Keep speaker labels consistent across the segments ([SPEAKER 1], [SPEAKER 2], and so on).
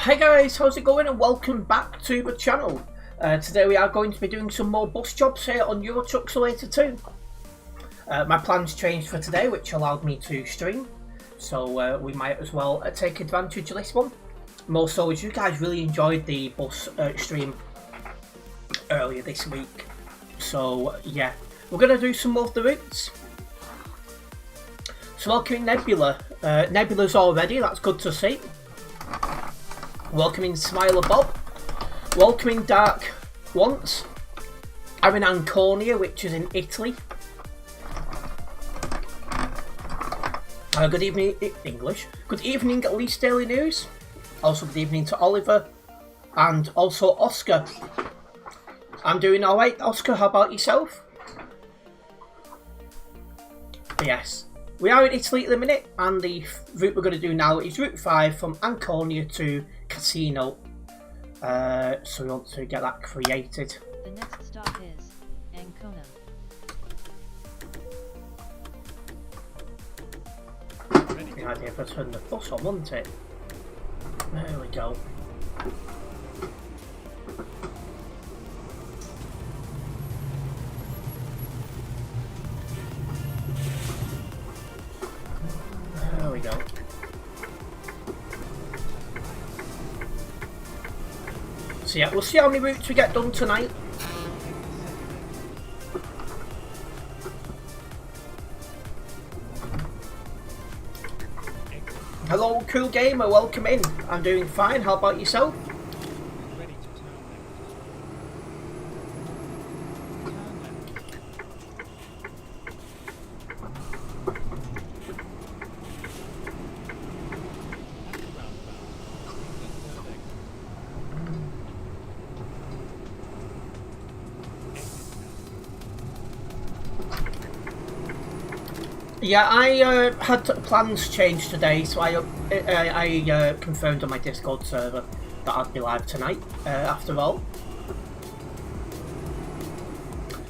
[SPEAKER 1] Hey guys, how's it going and welcome back to the channel. Today we are going to be doing some more bus jobs here on Euro Truck Simulator 2. My plans changed for today, which allowed me to stream, so we might as well take advantage of this one. More so as you guys really enjoyed the bus stream earlier this week. So yeah, we're going to do some more of the routes. So welcoming Nebula. Nebula's all ready, that's good to see. Welcoming Smiler Bob. Welcoming Dark Once. I'm in Anconia, which is in Italy. Good evening, English. Good evening, at least Daily News. Also good evening to Oliver. And also Oscar. I'm doing alright, Oscar, how about yourself? Yes. We are in Italy at the minute, and the route we're going to do now is Route 5 from Anconia to Casino. So we want to get that created.
[SPEAKER 2] The next stop is Ancona.
[SPEAKER 1] The idea if I turn the bus on, wouldn't it? There we go. There we go. So yeah, we'll see how many routes we get done tonight. Hello, Cool Gamer, welcome in. I'm doing fine, how about yourself? Yeah, I had plans changed today, so I confirmed on my Discord server that I'd be live tonight, after all.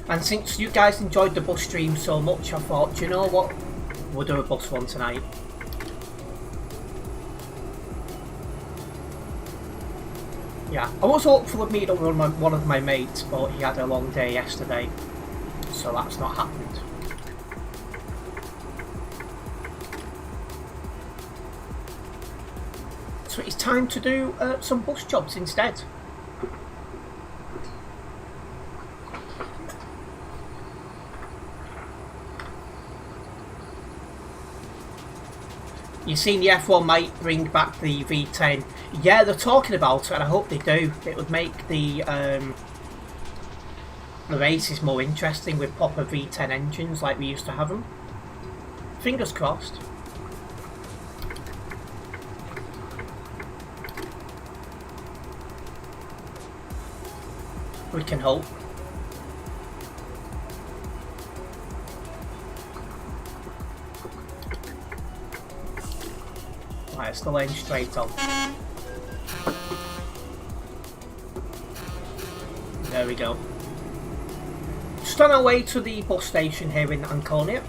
[SPEAKER 1] And since you guys enjoyed the bus stream so much, I thought, you know what, we'll do a bus one tonight. Yeah, I was hopeful of meeting up with one of my mates, but he had a long day yesterday, so that's not happened. So it's time to do some bus jobs instead. You've seen the F1 might bring back the V10. Yeah, they're talking about it, and I hope they do. It would make the races more interesting with proper V10 engines like we used to have them. Fingers crossed. We can hope. Right, it's the lane straight on. There we go. Just on our way to the bus station here in Anconia.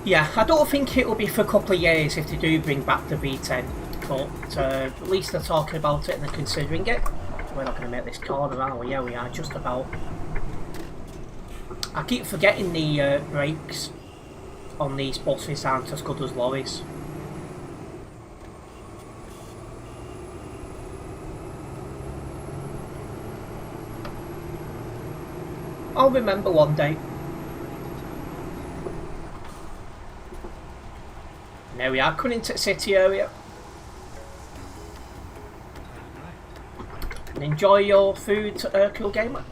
[SPEAKER 1] Yeah, I don't think it will be for a couple of years if they do bring back the V10, but at least they're talking about it and they're considering it. We're not going to make this corner, are we? Yeah, we are, just about. I keep forgetting the brakes on these buses aren't as good as lorries. I'll remember one day. There we are, coming into the city area. And enjoy your food, Cool Gamer.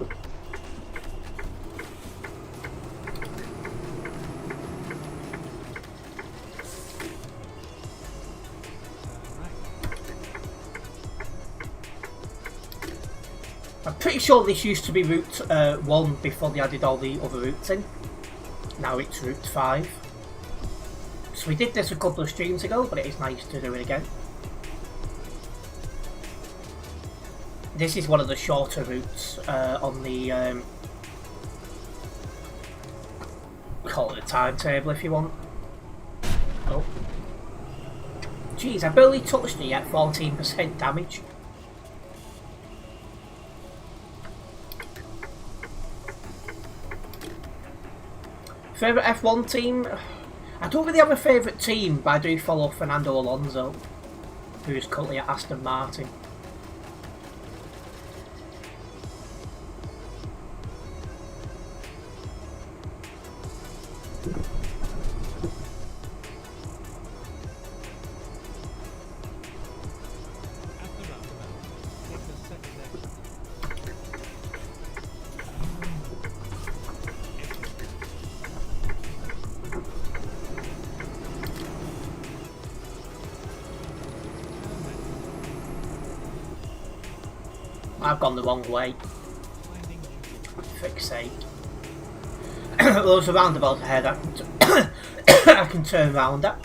[SPEAKER 1] I'm pretty sure this used to be Route 1 before they added all the other routes in. Now it's Route 5. So we did this a couple of streams ago, but it is nice to do it again. This is one of the shorter routes on the call it a timetable if you want. Oh, jeez, I barely touched it yet. 14% damage. Favourite F1 team? I don't really have a favourite team, but I do follow Fernando Alonso, who is currently at Aston Martin. I've gone the wrong way. For fuck's sake. There's a roundabout ahead I can turn round at.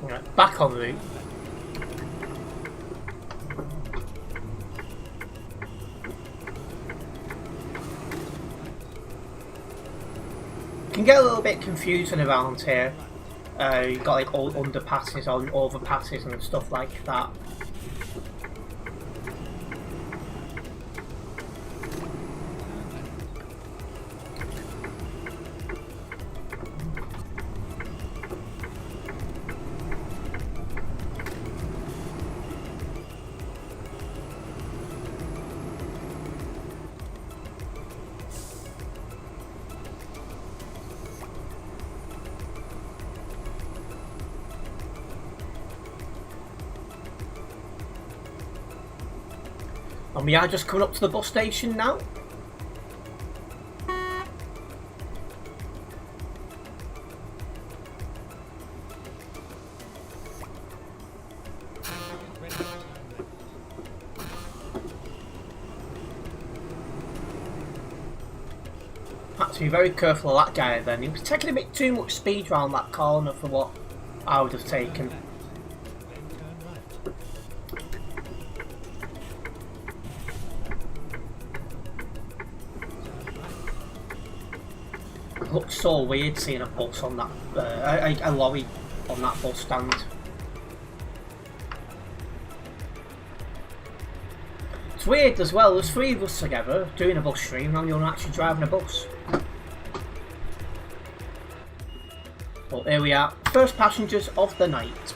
[SPEAKER 1] Right, back on route. Can get a little bit confusing around here. You've got like old underpasses or overpasses and stuff like that. And we are just coming up to the bus station now. Had to be very careful of that guy then. He was taking a bit too much speed around that corner for what I would have taken. It looks so weird seeing a bus on that, a lorry on that bus stand. It's weird as well, there's three of us together doing a bus stream and you're not actually driving a bus. But here we are, first passengers of the night.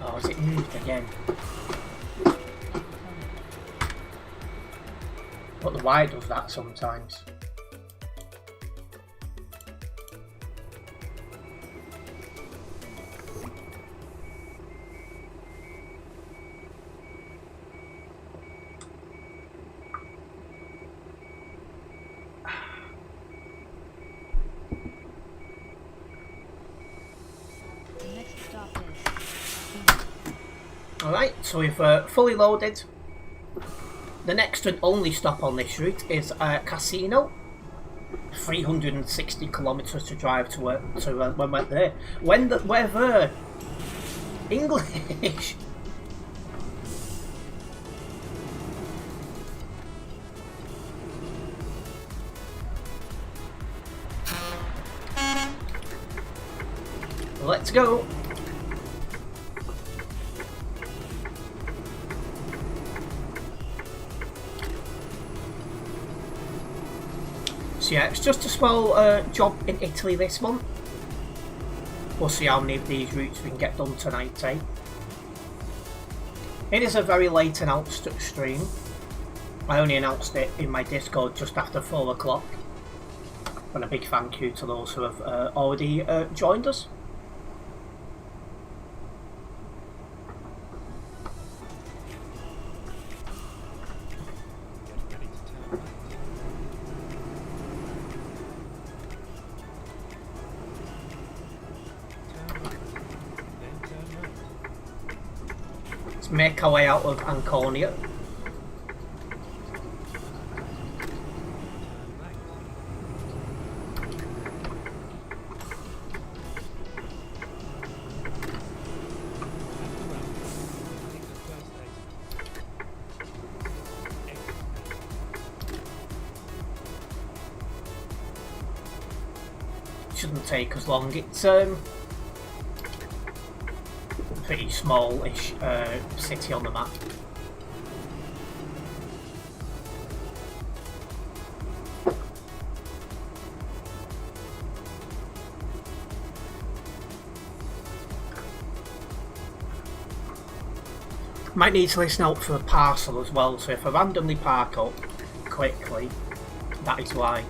[SPEAKER 1] Oh, is it moved again? But the wire does that sometimes. Alright, so we've fully loaded. The next and only stop on this route is Casino. 360 kilometres to drive to when we're there. We're there. English. Let's go. So yeah, it's just a small job in Italy this month. We'll see how many of these routes we can get done tonight, eh? It is a very late announced stream. I only announced it in my Discord just after 4 o'clock. And a big thank you to those who have already joined us. make our way out of Anconia. Shouldn't take us long. It's pretty small-ish city on the map. Might need to listen out for a parcel as well, so if I randomly park up quickly, that is why.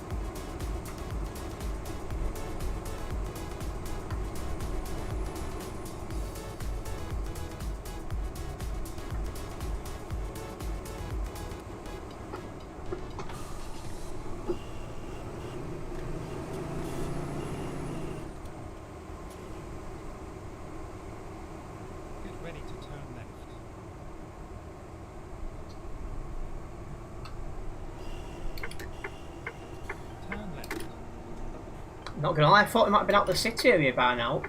[SPEAKER 1] Not gonna lie, I thought we might have been out the city area by now.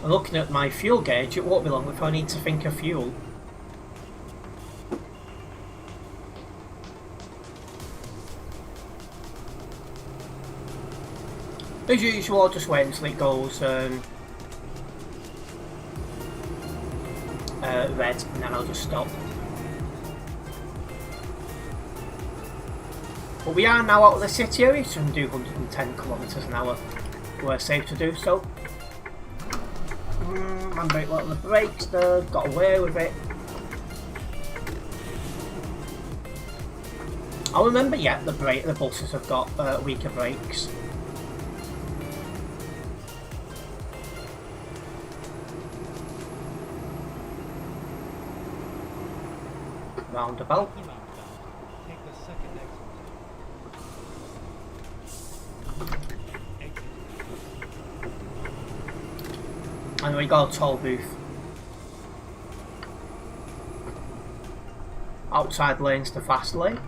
[SPEAKER 1] Looking at my fuel gauge, it won't be long before I need to think of fuel. As usual, I'll just wait until it goes red, and then I'll just stop. But we are now out of the city area, so we can do 110 kilometers an hour. We're safe to do so. Man, brake on the brakes there, got away with it. I remember yet the buses have got weaker brakes. Roundabout.
[SPEAKER 3] Take the second exit.
[SPEAKER 1] And we got a toll booth. Outside lane's the fast lane.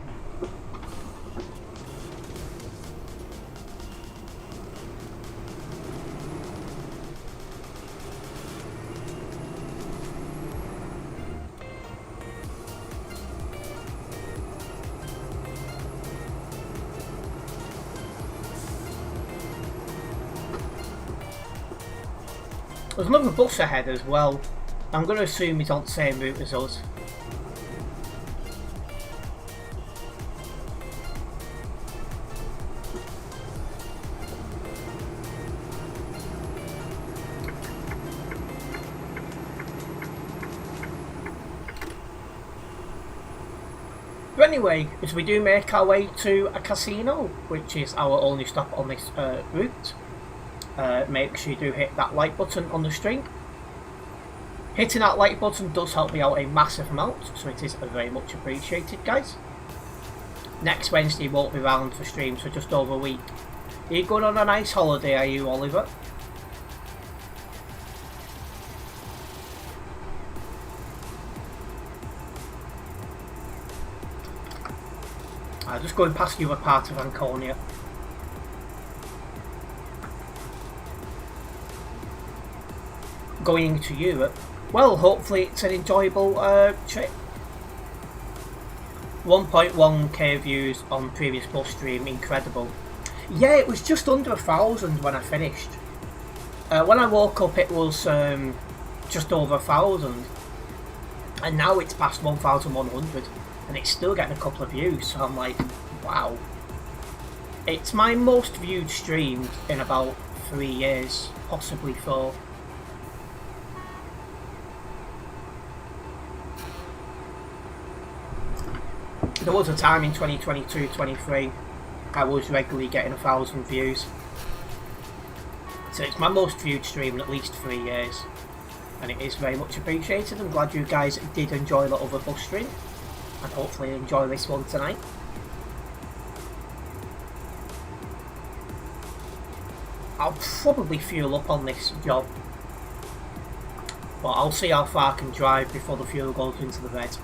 [SPEAKER 1] There's another bus ahead as well. I'm going to assume he's on the same route as us. But anyway, as we do make our way to a casino, which is our only stop on this route, make sure you do hit that like button on the stream. Hitting that like button does help me out a massive amount, so it is very much appreciated, guys. Next Wednesday won't be round for streams for just over a week. Are you going on a nice holiday, are you, Oliver? I'm just going past the other part of Anconia. Going to Europe. Well, hopefully it's an enjoyable trip. 1.1k views on previous bus stream, incredible. Yeah, it was just under 1,000 when I finished. When I woke up it was just over 1,000. And now it's past 1,100. And it's still getting a couple of views, so I'm like, wow. It's my most viewed stream in about 3 years, possibly 4. There was a time in 2022-23 I was regularly getting 1,000 views. So it's my most viewed stream in at least 3 years. And it is very much appreciated. I'm glad you guys did enjoy the other bus stream. And hopefully enjoy this one tonight. I'll probably fuel up on this job, but I'll see how far I can drive before the fuel goes into the red.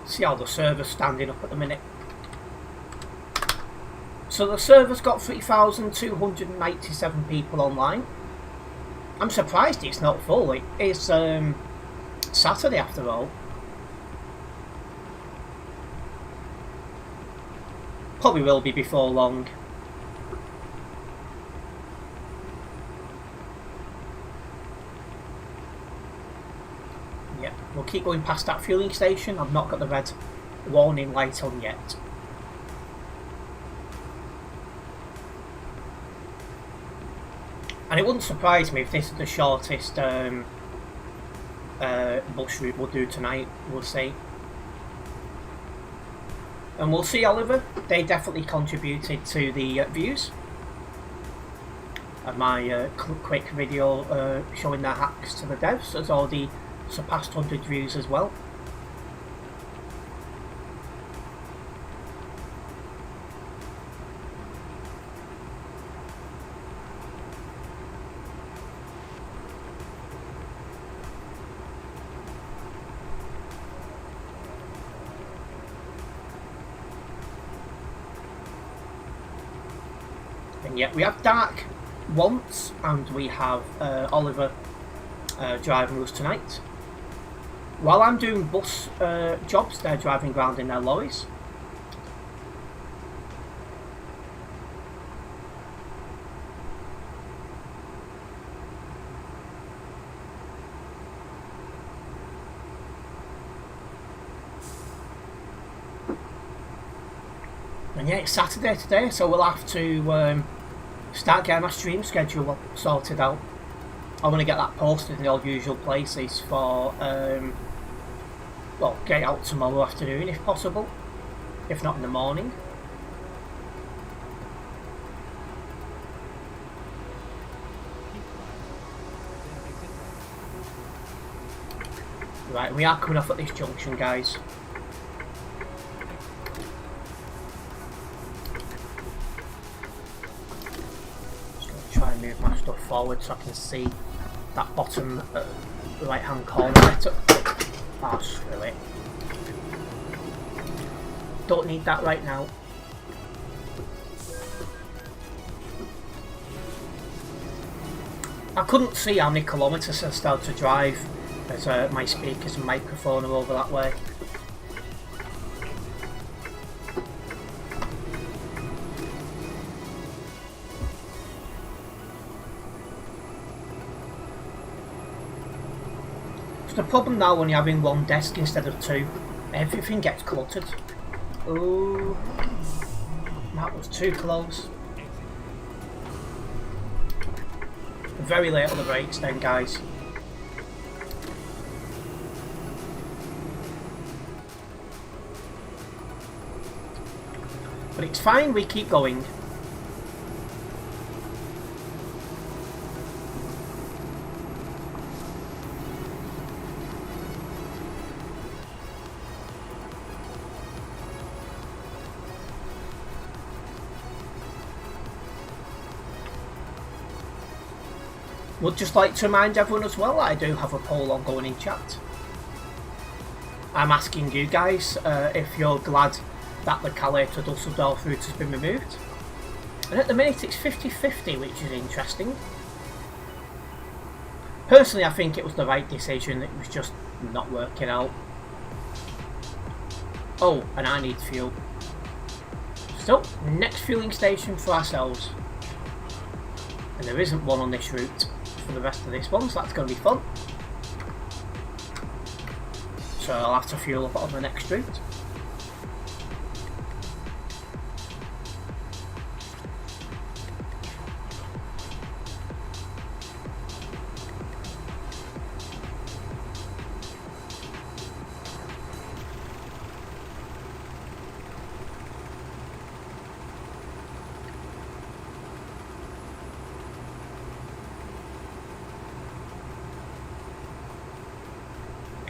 [SPEAKER 1] See how the server's standing up at the minute. So the server's got 3,297 people online. I'm surprised it's not full. It is Saturday after all. Probably will be before long. We'll keep going past that fueling station. I've not got the red warning light on yet. And it wouldn't surprise me if this is the shortest bus route we'll do tonight. We'll see. And we'll see, Oliver. They definitely contributed to the views. And my quick video showing their hacks to the devs has already surpassed 100 views as well. And yet we have Dark once, and we have Oliver driving us tonight. While I'm doing bus jobs, they're driving around in their lorries. And yeah, it's Saturday today, so we'll have to start getting my stream schedule sorted out. I want to get that posted in all usual places for, well, get it out tomorrow afternoon if possible, if not in the morning. Right, we are coming off at this junction, guys. Just going to try and move my stuff forward so I can see that bottom right hand corner. Oh, screw it. Don't need that right now. I couldn't see how many kilometres I started to drive as my speakers and microphone are over that way. The problem now when you're having one desk instead of two, everything gets cluttered. Oh, that was too close. Very late on the brakes then, guys. But it's fine, we keep going. Would just like to remind everyone as well that I do have a poll ongoing in chat. I'm asking you guys if you're glad that the Calais to Dusseldorf route has been removed. And at the minute it's 50-50, which is interesting. Personally, I think it was the right decision. It was just not working out. Oh, and I need fuel. So, next fueling station for ourselves. And there isn't one on this route for the rest of this one, so that's going to be fun. So I'll have to fuel up on the next route.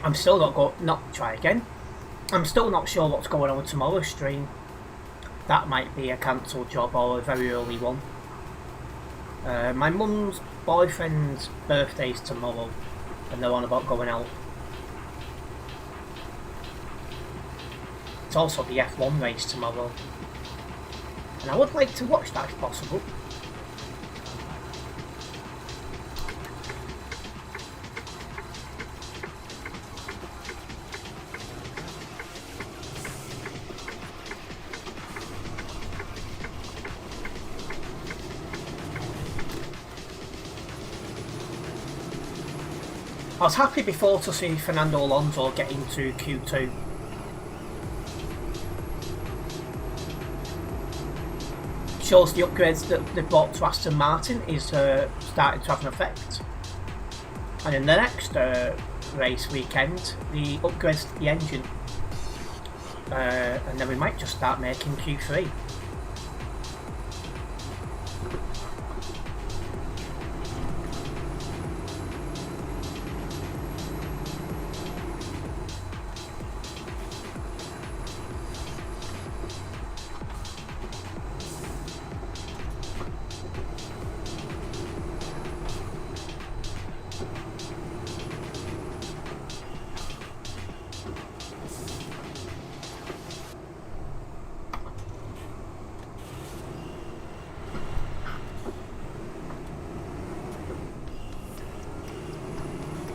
[SPEAKER 1] I'm still I'm still not sure what's going on with tomorrow's stream. That might be a cancelled job or a very early one. My mum's boyfriend's birthday's tomorrow and they're on about going out. It's also the F1 race tomorrow. And I would like to watch that if possible. I was happy before to see Fernando Alonso get into Q2. Shows the upgrades that they brought to Aston Martin is starting to have an effect. And in the next race weekend, the upgrades to the engine. And then we might just start making Q3.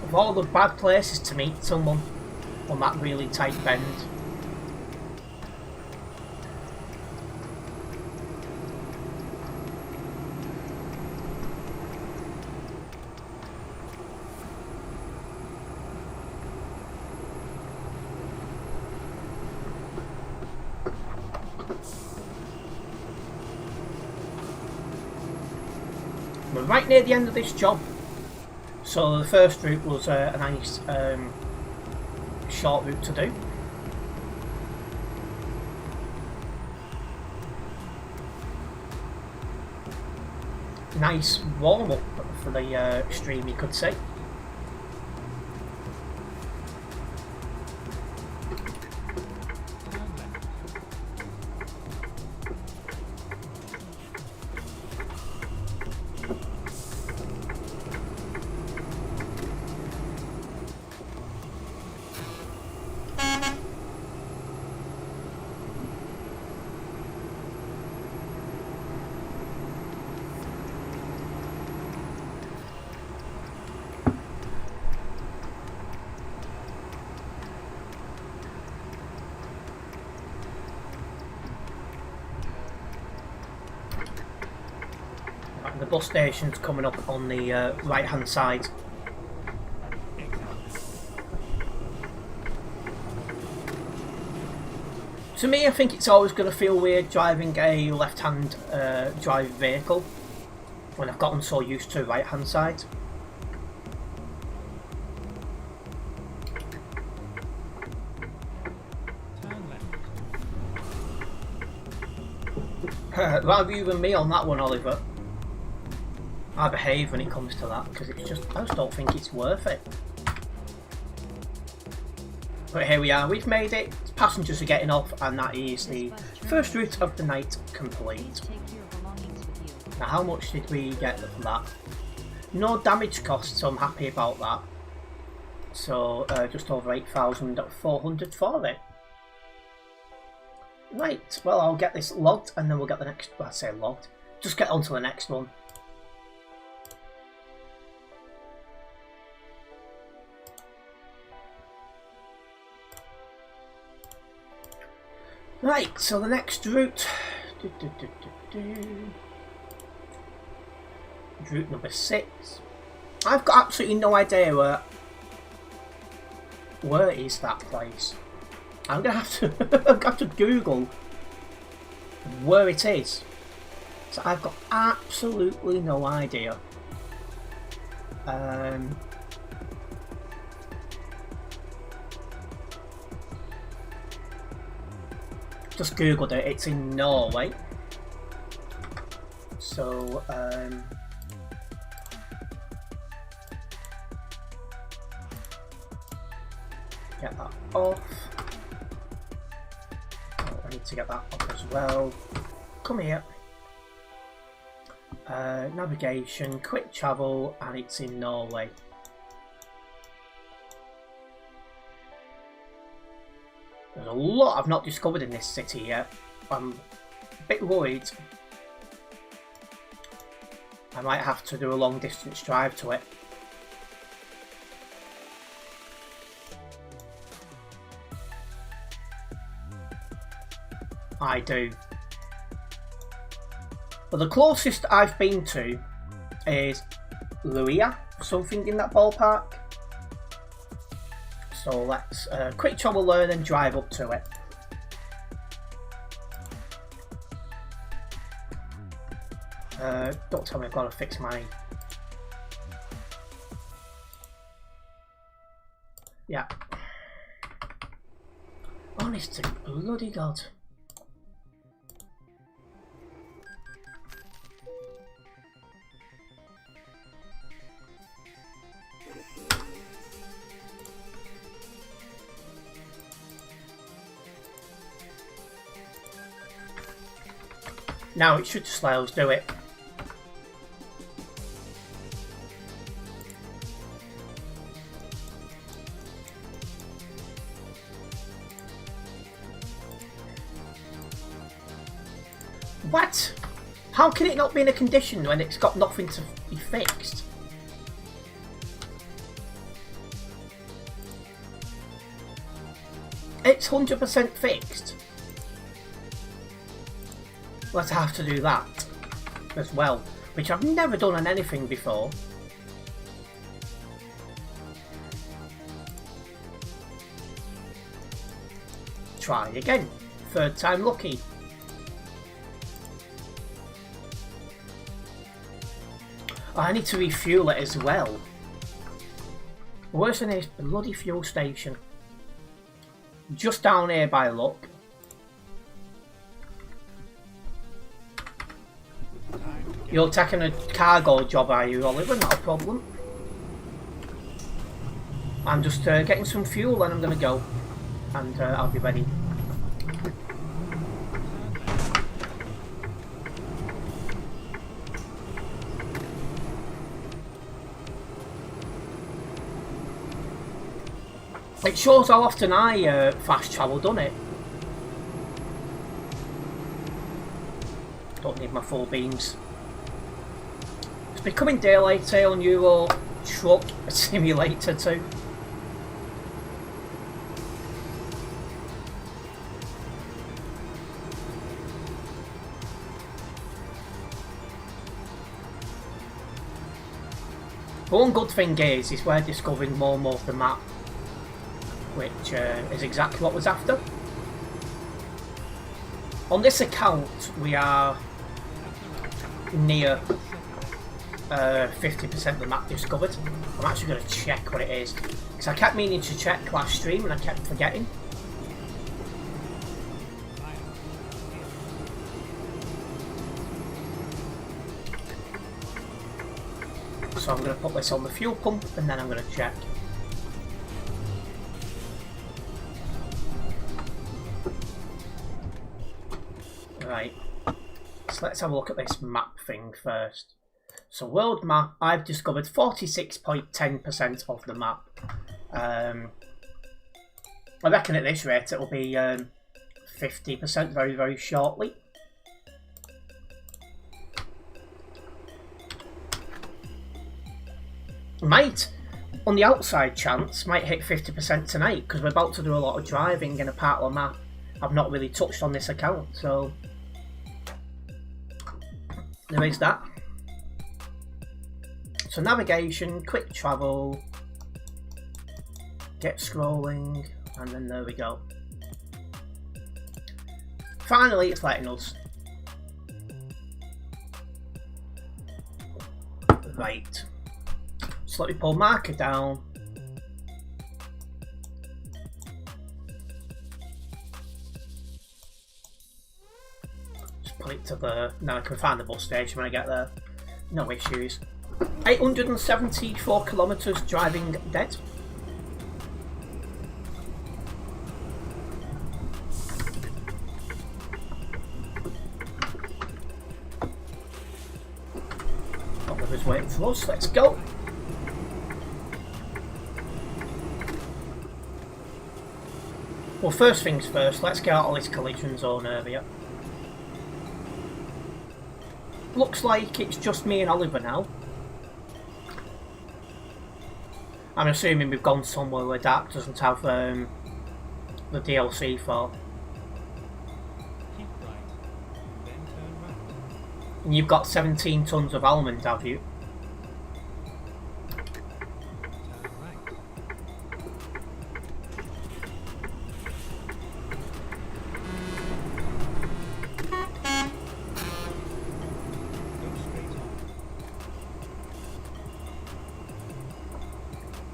[SPEAKER 1] Of all the bad places to meet someone on that really tight bend. We're right near the end of this job. So the first route was a nice short route to do. Nice warm up for the stream, you could say. The bus station's coming up on the right hand side. To me, I think it's always going to feel weird driving a left hand drive vehicle when I've gotten so used to right hand side. Rather you than me on that one, Oliver. I behave when it comes to that because it's just, I just don't think it's worth it. But here we are, we've made it. Passengers are getting off, and that is the first route of the night complete. Now, how much did we get for that? No damage costs, so I'm happy about that. So just over 8,400 for it. Right, well, I'll get this logged, and then we'll get the next. Well, I say logged. Just get on to the next one. Right, so the next route. route number 6. I've got absolutely no idea where is that place. I'm gonna have to I'm gonna have to Google where it is. So I've got absolutely no idea. Just Googled it. It's in Norway. So get that off. Oh, I need to get that off as well. Come here. Navigation, quick travel, and it's in Norway. There's a lot I've not discovered in this city yet. I'm a bit worried I might have to do a long distance drive to it. I do. But the closest I've been to is Luia, something in that ballpark. So let's quick travel there and drive up to it. Don't tell me I've got to fix my... Yeah. Honest to bloody God. Now it should just let us do it. What? How can it not be in a condition when it's got nothing to be fixed? It's 100% fixed. Let's have to do that as well, which I've never done on anything before. Try again. Third time lucky. Oh, I need to refuel it as well. Worse than this bloody fuel station. Just down here by luck. You're taking a cargo job, are you, Oliver? Not a problem. I'm just getting some fuel and I'm going to go. And I'll be ready. It shows how often I fast travel, doesn't it? Don't need my full beams. It's becoming daylight here on Euro Truck Simulator 2. One good thing is we're discovering more and more of the map, which is exactly what was after. On this account, we are near 50% of the map discovered. I'm actually going to check what it is, because I kept meaning to check last stream and I kept forgetting. So I'm going to put this on the fuel pump and then I'm going to check. Right, so let's have a look at this map thing first. So world map, I've discovered 46.10% of the map. I reckon at this rate it'll be 50% very, very shortly. Might, on the outside chance, might hit 50% tonight, because we're about to do a lot of driving in a part of the map I've not really touched on this account, so there is that. So navigation, quick travel, get scrolling, and then there we go. Finally, it's letting us. Right. So let me pull marker down. Just put it to there. Now I can find the bus station when I get there. No issues. 874 kilometres driving dead. Oliver's waiting for us. Let's go. Well, first things first, let's get out of this collision zone area. Looks like it's just me and Oliver now. I'm assuming we've gone somewhere where Dark doesn't have the DLC for.
[SPEAKER 3] Keep right, then turn right.
[SPEAKER 1] And you've got 17 tons of almond, have you?
[SPEAKER 3] Turn right. Go straight on.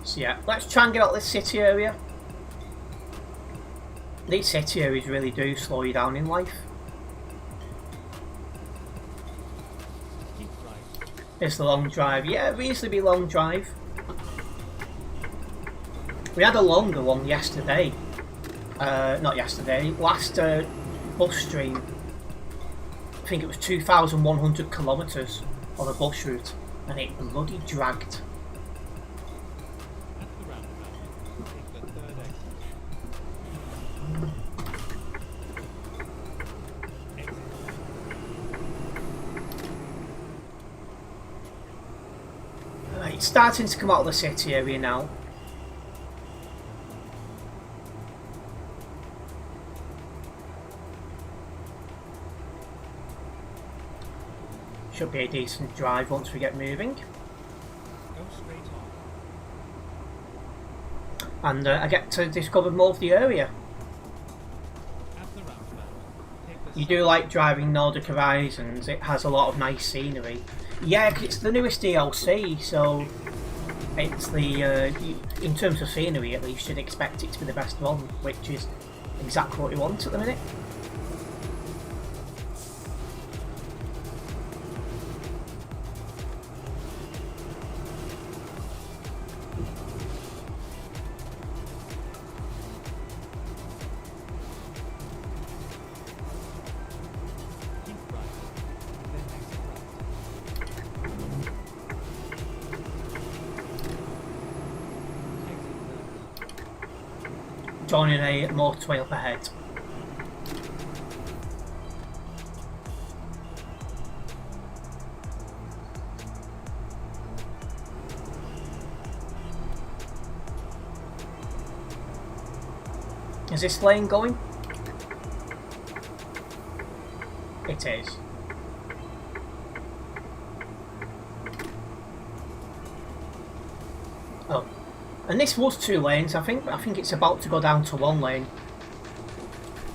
[SPEAKER 1] So yeah, let's try and get out of this city area. These city areas really do slow you down in life.
[SPEAKER 3] Keep right.
[SPEAKER 1] It's the long drive. Yeah, reasonably long drive. We had a longer one yesterday. Not yesterday. Last bus stream. I think it was 2,100 kilometres on a bus route, and it bloody dragged.
[SPEAKER 3] At the roundabout, take the third exit. Exit.
[SPEAKER 1] Right, it's starting to come out of the city area now. Should be a decent drive once we get moving.
[SPEAKER 3] Go straight on.
[SPEAKER 1] And I get to discover more of the area.
[SPEAKER 3] At the roundabout, take the
[SPEAKER 1] You do like driving Nordic Horizons, it has a lot of nice scenery. Yeah, 'cause it's the newest DLC, so it's the, in terms of scenery at least, you'd expect it to be the best one, which is exactly what you want at the minute.
[SPEAKER 3] keep right, then exit right. Exit left.
[SPEAKER 1] Joining a motorway up ahead. Is this lane going? It is. Oh, and this was 2 lanes. I think it's about to go down to 1 lane.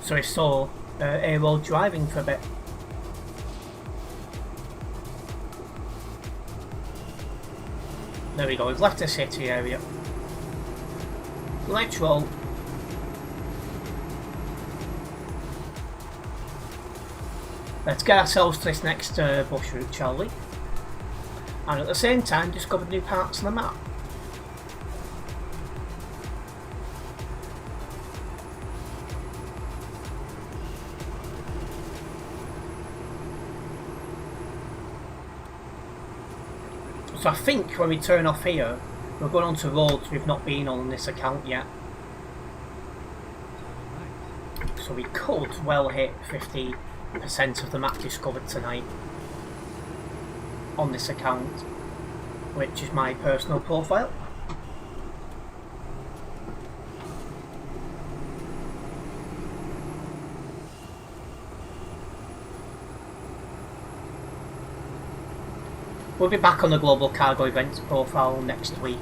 [SPEAKER 1] So it's so A-road driving for a bit. There we go. We've left the city area. Let's roll. Let's get ourselves to this next bush route, shall we? And at the same time, discover new parts of the map. So I think when we turn off here, we're going onto roads we've not been on this account yet.
[SPEAKER 3] Turn right.
[SPEAKER 1] So we could well hit 50% of the map discovered tonight on this account, which is my personal profile. We'll be back on the Global Cargo Events profile next week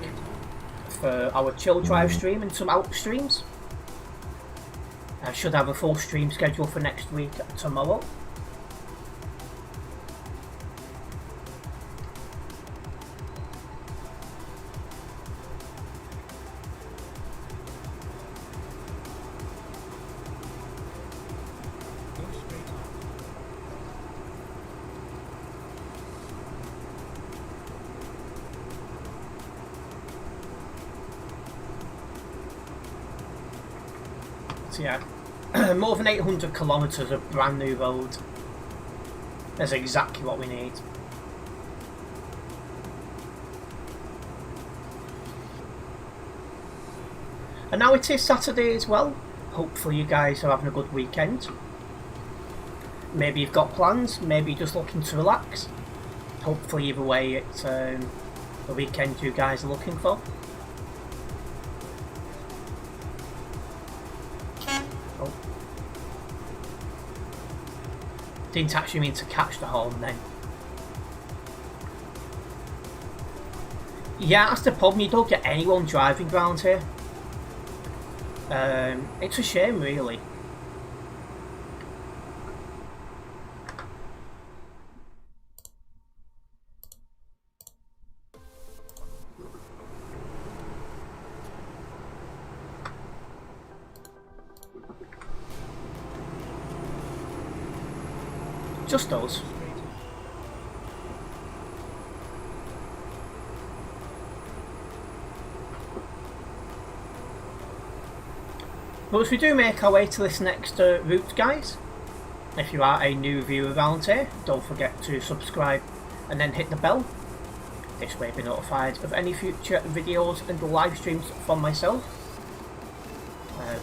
[SPEAKER 1] for our chill drive stream and some Alp streams. I should have a full stream schedule for next week tomorrow.
[SPEAKER 3] Go straight on.
[SPEAKER 1] So yeah, more than 800 kilometres of brand new road. That's exactly what we need. And now it is Saturday as well. Hopefully you guys are having a good weekend. Maybe you've got plans, maybe you're just looking to relax. Hopefully either way it's the weekend you guys are looking for. Oh. Didn't actually mean to catch the horn then. Yeah, that's the problem, you don't get anyone driving around here. It's a shame really. Just us. But as we do make our way to this next route, guys, if you are a new viewer around here, don't forget to subscribe and then hit the bell. This way you'll be notified of any future videos and live streams from myself.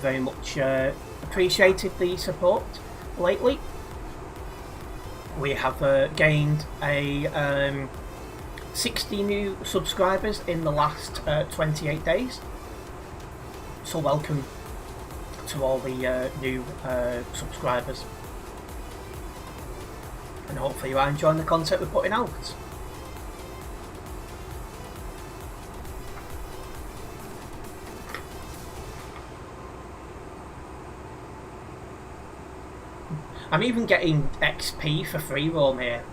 [SPEAKER 1] Very much appreciated the support lately. We have gained a 60 new subscribers in the last 28 days. So welcome to all the new subscribers. And hopefully you are enjoying the content we're putting out. I'm even getting XP for free roam here.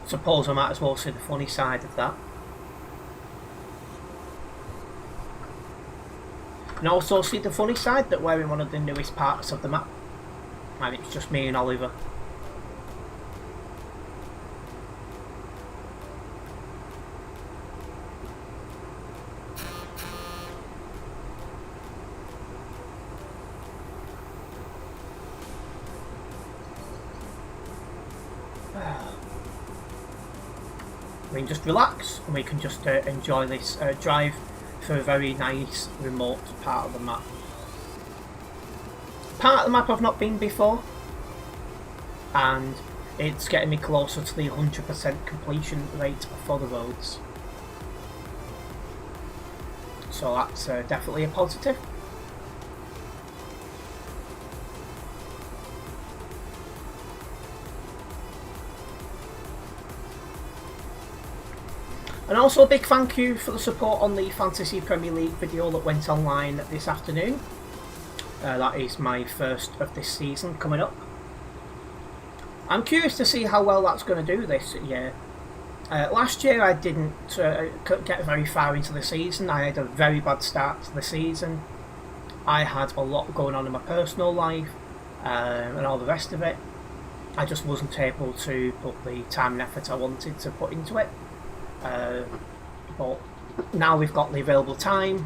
[SPEAKER 1] Suppose I might as well see the funny side of that. And also see the funny side that we're in one of the newest parts of the map. And it's just me and Oliver. We can just relax and we can just enjoy this drive through a very nice remote part of the map. Part of the map I've not been before, and it's getting me closer to the 100% completion rate for the roads. So that's definitely a positive. And also a big thank you for the support on the Fantasy Premier League video that went online this afternoon. That is my first of this season coming up. I'm curious to see how well that's going to do this year. Last year I didn't get very far into the season. I had a very bad start to the season. I had a lot going on in my personal life and all the rest of it. I just wasn't able to put the time and effort I wanted to put into it. But now we've got the available time,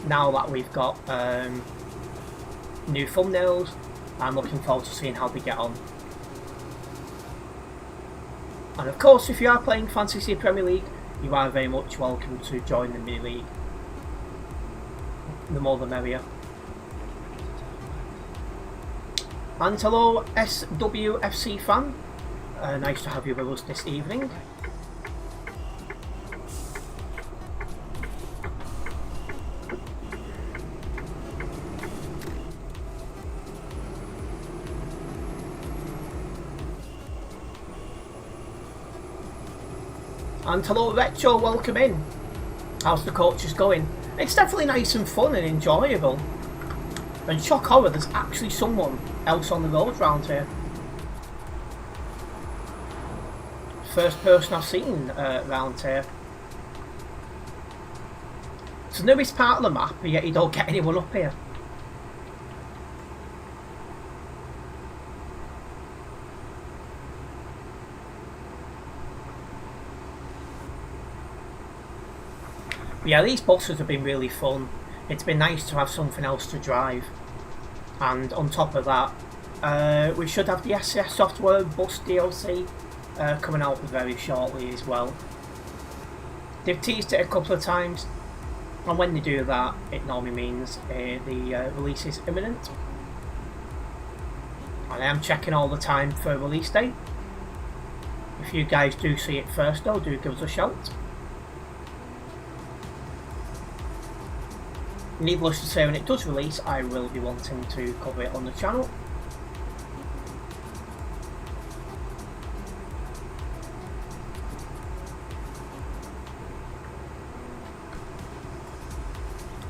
[SPEAKER 1] now that we've got new thumbnails, I'm looking forward to seeing how they get on. And of course, if you are playing Fantasy Premier League, you are very much welcome to join the mini league. The more the merrier. And hello SWFC fan, nice to have you with us this evening. And hello Retro, welcome in. How's the coaches going? It's definitely nice and fun and enjoyable. And shock horror, there's actually someone else on the road round here. First person I've seen round here. It's the newest part of the map, but yet you don't get anyone up here. But yeah, these buses have been really fun. It's been nice to have something else to drive. And on top of that, we should have the SS Software Bus DLC coming out very shortly as well. They've teased it a couple of times, and when they do that, it normally means the release is imminent. And I am checking all the time for a release date. If you guys do see it first though, do give us a shout. Needless to say, when it does release, I will be wanting to cover it on the channel.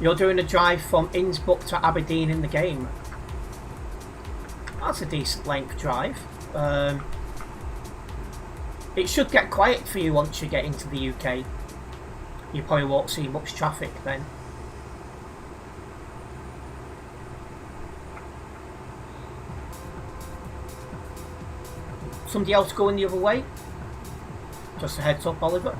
[SPEAKER 1] You're doing a drive from Innsbruck to Aberdeen in the game. That's a decent length drive. It should get quiet for you once you get into the UK. You probably won't see much traffic then. Somebody else going the other way? Just a heads up, Oliver.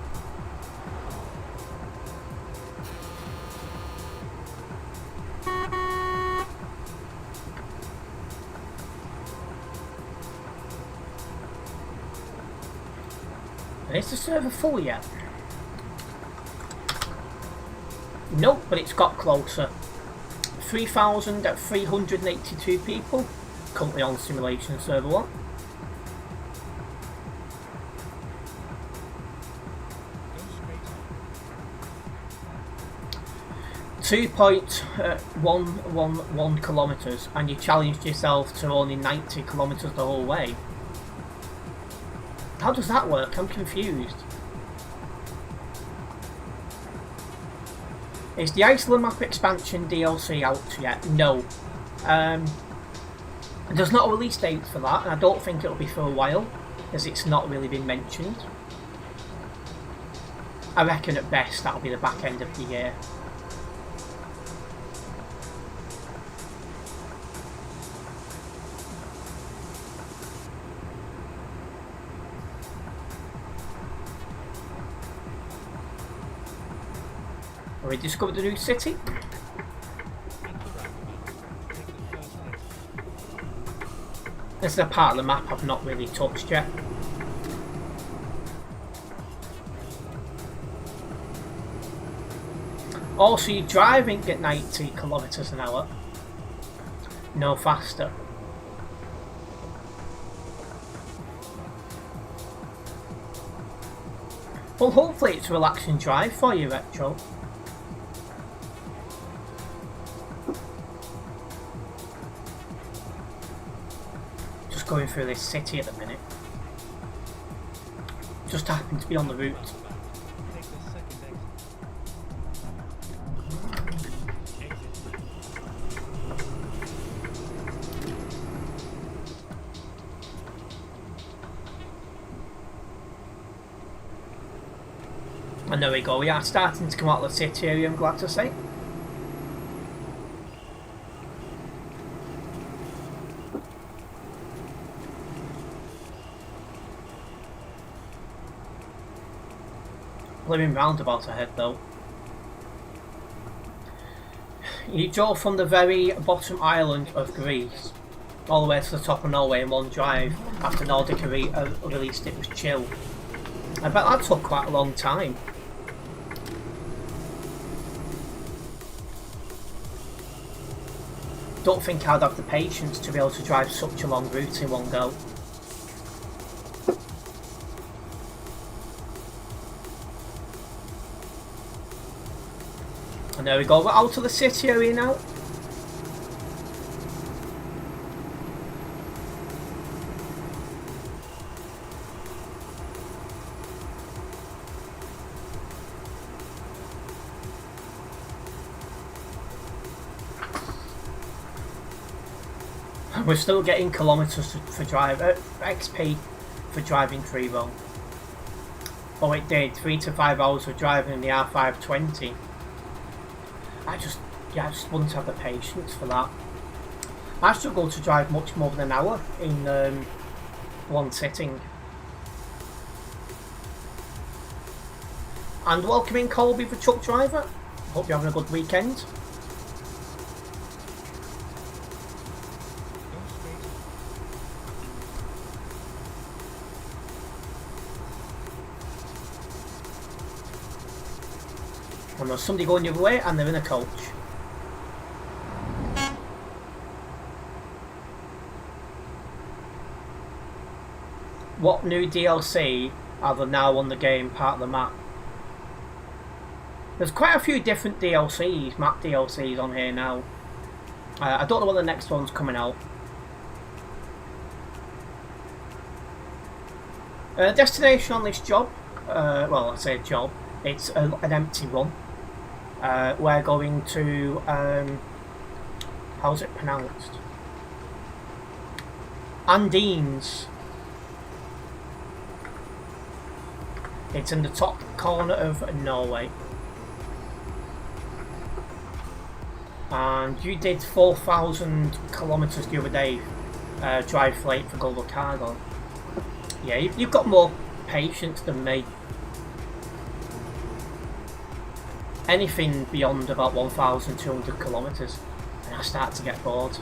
[SPEAKER 1] Is the server full yet? Nope, but it's got closer. 3,382 people currently on Simulation Server 1. Go 2.111 kilometres, and you challenged yourself to only 90 kilometres the whole way. How does that work? I'm confused. Is the Iceland map expansion DLC out yet? No. There's not a release date for that, and I don't think it'll be for a while, as it's not really been mentioned. I reckon at best that'll be the back end of the year. We discovered a new city. This is a part of the map I've not really touched yet. Also, you're driving at 90 kilometres an hour, no faster. Well, hopefully it's a relaxing drive for you, Retro. Going through this city at the minute. Just happened to be on the route. And there we go, we are starting to come out of the city area, I'm glad to say. Living roundabout ahead though. You drove from the very bottom island of Greece all the way to the top of Norway in one drive after Nordic released It Was Chill. I bet that took quite a long time. Don't think I'd have the patience to be able to drive such a long route in one go. And there we go, we're out of the city area now. We're still getting kilometres for XP for driving 3-row. Oh, it did 3 to 5 hours of driving in the R520. I just wouldn't have the patience for that. I struggle to drive much more than an hour in one sitting. And welcome in Colby, the truck driver. Hope you're having a good weekend. And there's somebody going the other way and they're in a coach. What new DLC are there now on the game part of the map? There's quite a few different DLCs, map DLCs on here now. I don't know when the next one's coming out. Destination on this job, well I say job, it's an empty run. We're going to, how's it pronounced? Andines. It's in the top corner of Norway. And you did 4,000 kilometres the other day, drive freight for global cargo. Yeah, you've got more patience than me. Anything beyond about 1,200 kilometres and I start to get bored.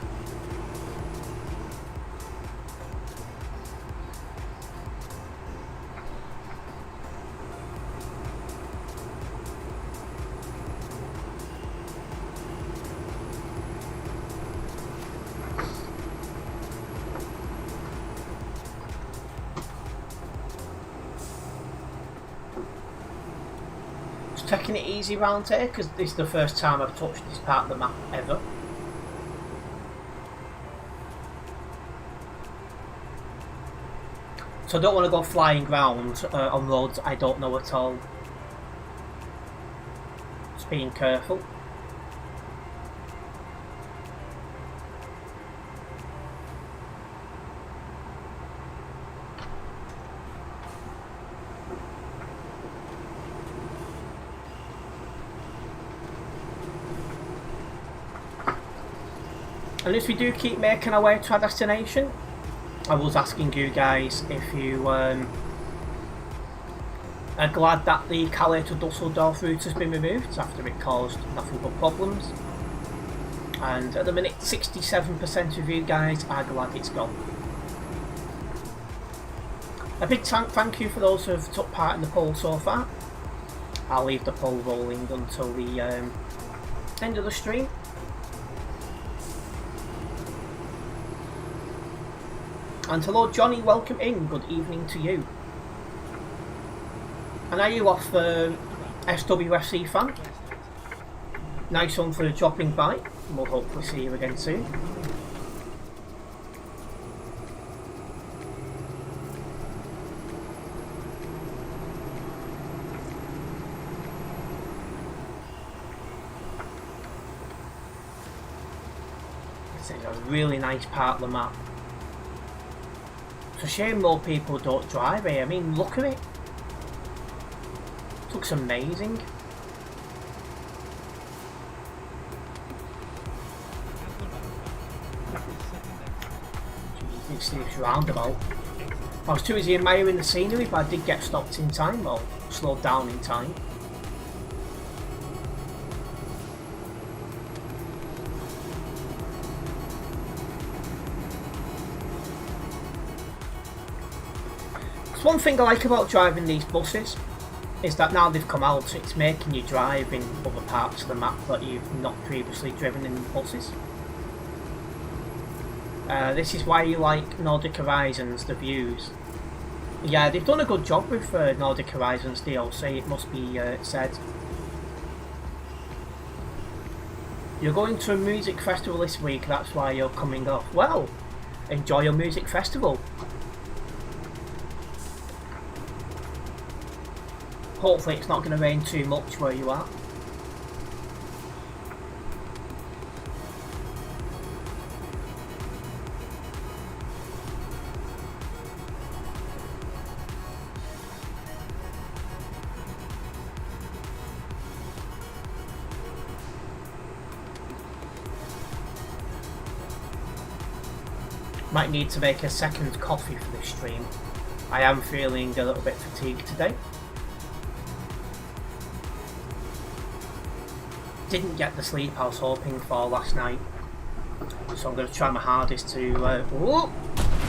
[SPEAKER 1] Taking it easy round here because this is the first time I've touched this part of the map ever. So I don't want to go flying round on roads I don't know at all. Just being careful. And as we do keep making our way to our destination, I was asking you guys if you are glad that the Calais to Dusseldorf route has been removed after it caused nothing but problems. And at the minute 67% of you guys are glad it's gone. A big thank you for those who have took part in the poll so far. I'll leave the poll rolling until the end of the stream. And hello Johnny, welcome in, good evening to you. And are you off SWFC fan? Nice one for dropping by, and we'll hopefully see you again soon. This is a really nice part of the map. It's a shame more people don't drive here. I mean, look at it. It looks amazing. It's this roundabout. I was too busy admiring the scenery, but I did get stopped in time, or slowed down in time. One thing I like about driving these buses is that now they've come out, it's making you drive in other parts of the map that you've not previously driven in buses. This is why you like Nordic Horizons, the views. Yeah, they've done a good job with Nordic Horizons DLC, it must be said. You're going to a music festival this week, that's why you're coming off. Well, enjoy your music festival. Hopefully it's not going to rain too much where you are. Might need to make a second coffee for this stream. I am feeling a little bit fatigued today. Didn't get the sleep I was hoping for last night. So I'm going to try my hardest to...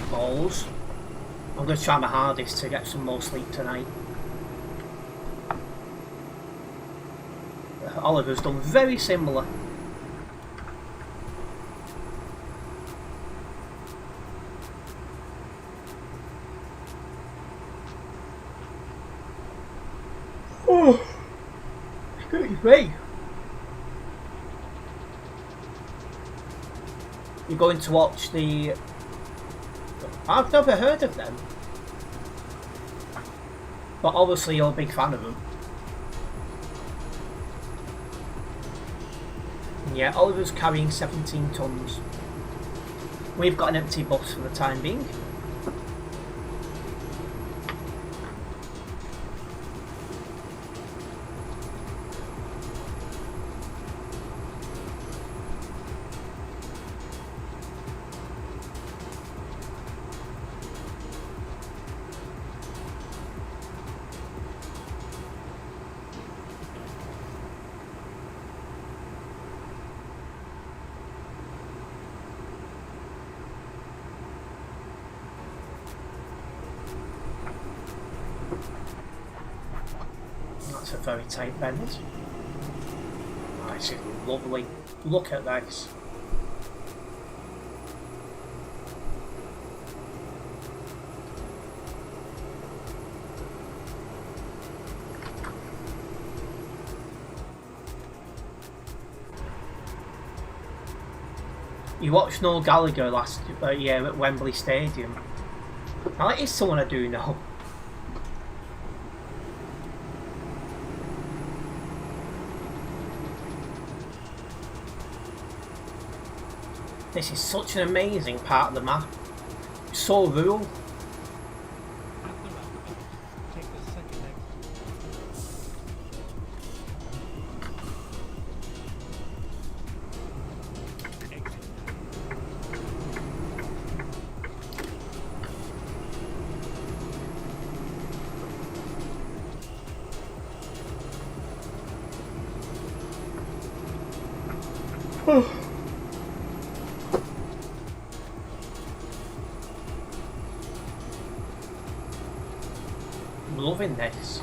[SPEAKER 1] balls. I'm going to try my hardest to get some more sleep tonight. Oliver's done very similar. Oh, excuse me. You're going to watch the... I've never heard of them. But obviously you're a big fan of them. Yeah, Oliver's carrying 17 tons. We've got an empty bus for the time being. That's a very tight bend. Oh, this is lovely. Look at this. You watched Noel Gallagher last year at Wembley Stadium. Now that is someone I do know. This is such an amazing part of the map. It's so rural.
[SPEAKER 3] At the roundabout, take the second exit. Exit.
[SPEAKER 1] Loving this.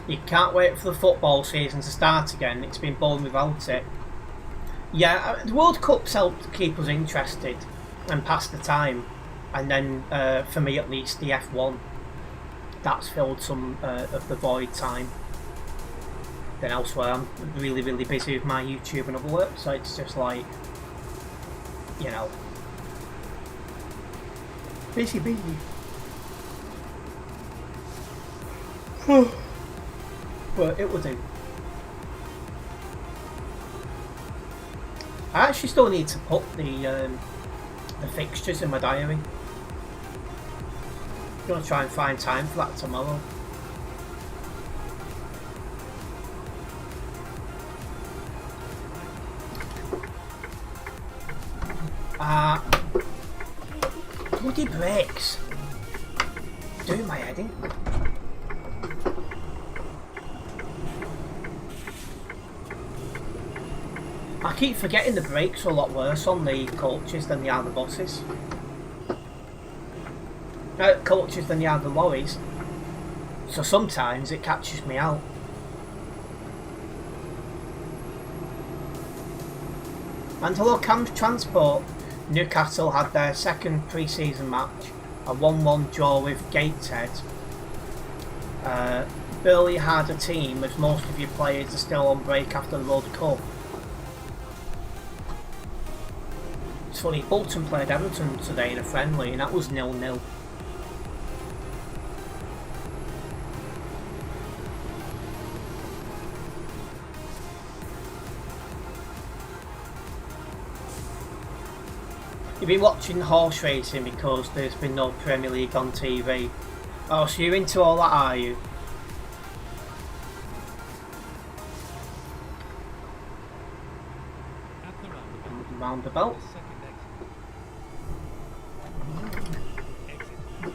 [SPEAKER 1] You can't wait for the football season to start again. It's been boring without it. Yeah, the World Cup's helped keep us interested and pass the time. And then, for me at least, the F1. That's filled some of the void time. Then elsewhere I'm really busy with my YouTube and other work, so it's just like, you know, busy. But it will do. I actually still need to put the fixtures in my diary. I'm going to try and find time for that tomorrow. Bloody brakes. Doing my head in. I keep forgetting the brakes are a lot worse on the coaches than they are the buses. Coaches than they are the lorries, so sometimes it catches me out. And hello Cam's Transport. Newcastle had their second pre-season match, a 1-1 draw with Gateshead. Burley had a team as most of your players are still on break after the World Cup. It's funny, Bolton played Everton today in a friendly and that was 0-0. You've been watching horse racing because there's been no Premier League on TV. Oh, so you're into all that, are you?
[SPEAKER 3] At the roundabout,
[SPEAKER 1] Roundabout.
[SPEAKER 3] second exit.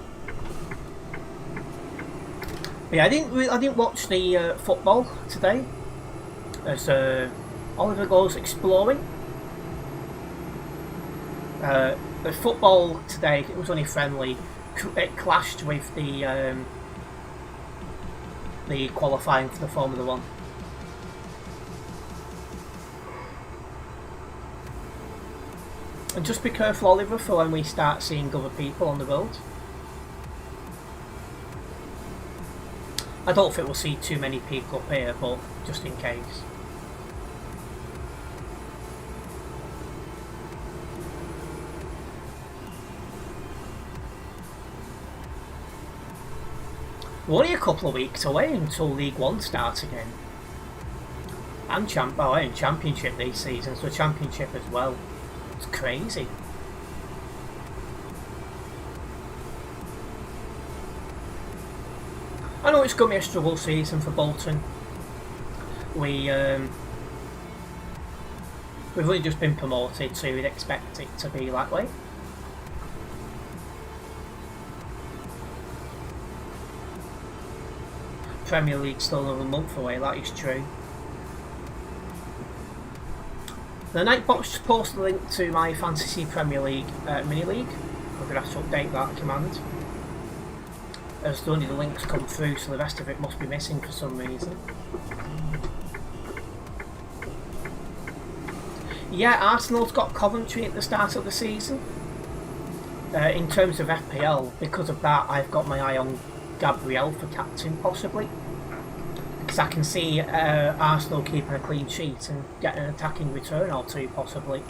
[SPEAKER 1] Yeah, I didn't watch the football today as Oliver goes exploring. The football today, it was only friendly. It clashed with the qualifying for the Formula One. And just be careful, Oliver, for when we start seeing other people on the road. I don't think we'll see too many people up here, but just in case. We're only a couple of weeks away until League One starts again. And Championship these seasons, so Championship as well. It's crazy. I know it's going to be a struggle season for Bolton. We've only just been promoted, so we'd expect it to be that way. Premier League still another month away, that is true. The Nightbot's posted a link to my Fantasy Premier League mini league. We're going to have to update that command, as only the links come through, so the rest of it must be missing for some reason. Yeah, Arsenal's got Coventry at the start of the season. In terms of FPL, because of that, I've got my eye on Gabriel for captain, possibly. Because I can see Arsenal keeping a clean sheet and getting an attacking return or two, possibly.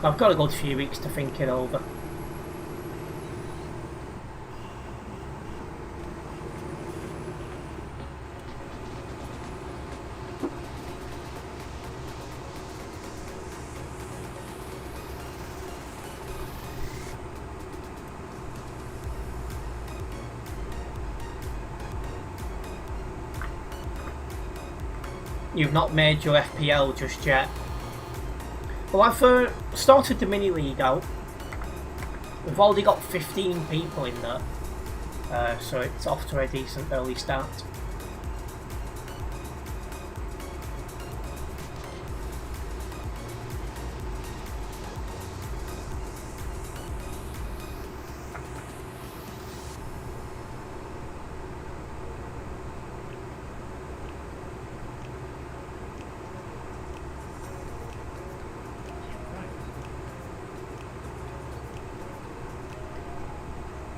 [SPEAKER 1] I've got a good few weeks to think it over. You've not made your FPL just yet. Well, I've started the mini league out. We've already got 15 people in there, so it's off to a decent early start.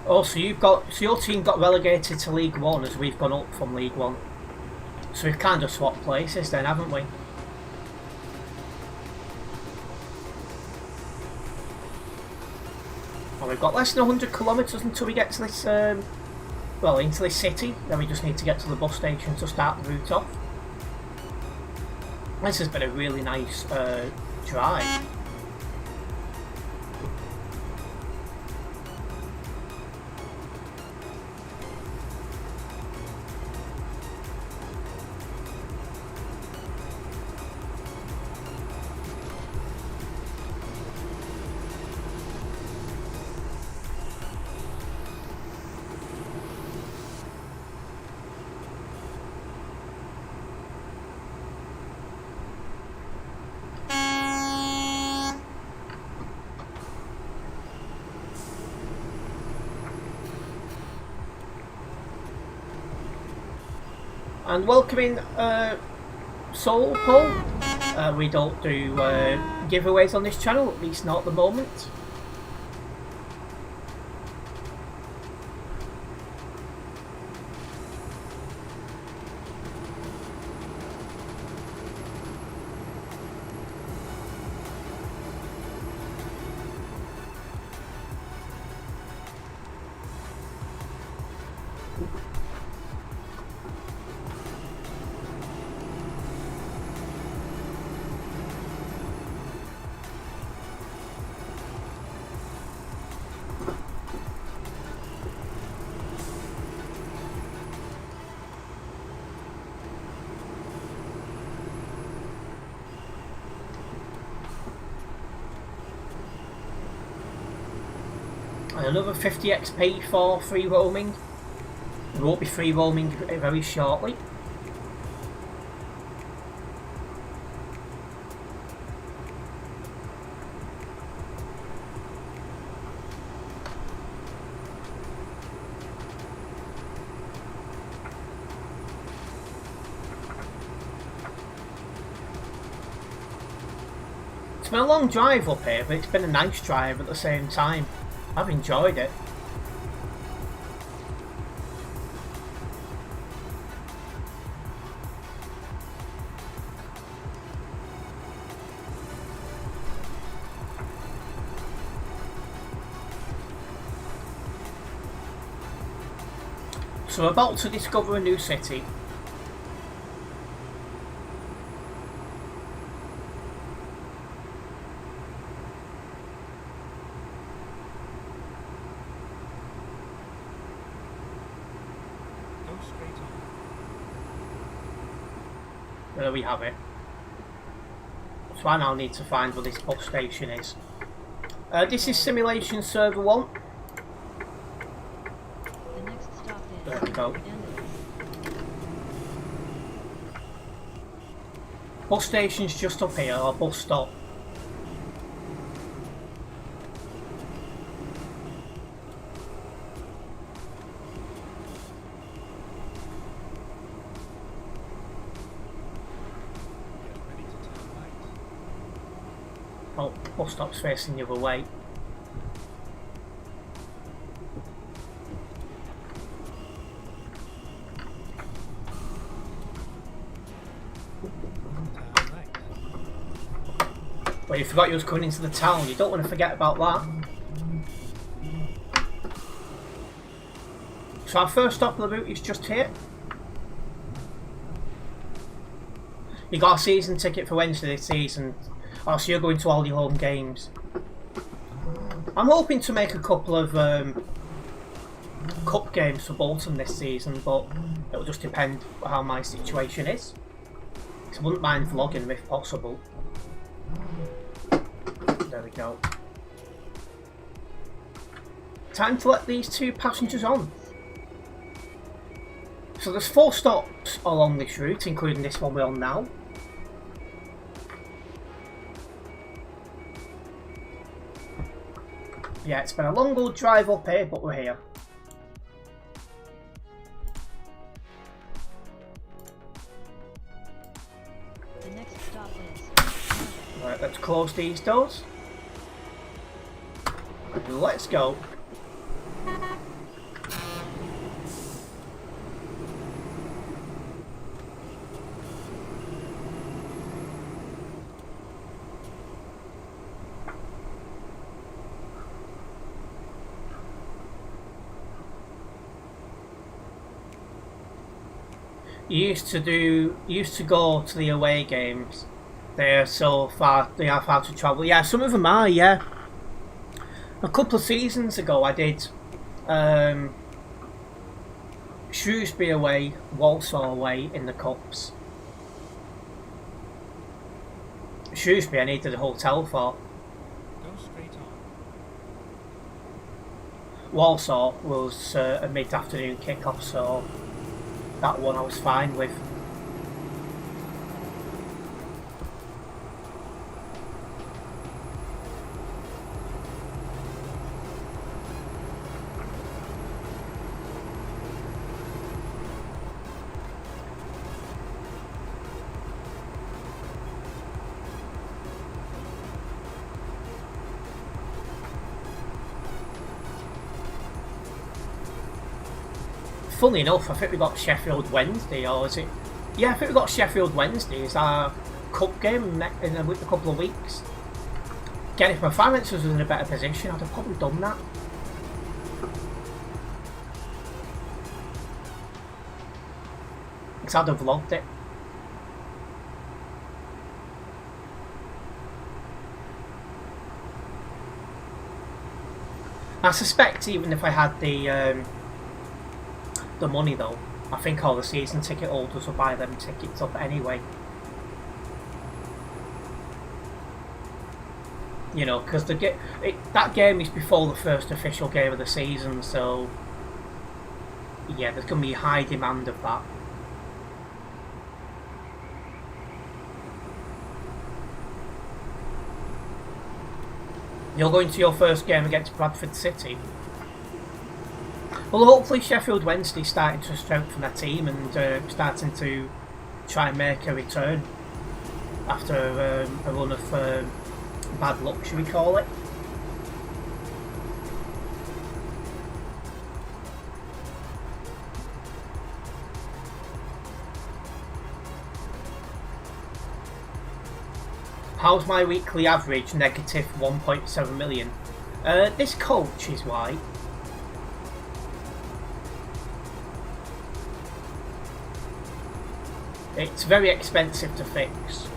[SPEAKER 1] Oh, so your team got relegated to League One as we've gone up from League One. So we've kind of swapped places then, haven't we? Well, we've got less than 100 kilometres until we get to this, well, into this city. Then we just need to get to the bus station to start the route off. This has been a really nice drive. And welcoming Soul Paul. We don't do giveaways on this channel, at least not at the moment. And another 50 XP for free roaming. There won't be free roaming very shortly. It's been a long drive up here, but it's been a nice drive at the same time. I've enjoyed it. So we're about to discover a new city.
[SPEAKER 3] Go straight on.
[SPEAKER 1] There we have it. So I now need to find where this bus station is. This is Simulation Server 1.
[SPEAKER 2] The next stop is
[SPEAKER 1] There we go. Bus station's just up here, or bus stop.
[SPEAKER 3] Get ready to turn right.
[SPEAKER 1] Oh, bus stop's facing the other way.
[SPEAKER 3] Turn right.
[SPEAKER 1] But you forgot you was coming into the town, you don't want to forget about that. So our first stop of the route is just here. You got a season ticket for Wednesday this season. Oh, so you're going to all your home games. I'm hoping to make a couple of cup games for Bolton this season, but it'll just depend how my situation is. So I wouldn't mind vlogging them if possible. There we go. Time to let these two passengers on. So there's 4 stops along this route, including this one we're on now. Yeah, it's been a long old drive up here, but we're here.
[SPEAKER 2] The next stop is
[SPEAKER 1] Right, let's close these doors. Let's go. You used to go to the away games. They are so far. They are far to travel. Yeah, some of them are. Yeah. A couple of seasons ago, I did Shrewsbury away, Walsall away in the cups. Shrewsbury, I needed a hotel for.
[SPEAKER 3] Go straight on.
[SPEAKER 1] Walsall was a mid-afternoon kick-off, so that one I was fine with. Funny enough, I think we got Sheffield Wednesday, or is it? Yeah, I think we got Sheffield Wednesday as our cup game in a couple of weeks. Again, if my finances was in a better position, I'd have probably done that. Because I'd have vlogged it. I suspect even if I had the money though, I think all the season ticket holders will buy them tickets up anyway. You know, because that game is before the first official game of the season, so yeah, there's going to be high demand of that. You're going to your first game against Bradford City. Well, hopefully Sheffield Wednesday's starting to strengthen their team and starting to try and make a return after a run of bad luck, should we call it. How's my weekly average? Negative 1.7 million. This coach is why. It's very expensive to fix.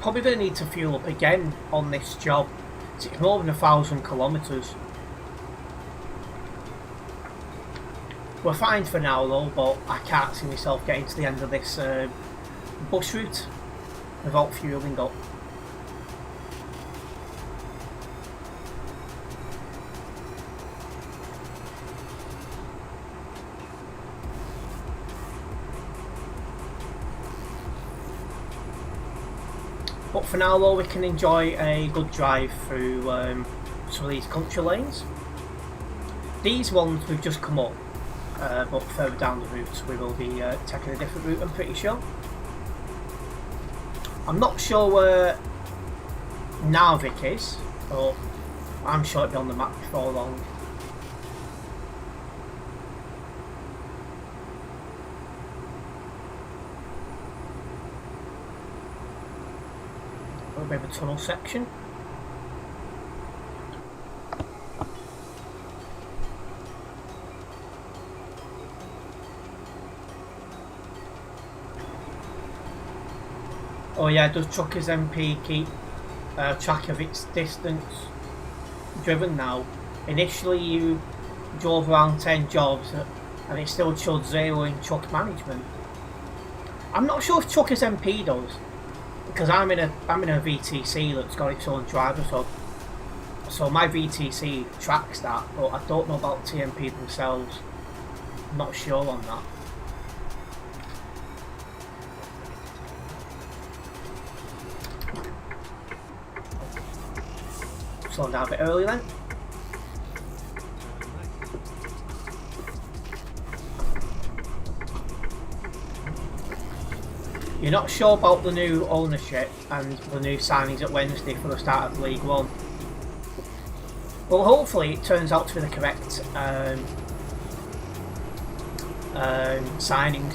[SPEAKER 1] Probably going to need to fuel up again on this job. It's more than 1,000 kilometres. We're fine for now though, but I can't see myself getting to the end of this bus route without fueling up. But for now though, we can enjoy a good drive through some of these country lanes. These ones we've just come up, but further down the route we will be taking a different route, I'm pretty sure. I'm not sure where Narvik is, but I'm sure it'll be on the map before long. A bit of a tunnel section. Oh yeah, does Truckers MP keep track of its distance driven now? Initially you drove around 10 jobs and it still showed 0 in truck management. I'm not sure if Truckers MP does, because I'm in a VTC that's got its own driver, so my VTC tracks that, but I don't know about TMP themselves. I'm not sure on that. Slowing down a bit early then. You're not sure about the new ownership and the new signings at Wednesday for the start of League One. Well, hopefully it turns out to be the correct signings.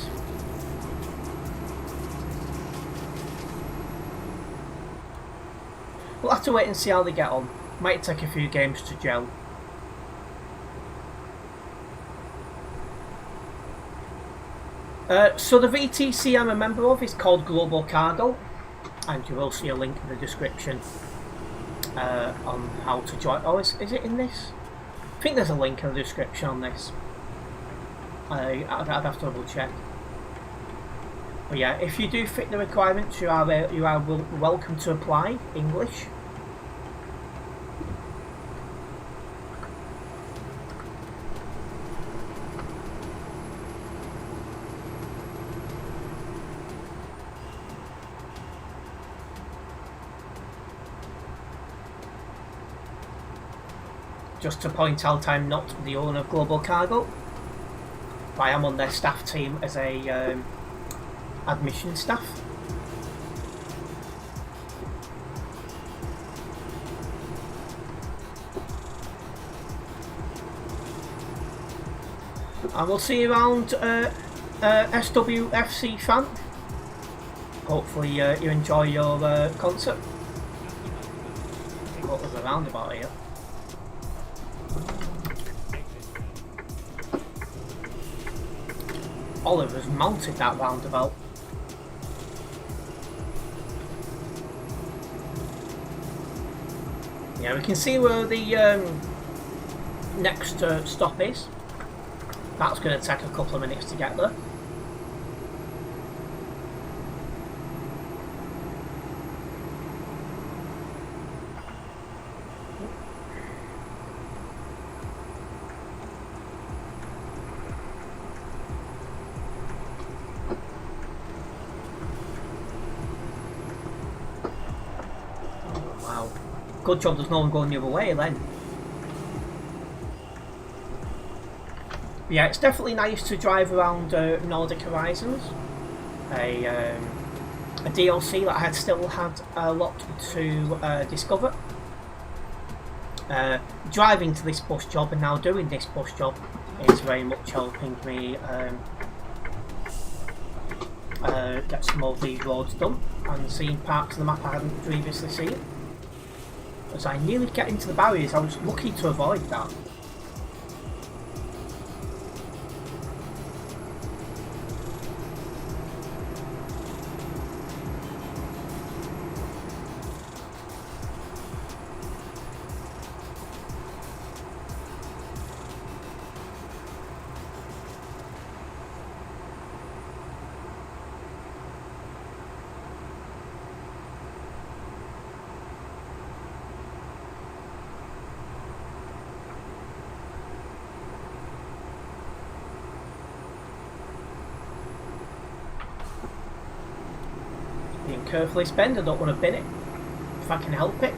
[SPEAKER 1] We'll have to wait and see how they get on. Might take a few games to gel. So the VTC I'm a member of is called Global Cargo, and you will see a link in the description on how to join. Oh, is it in this? I think there's a link in the description on this. I'd have to double check. But yeah, if you do fit the requirements, you are welcome to apply. English. Just to point out, I'm not the owner of Global Cargo, but I am on their staff team as a admission staff. And we'll see you around SWFC fan. Hopefully you enjoy your concert. What was the roundabout here? Oliver's mounted that roundabout. Yeah, we can see where the next stop is. That's going to take a couple of minutes to get there. Wow. Good job there's no one going the other way then. Yeah, it's definitely nice to drive around Nordic Horizons. A DLC that I still had a lot to discover. Driving to this bus job and now doing this bus job is very much helping me get some of these roads done and seeing parts of the map I hadn't previously seen. As I nearly get into the barriers, I was lucky to avoid that. Being carefully spend, I don't want to bin it if I can help it.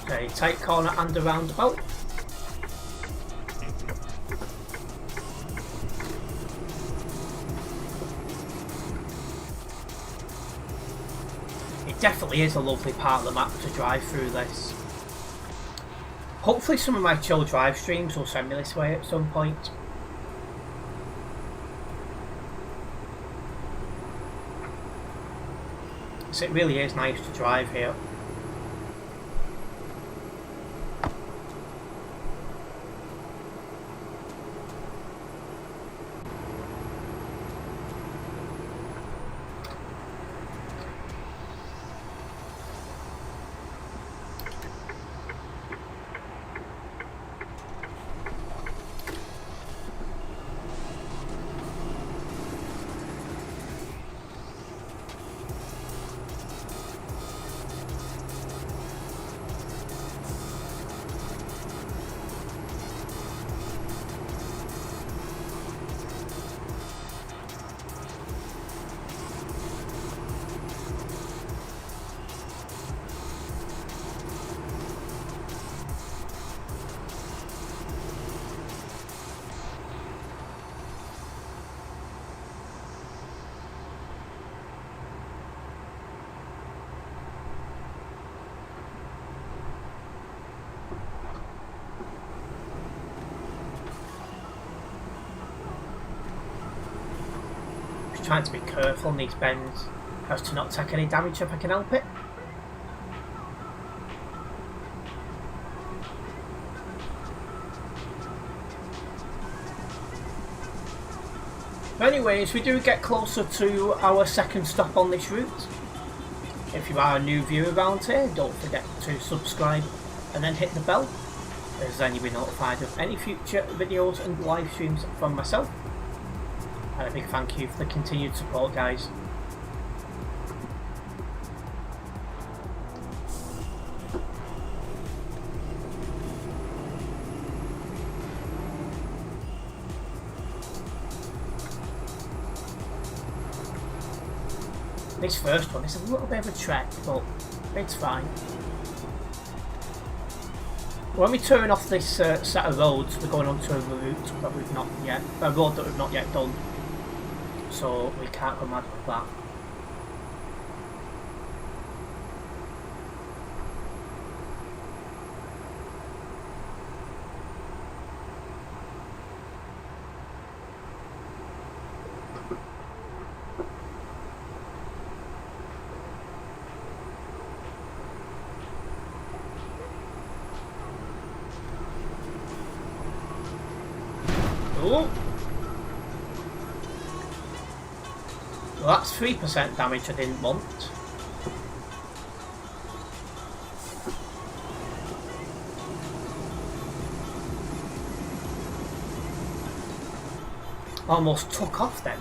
[SPEAKER 1] Okay, tight corner and a roundabout. It definitely is a lovely part of the map to drive through this. Hopefully some of my chill drive streams will send me this way at some point. So it really is nice to drive here. Trying to be careful on these bends as to not take any damage if I can help it. But anyways, we do get closer to our second stop on this route. If you are a new viewer around here, don't forget to subscribe and then hit the bell, as then you'll be notified of any future videos and live streams from myself. And a big thank you for the continued support, guys. This first one is a little bit of a trek, but It's fine. When we turn off this set of roads, we're going onto a route that we've not yet, a road that we've not yet done. So we can't go mad with that. Oh. Well, that's 3% damage I didn't want. Almost took off then.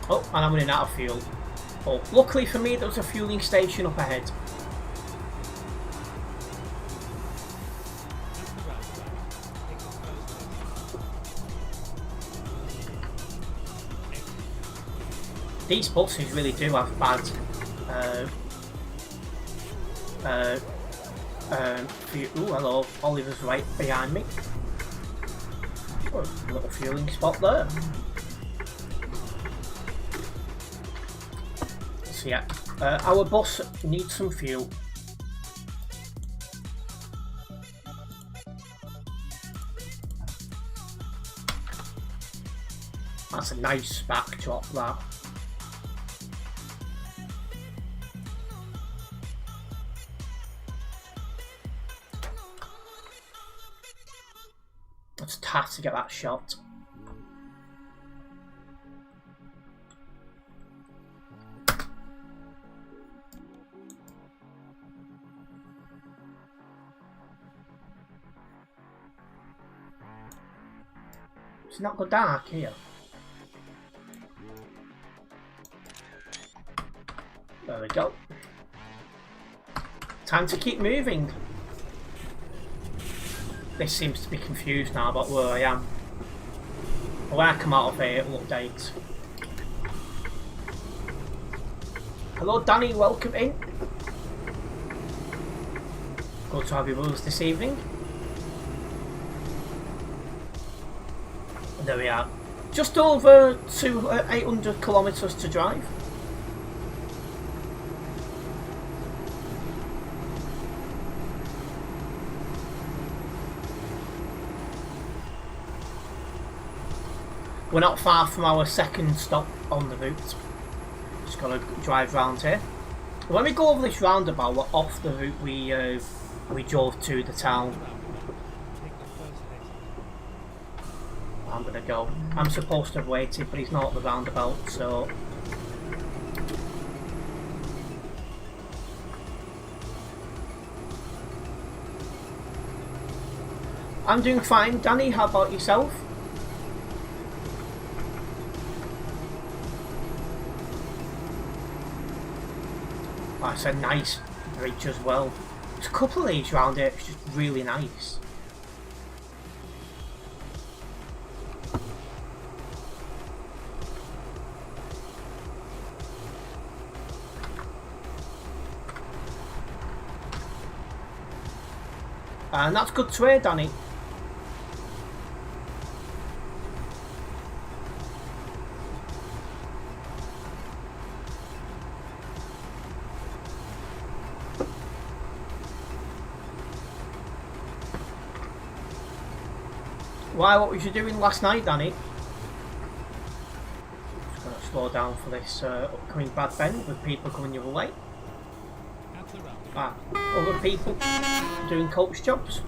[SPEAKER 1] Oh, and I'm running out of fuel. Oh, luckily for me there was a fueling station up ahead. These buses really do have bad ooh, hello, Oliver's right behind me. Oh, a little fueling spot there. So yeah, our bus needs some fuel. That's a nice backdrop, that. It's tough to get that shot. It's not go dark here. There we go. Time to keep moving. This seems to be confused now about where I am. When I come out of here, it'll update. Hello Danny, welcome in. Good to have you with us this evening. And there we are. Just over to 800 kilometres to drive. We're not far from our second stop on the route. Just gotta drive round here. When we go over this roundabout, we're off the route we drove to the town. I'm gonna go. I'm supposed to have waited, but he's not at the roundabout, so. I'm doing fine, Danny. How about yourself? That's a nice bridge as well. There's a couple of these around here, it's just really nice. And that's good to hear, Danny. Why, what was you doing last night, Danny? Just going to slow down for this upcoming bad bend with people coming your way. Other people doing coach jobs.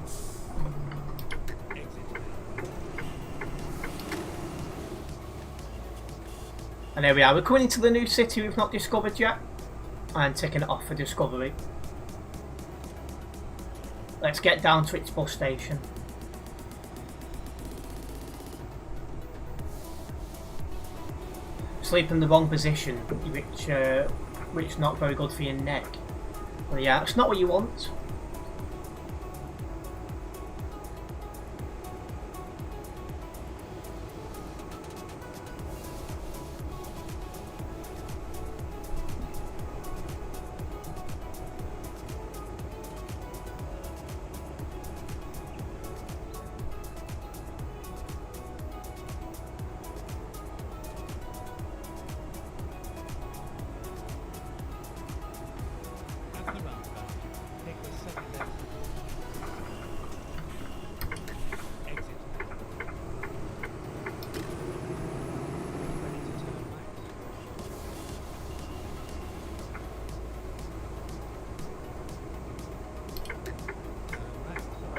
[SPEAKER 1] And there we are, we're coming into the new city we've not discovered yet. And taking it off for discovery. Let's get down to its bus station. Sleep in the wrong position, which is not very good for your neck. But yeah, it's not what you want.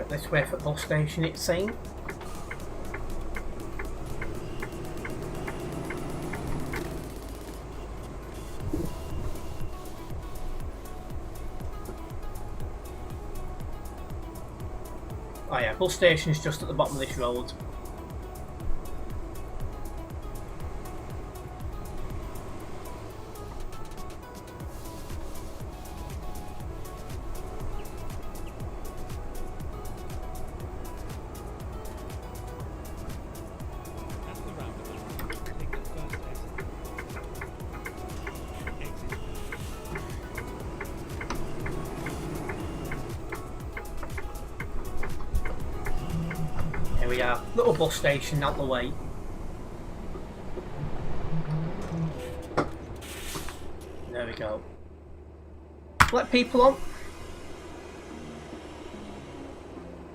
[SPEAKER 1] This way for the bus station, it's saying. Oh yeah, bus station's just at the bottom of this road.
[SPEAKER 3] At the roundabout, take the first exit. Exit.
[SPEAKER 1] Here we are, little bus station out the way. There we go. Let people on.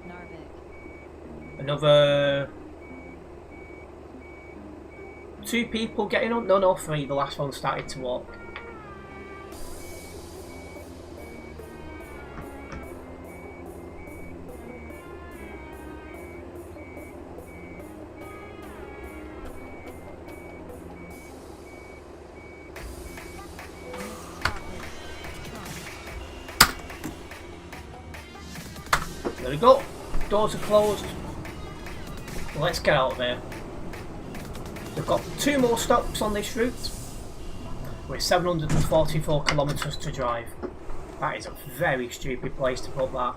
[SPEAKER 2] Narvik.
[SPEAKER 1] Another 2 people getting on. No, 3. The last one started to walk. There we go. Doors are closed. Let's get out of here. We've got 2 more stops on this route. With 744 kilometres to drive. That is a very stupid place to put that.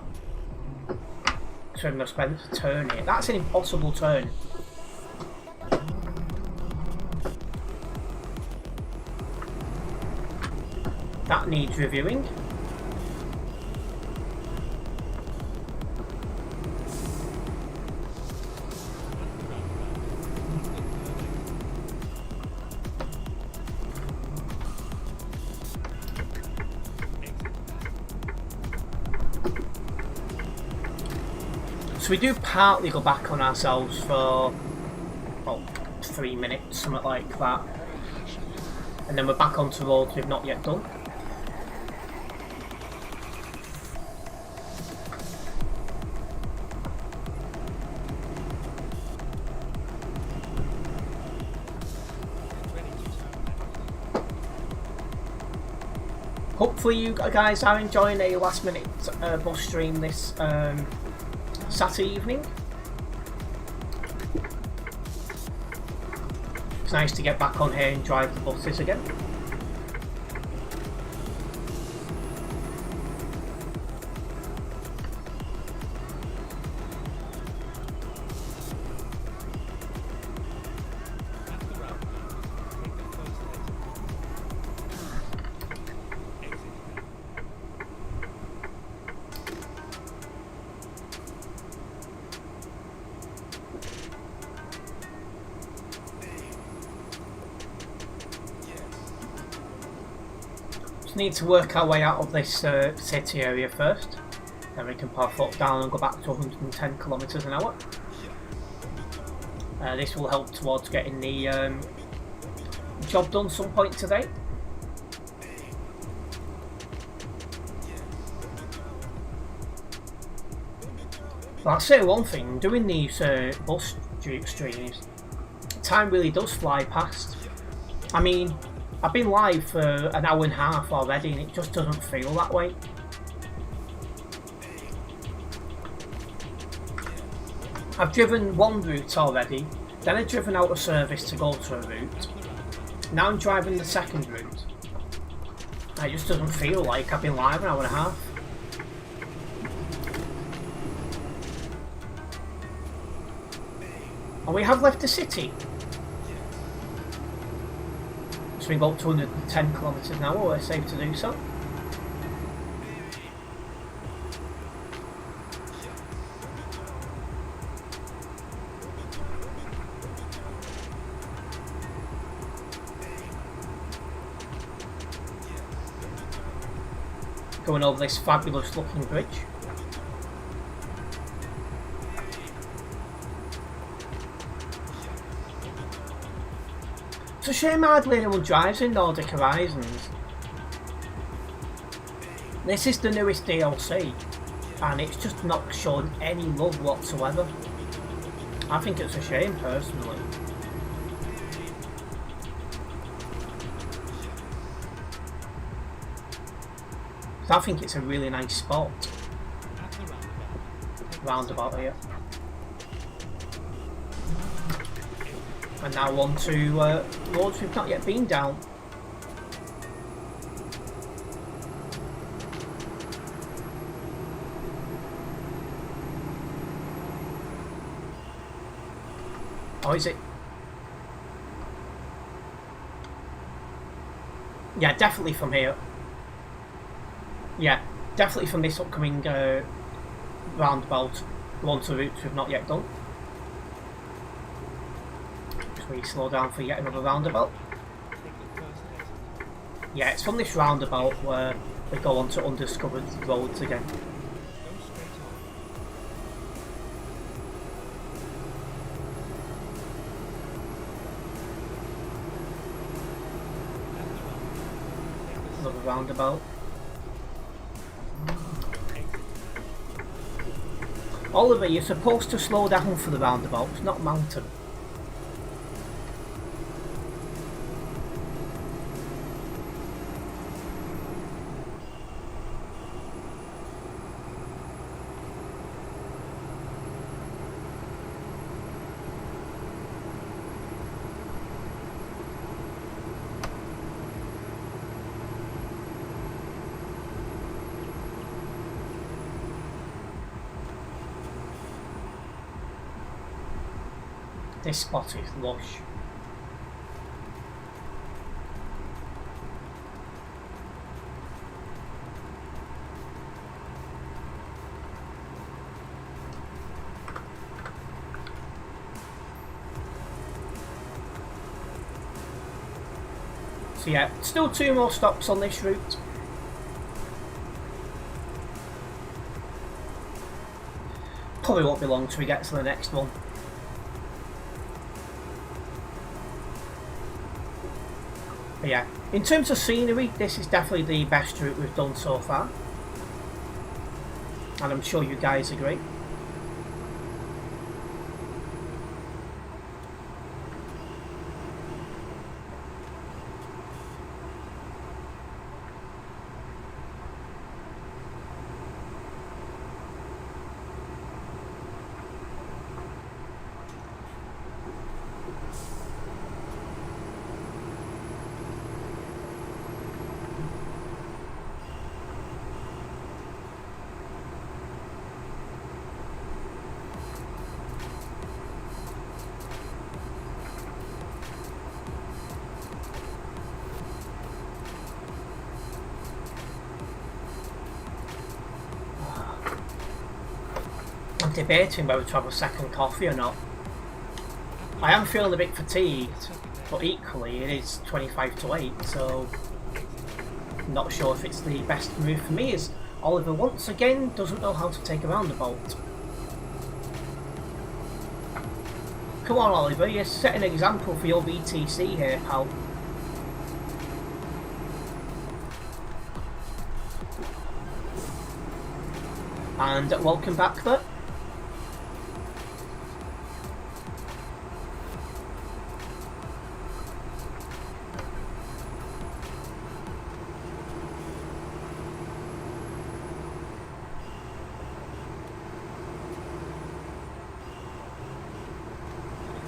[SPEAKER 1] So I'm going to spend a turn here. That's an impossible turn. That needs reviewing. So we do partly go back on ourselves for, well, 3 minutes, something like that. And then we're back onto roads we've not yet done. Hopefully you guys are enjoying a last minute bus stream this Saturday evening. It's nice to get back on here and drive the buses again.
[SPEAKER 3] At the roundabout, take the first exit. Exit.
[SPEAKER 1] Just need to work our way out of this city area first. Then we can power foot down and go back to 110 kilometres an hour. This will help towards getting the job done some point today. But I'll say one thing, doing these bus streams, time really does fly past. I mean, I've been live for an hour and a half already and it just doesn't feel that way. I've driven one route already, then I've driven out of service to go to a route. Now I'm driving the second route. It just doesn't feel like I've been live an hour and a half. And we have left the city. So we go up to 110 kilometres an hour, we're safe to do so. Going over this fabulous looking bridge. It's a shame hardly anyone drives in Nordic Horizons. This is the newest DLC. and it's just not shown any love whatsoever. I think it's a shame, personally. I think it's a really nice spot.
[SPEAKER 3] At the
[SPEAKER 1] Roundabout here. And now on to roads we've not yet been down. Oh, is it? Yeah, definitely from here. Yeah, definitely from this upcoming roundabout. One to the routes we've not yet done. Just we slow down for yet another roundabout. Yeah, it's from this roundabout where we go on to undiscovered roads again. Another roundabout. Oliver, you're supposed to slow down for the roundabouts, not mountain. This spot is lush. So yeah, still 2 more stops on this route. Probably won't be long till we get to the next one. But yeah, in terms of scenery, this is definitely the best route we've done so far. And I'm sure you guys agree. I'm debating whether to have a second coffee or not. I am feeling a bit fatigued, but equally it is 25 to 8, so I'm not sure if it's the best move for me, as Oliver once again doesn't know how to take a roundabout. Come on, Oliver, you're setting an example for your VTC here, pal. And welcome back there.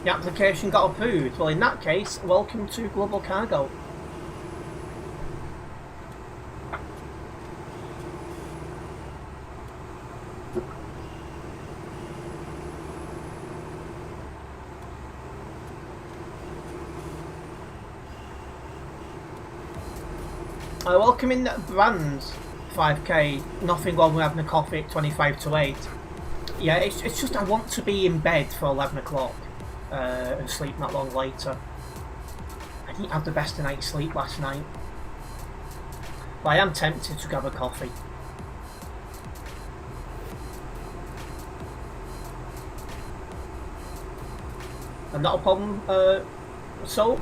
[SPEAKER 1] The application got approved. Well, in that case, welcome to Global Cargo. Welcome in Brands 5k. Nothing wrong with having a coffee at 25 to 8. Yeah, it's just I want to be in bed for 11 o'clock. And sleep not long later. I didn't have the best of night's sleep last night, but I am tempted to grab a coffee. And not a problem, so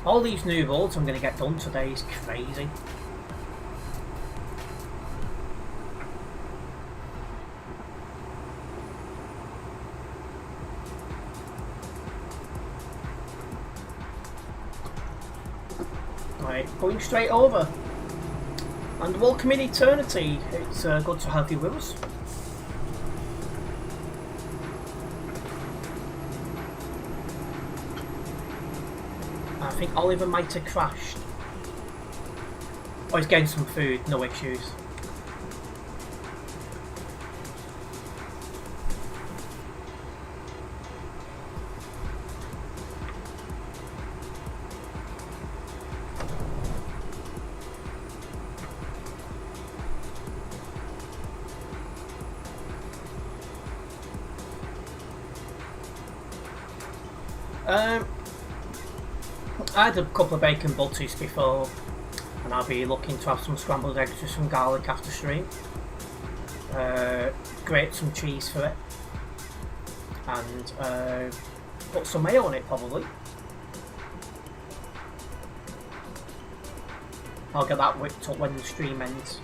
[SPEAKER 1] All these new roads I'm going to get done today is crazy. Right, going straight over. And welcome in Eternity. It's good to have you with us. I think Oliver might have crashed. Oh, he's getting some food, no issues. I had a couple of bacon butties before, and I'll be looking to have some scrambled eggs with some garlic after stream. Grate some cheese for it, and put some mayo on it probably. I'll get that whipped up when the stream ends.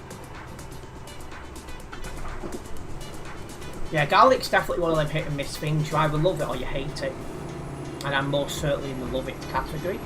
[SPEAKER 1] Yeah, garlic's definitely one of them hit and miss things. You either love it or you hate it. And I'm most certainly in the love it category.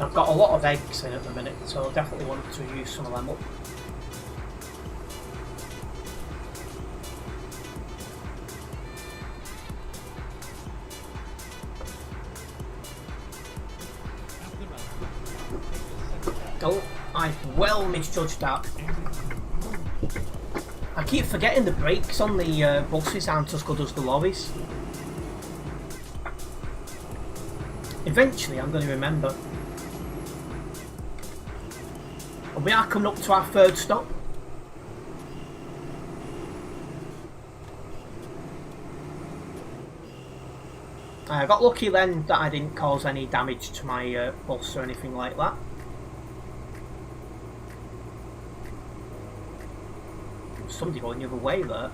[SPEAKER 1] I've got a lot of eggs in at the minute, so I definitely want to use some of them up. Oh, I've well misjudged that. I keep forgetting the brakes on the buses aren't as good as the lorries. Eventually I'm going to remember. And we are coming up to our third stop. I got lucky then that I didn't cause any damage to my bus or anything like that. Somebody going the other way there.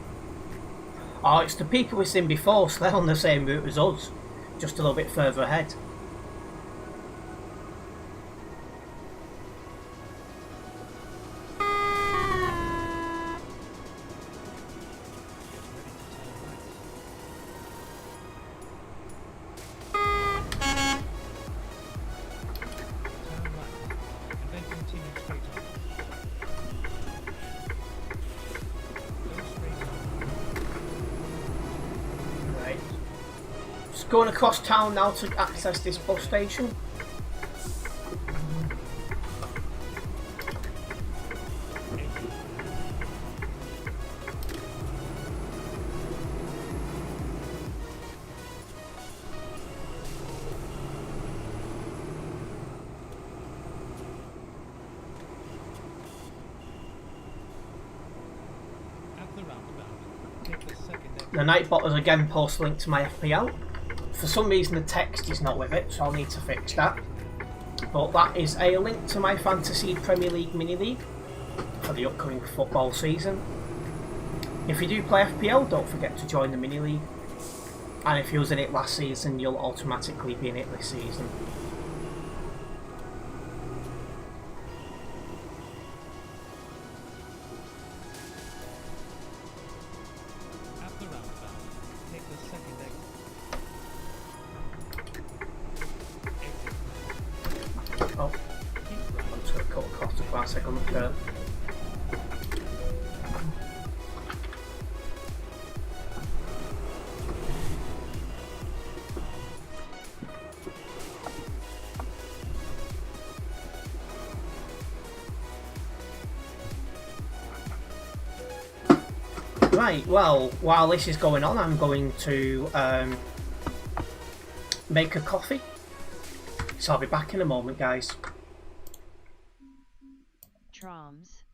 [SPEAKER 1] Oh, it's the people we've seen before, so they're on the same route as us, just a little bit further ahead. Going across town now to access this bus station. The Nightbot has again post linked to my FPL. For some reason the text is not with it, so I'll need to fix that. But that is a link to my Fantasy Premier League Mini League for the upcoming football season. If you do play FPL, don't forget to join the Mini League. And if you was in it last season, you'll automatically be in it this season. Oh, I'm just going to cut across the classic on the curve. Right, well, while this is going on, I'm going to make a coffee. So I'll be back in a moment, guys.
[SPEAKER 2] Troms.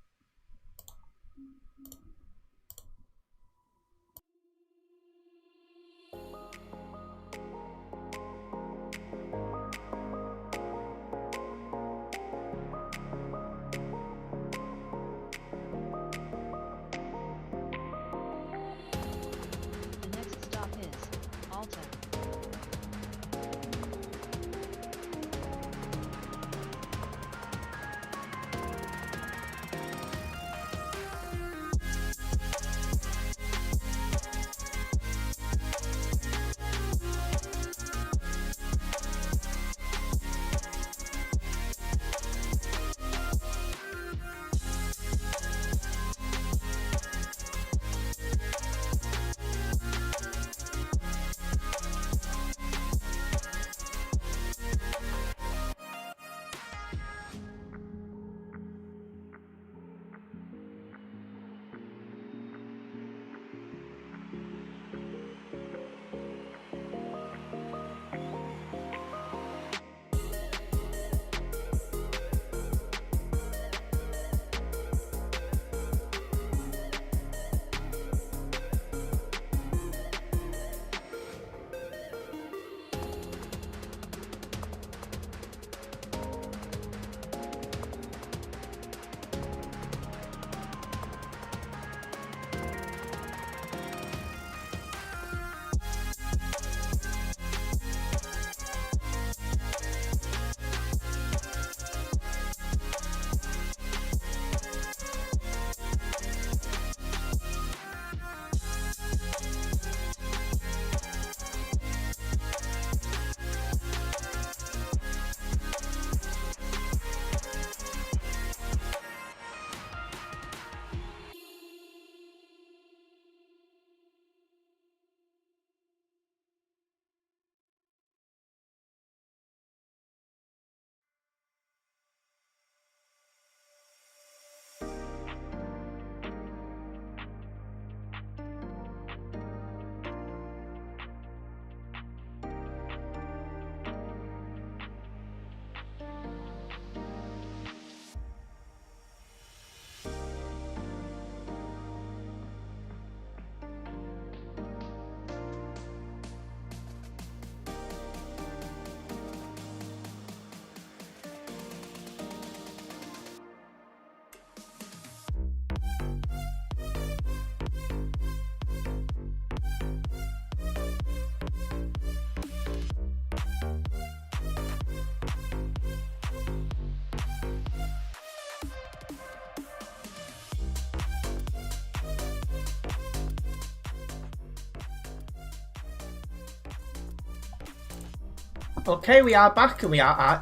[SPEAKER 1] Okay, we are back and we are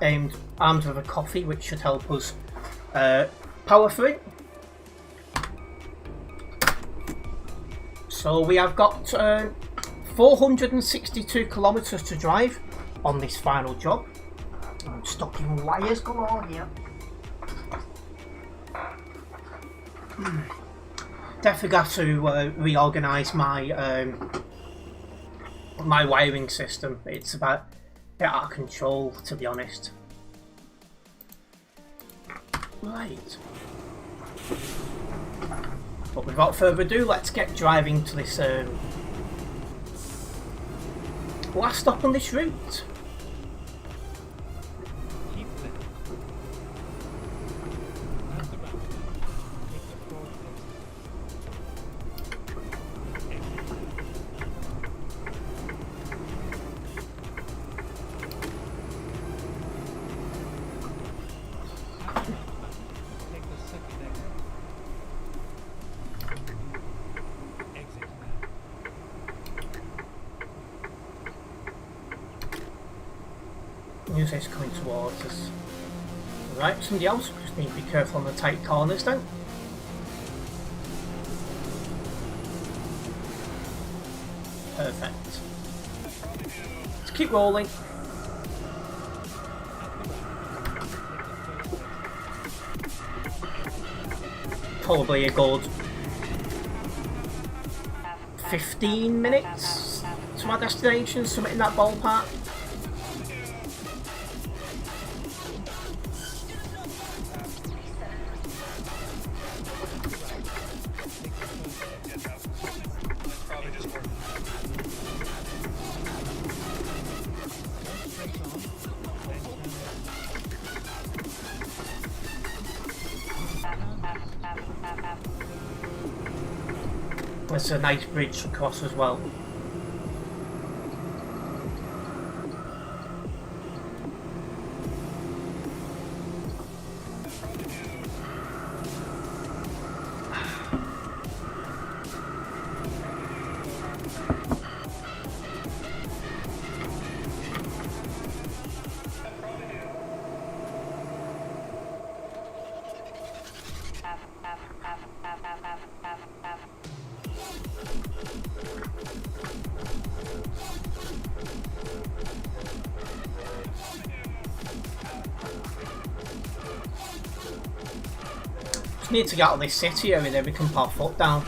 [SPEAKER 1] armed with a coffee, which should help us power through. So we have got 462 kilometres to drive on this final job. I'm stuck in wires galore here. Definitely got to reorganise my my wiring system. It's about a bit out of control, to be honest. Right. But without further ado, let's get driving to this last stop on this route.
[SPEAKER 3] Keep left. At the roundabout, take the fourth exit. Take the second exit. Exit now.
[SPEAKER 1] Music's coming towards us. Right, somebody else. Just need to be careful on the tight corners then. Perfect. Let's keep rolling. Probably a good 15 minutes to my destination, something in that ballpark. There's a nice bridge to cross as well. Just need to get out of this city area, then we can put our foot down.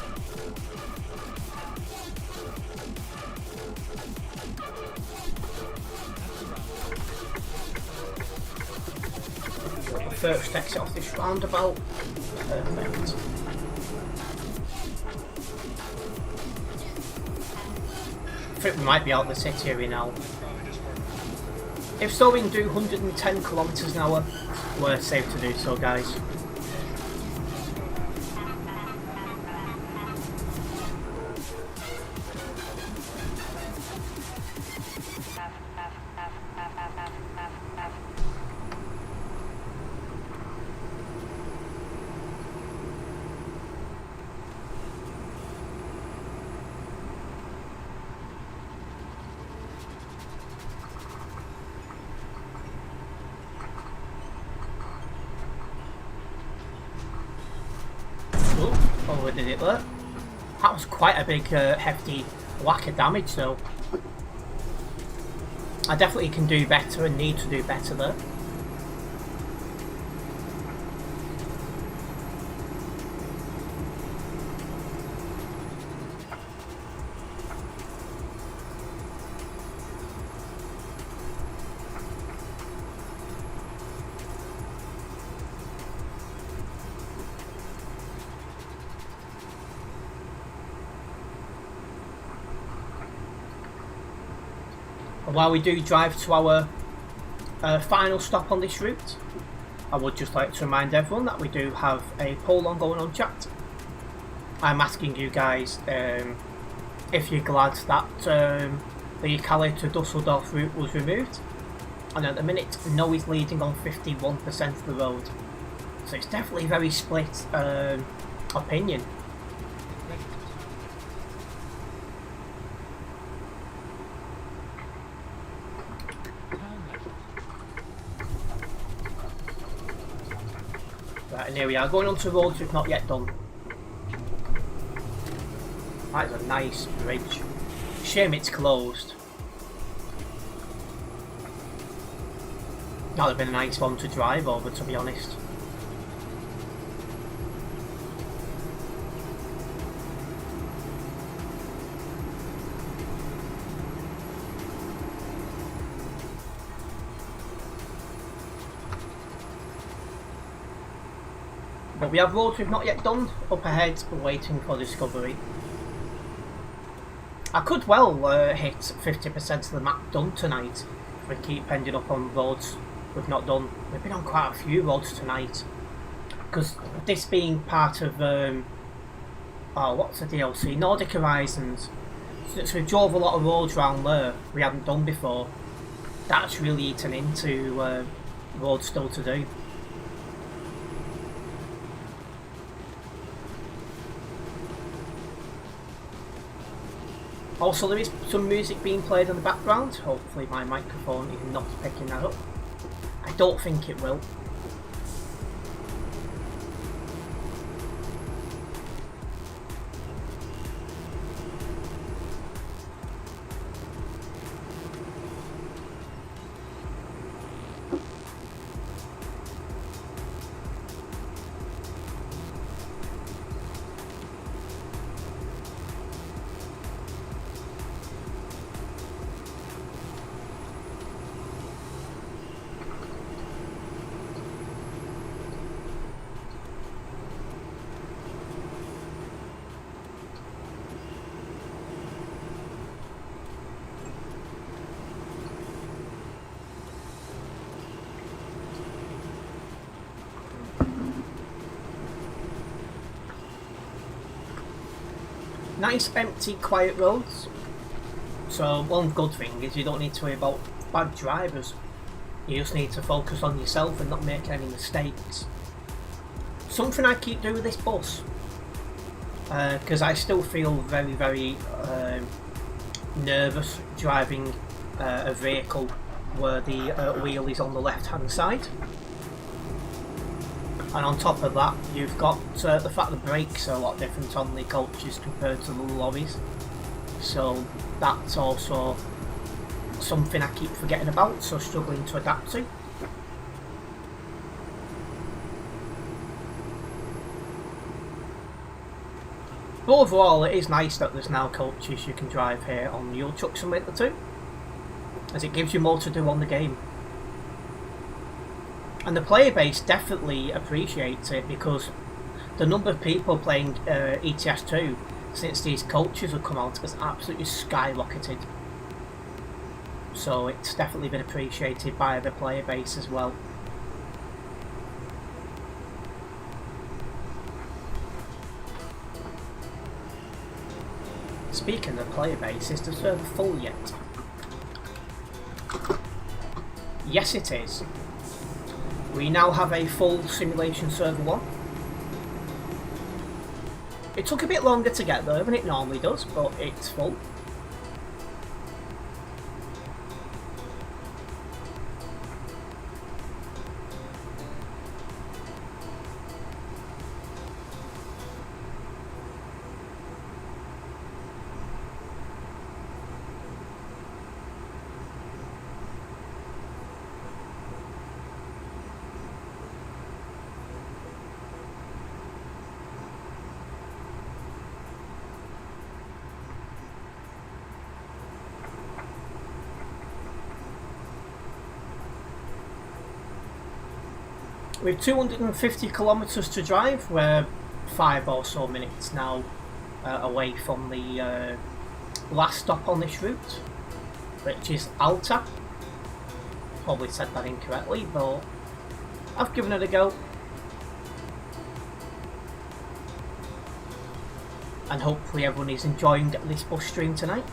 [SPEAKER 1] Got the first exit off this roundabout. Perfect. I think we might be out of the city area now. If so, we can do 110 kilometers an hour. We're safe to do so, guys. Oh, we did it there. That was quite a big, hefty whack of damage though. I definitely can do better and need to do better there. And while we do drive to our final stop on this route, I would just like to remind everyone that we do have a poll on going on chat. I'm asking you guys if you're glad that the Calais to Dusseldorf route was removed, and at the minute no is leading on 51% of the road, so it's definitely a very split opinion.
[SPEAKER 3] Turn
[SPEAKER 1] Right, and here we are, going onto roads we've not yet done. That is a nice bridge. Shame it's closed. That would have been a nice one to drive over, to be honest. But we have roads we've not yet done. Up ahead, we're waiting for discovery. I could well hit 50% of the map done tonight if we keep ending up on roads we've not done. We've been on quite a few roads tonight. Because this being part of, what's the DLC? Nordic Horizons. Since we drove a lot of roads around there we haven't done before, that's really eaten into roads still to do. Also, there is some music being played in the background. Hopefully my microphone is not picking that up. I don't think it will. Nice empty quiet roads, so one good thing is you don't need to worry about bad drivers. You just need to focus on yourself and not make any mistakes. Something I keep doing with this bus, because I still feel very nervous driving a vehicle where the wheel is on the left hand side. And on top of that, you've got the fact the brakes are a lot different on the coaches compared to the lorries. So that's also something I keep forgetting about, so struggling to adapt to. But overall, it is nice that there's now coaches you can drive here on Euro Truck Simulator 2, as it gives you more to do on the game. And the player base definitely appreciates it, because the number of people playing ETS2 since these coaches have come out has absolutely skyrocketed. So it's definitely been appreciated by the player base as well. Speaking of player base, is the server full yet? Yes, it is. We now have a full simulation server 1. It took a bit longer to get there than it normally does, but it's full. We've 250 kilometres to drive. We're 5 or so minutes now away from the last stop on this route, which is Alta. Probably said that incorrectly, but I've given it a go. And hopefully everyone is enjoying this bus stream tonight.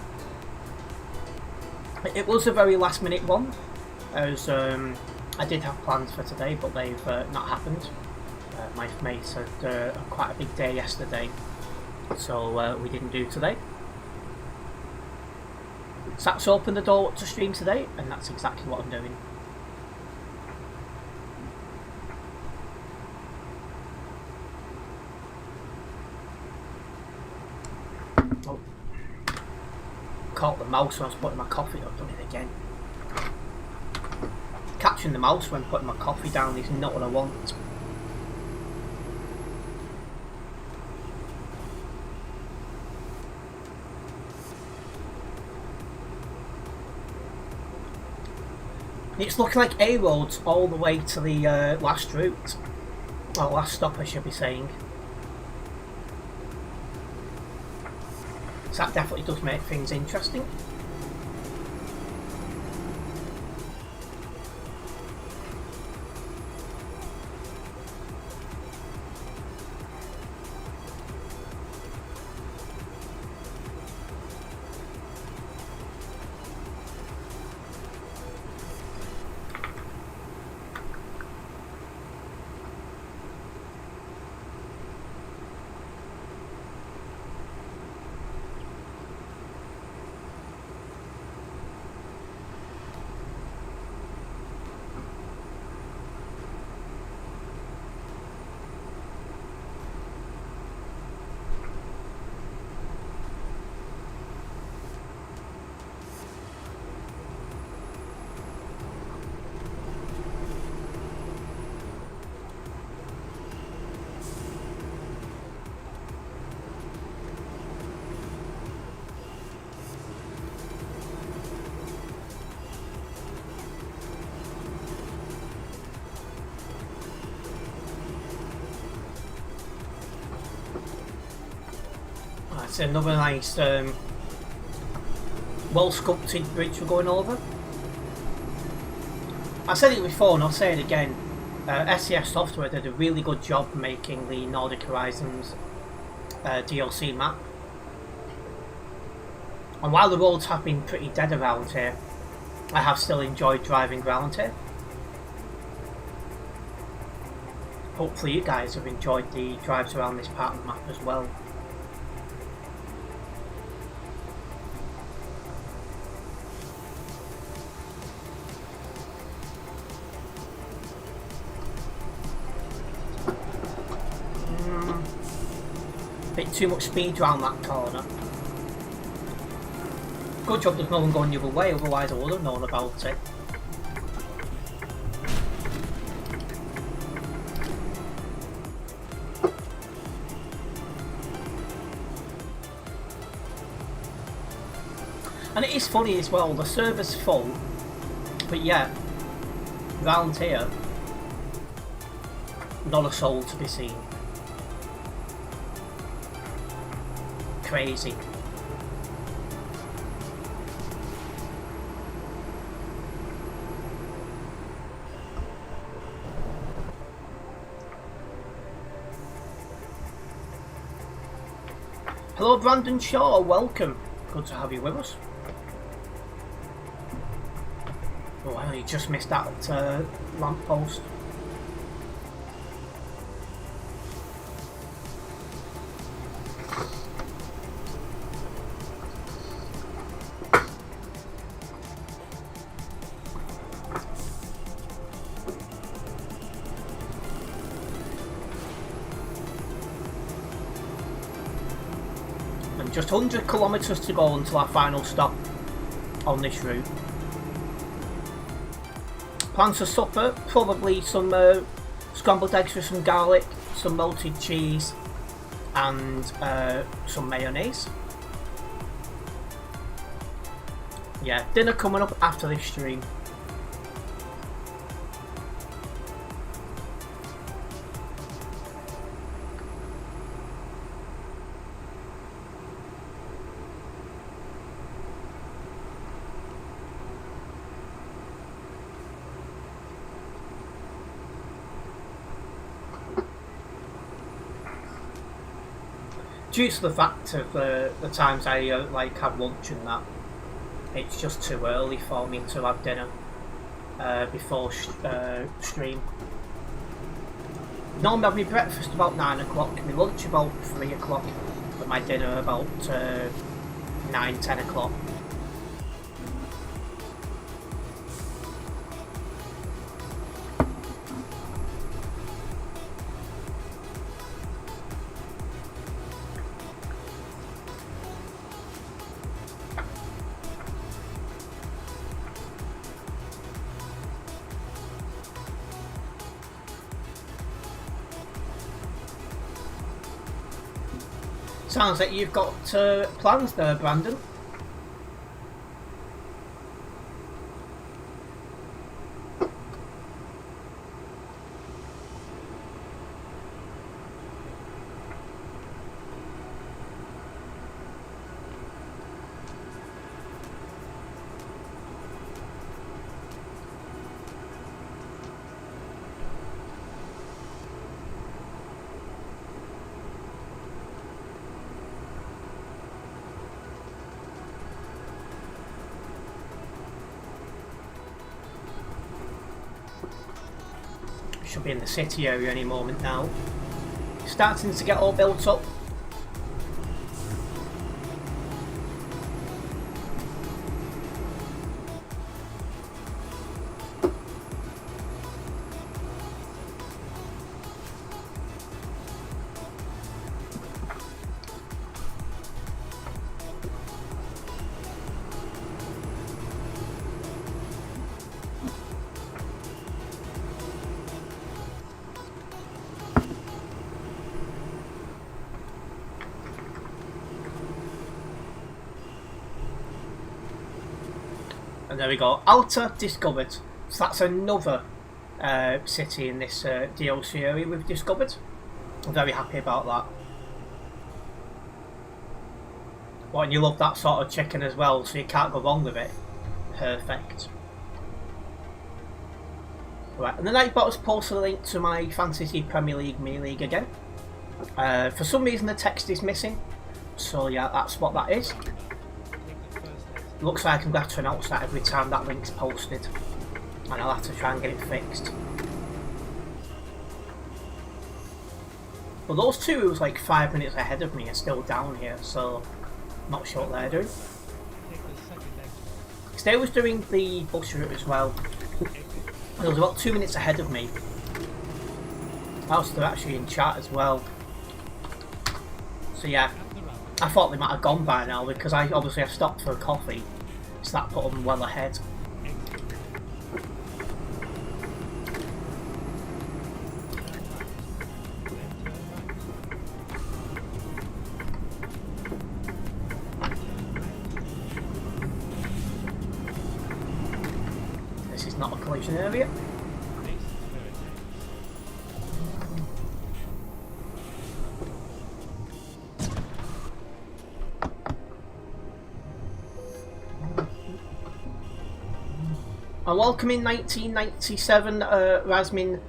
[SPEAKER 1] It was a very last minute one, as I did have plans for today, but they've not happened. My mates had quite a big day yesterday, so we didn't do today. So that's opened the door to stream today, and that's exactly what I'm doing. Oh. Caught the mouse when I was putting my coffee up, done it again. Catching the mouse when putting my coffee down is not what I want. It's looking like A roads all the way to the last route. Well, last stop I should be saying. So that definitely does make things interesting. That's another nice well sculpted bridge we're going over. I said it before and I'll say it again. SES Software did a really good job making the Nordic Horizons DLC map. And while the roads have been pretty dead around here, I have still enjoyed driving around here. Hopefully you guys have enjoyed the drives around this part of the map as well. Bit too much speed around that corner. Good job there's no one going the other way, otherwise I would have known about it. And it is funny as well, the server's full, but yet, round here, not a soul to be seen. Crazy. Hello Brandon Shaw, welcome. Good to have you with us. Oh, well, you just missed that lamppost. Just 100 kilometres to go until our final stop on this route. Plans for supper, probably some scrambled eggs with some garlic, some melted cheese and some mayonnaise. Yeah, dinner coming up after this stream. Due to the fact of the times I like have lunch and that, it's just too early for me to have dinner before stream. Normally I have my breakfast about 9 o'clock, my lunch about 3 o'clock, but my dinner about 9-10 o'clock. Sounds like you've got plans there, Brandon. Should be in the city area any moment now. Starting to get all built up. And there we go, Alta discovered. So that's another city in this DLC area we've discovered. I'm very happy about that. Well, and you love that sort of chicken as well, so you can't go wrong with it. Perfect. Right, and the Nightbot posted a link to my Fantasy Premier League Me League again. For some reason the text is missing, so yeah, that's what that is. Looks like I'm going to have to announce that every time that link's posted, and I'll have to try and get it fixed. But those two who was like 5 minutes ahead of me are still down here, so not sure what they're doing. Because they was doing the bus route as well. They was about 2 minutes ahead of me. Also, they're actually in chat as well. So yeah. I thought they might have gone by now because I obviously have stopped for a coffee, so that put them well ahead. This is not a collision area. And welcome in 1997, Rasmin.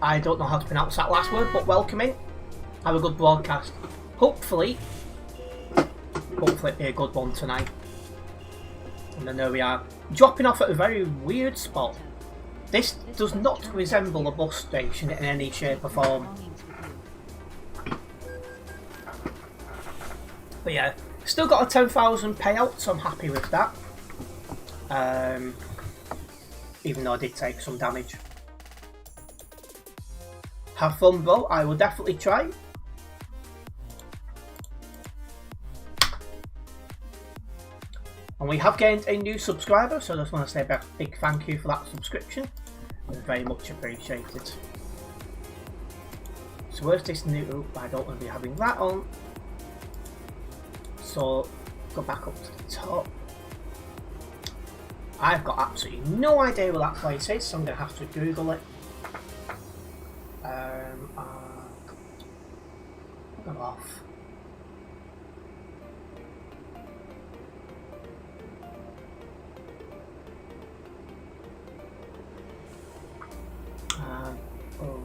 [SPEAKER 1] I don't know how to pronounce that last word, but welcome in. Have a good broadcast. Hopefully it'll be a good one tonight. And then there we are, dropping off at a very weird spot. This does not resemble a bus station in any shape or form. But yeah, still got a 10,000 payout, so I'm happy with that. Even though I did take some damage. Have fun, bro. I will definitely try. And we have gained a new subscriber, so I just want to say a big thank you for that subscription. It's very much appreciated. So where's this new... I don't want to be having that on. So go back up to the top. I've got absolutely no idea where that place is, so I'm going to have to Google it. Go off. Oh.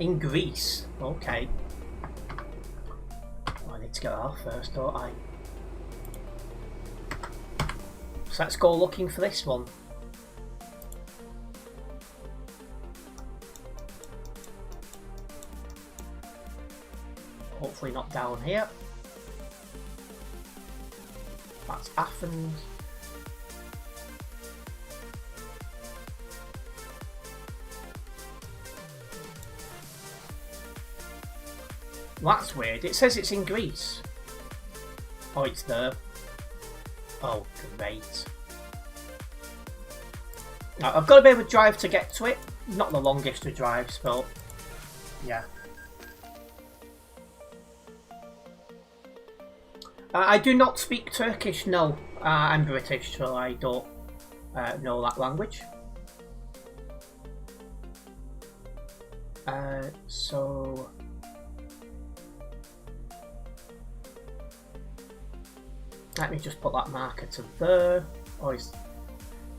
[SPEAKER 1] In Greece, okay. I need to get off first, don't I? So let's go looking for this one. Hopefully not down here. That's Athens. That's weird. It says it's in Greece. Oh, it's there. Oh, great. Now, I've got to be able to drive to get to it, not the longest of drives, but yeah. I do not speak Turkish, no. I'm British, so I don't know that language. So let me just put that marker to there. Oh, so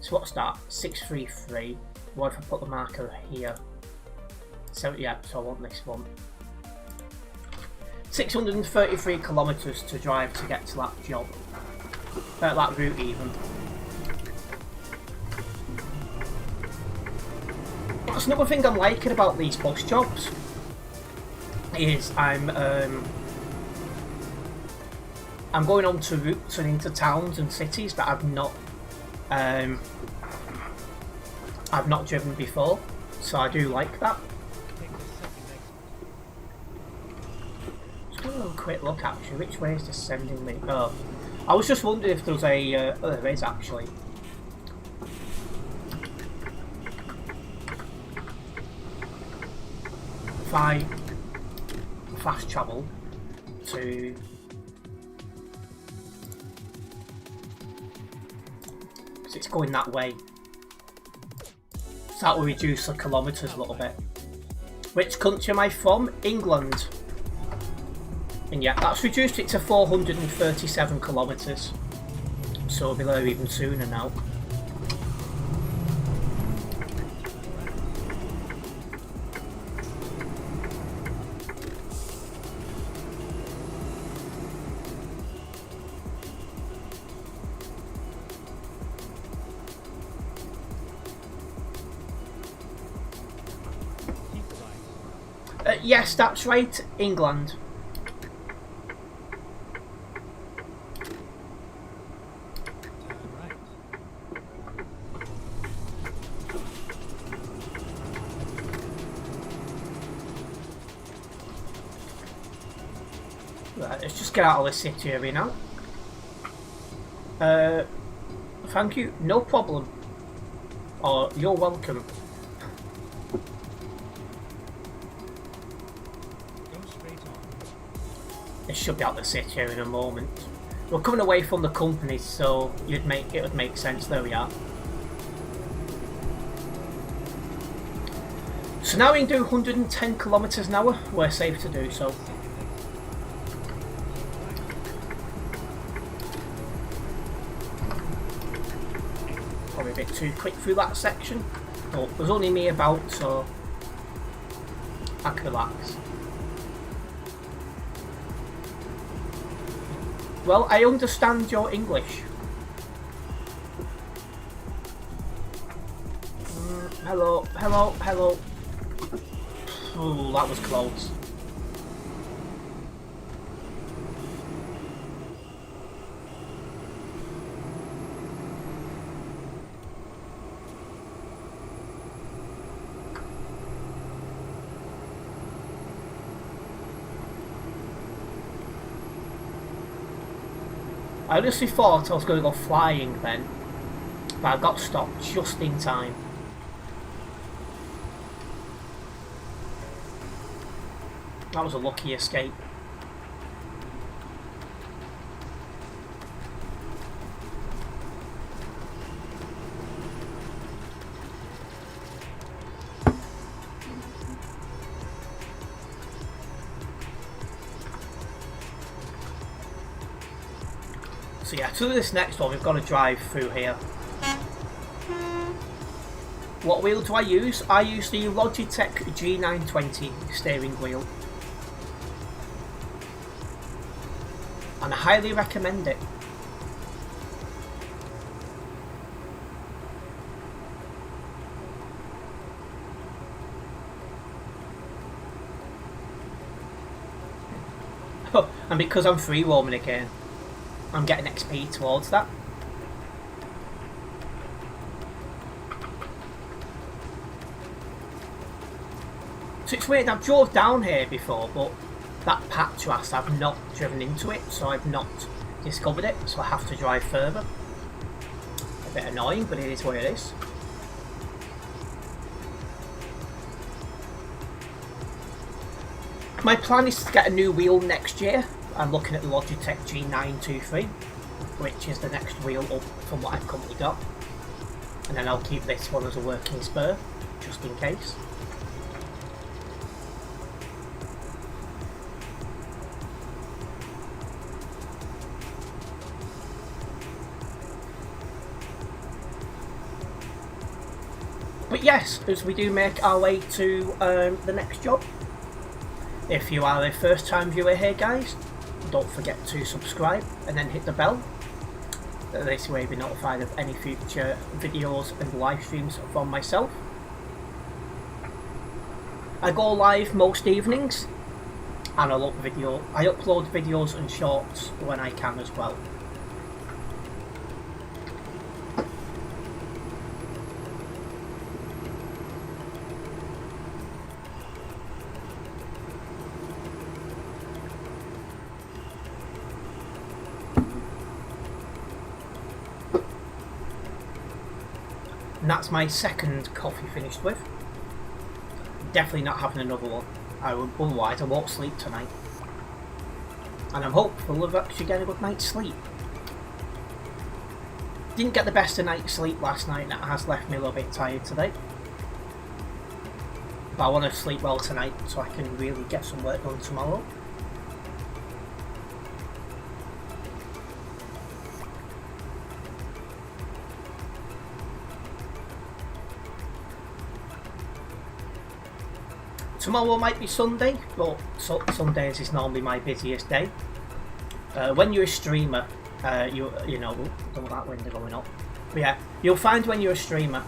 [SPEAKER 1] what's that? 633. What if I put the marker here? So yeah, so I want this one. 633 kilometres to drive to get to that job. That route even. That's another thing I'm liking about these bus jobs. Is I'm going on to routes and into towns and cities that I've not driven before, so I do like that. Just going to have a quick look actually. Which way is this sending me? Oh, I was just wondering if there's a. Oh, there is actually. If I fast travel to. It's going that way, so that will reduce the kilometres a little bit. Which country am I from? England. And yeah, that's reduced it to 437 kilometres, so we'll be there even sooner now. Yes, that's right, England. Right, let's just get out of the city area now. Thank you, no problem. Or you're welcome. It should be out the city here in a moment. We're coming away from the company, so it would make sense. There we are. So now we can do 110 kilometers an hour. We're safe to do so. Probably a bit too quick through that section. But there's only me about, so I can relax. Well, I understand your English. Hello, hello, hello. Oh, that was close. I honestly thought I was going to go flying then, but I got stopped just in time. That was a lucky escape. So yeah, to this next one we've got to drive through here. What wheel do I use? I use the Logitech G920 steering wheel. And I highly recommend it. Oh, and because I'm free roaming again, I'm getting XP towards that. So it's weird, I've drove down here before, but that patch ras, I've not driven into it, so I've not discovered it, so I have to drive further. A bit annoying, but it is what it is. My plan is to get a new wheel next year. I'm looking at the Logitech G923, which is the next wheel up from what I've currently got. And then I'll keep this one as a working spur, just in case. But yes, as we do make our way to the next job. If you are a first time viewer here guys, don't forget to subscribe and then hit the bell. This way you'll be notified of any future videos and live streams from myself. I go live most evenings and I upload videos and shorts when I can as well. And that's my second coffee finished with. Definitely not having another one. Otherwise I won't sleep tonight. And I'm hopeful of actually getting a good night's sleep. Didn't get the best of night's sleep last night and that has left me a little bit tired today. But I want to sleep well tonight so I can really get some work done tomorrow. Tomorrow might be Sunday, but Sundays is normally my busiest day. When you're a streamer, you know, don't that window going up. But yeah, you'll find when you're a streamer,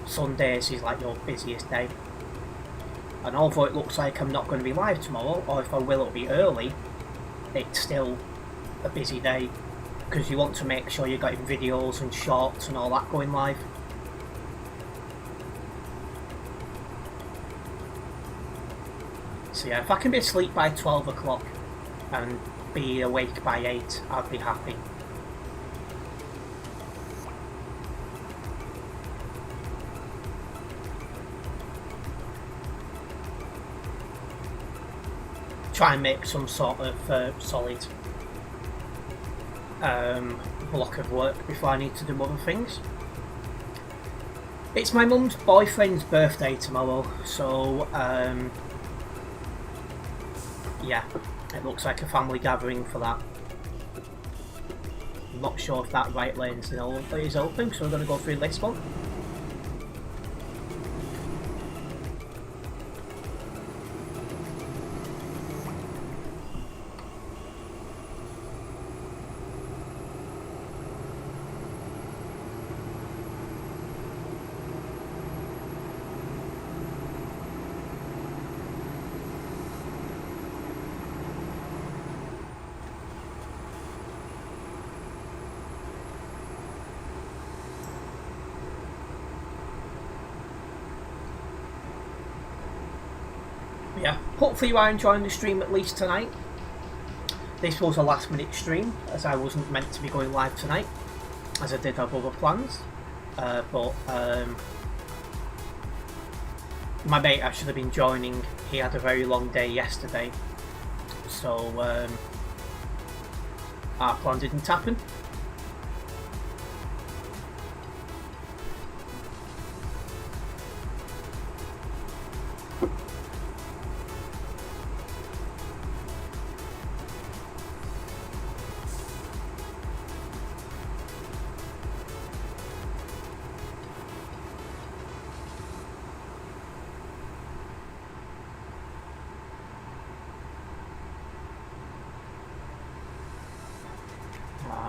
[SPEAKER 1] Sundays is like your busiest day. And although it looks like I'm not going to be live tomorrow, or if I will, it'll be early, it's still a busy day because you want to make sure you're getting videos and shorts and all that going live. So yeah, if I can be asleep by 12 o'clock and be awake by 8, I'd be happy. Try and make some sort of solid block of work before I need to do other things. It's my mum's boyfriend's birthday tomorrow, so yeah, it looks like a family gathering for that. I'm not sure if that right lane is open, so we're going to go through this one. Yeah, hopefully you are enjoying the stream at least tonight. This was a last minute stream as I wasn't meant to be going live tonight, as I did have other plans. But my mate I should have been joining, he had a very long day yesterday, so our plan didn't happen.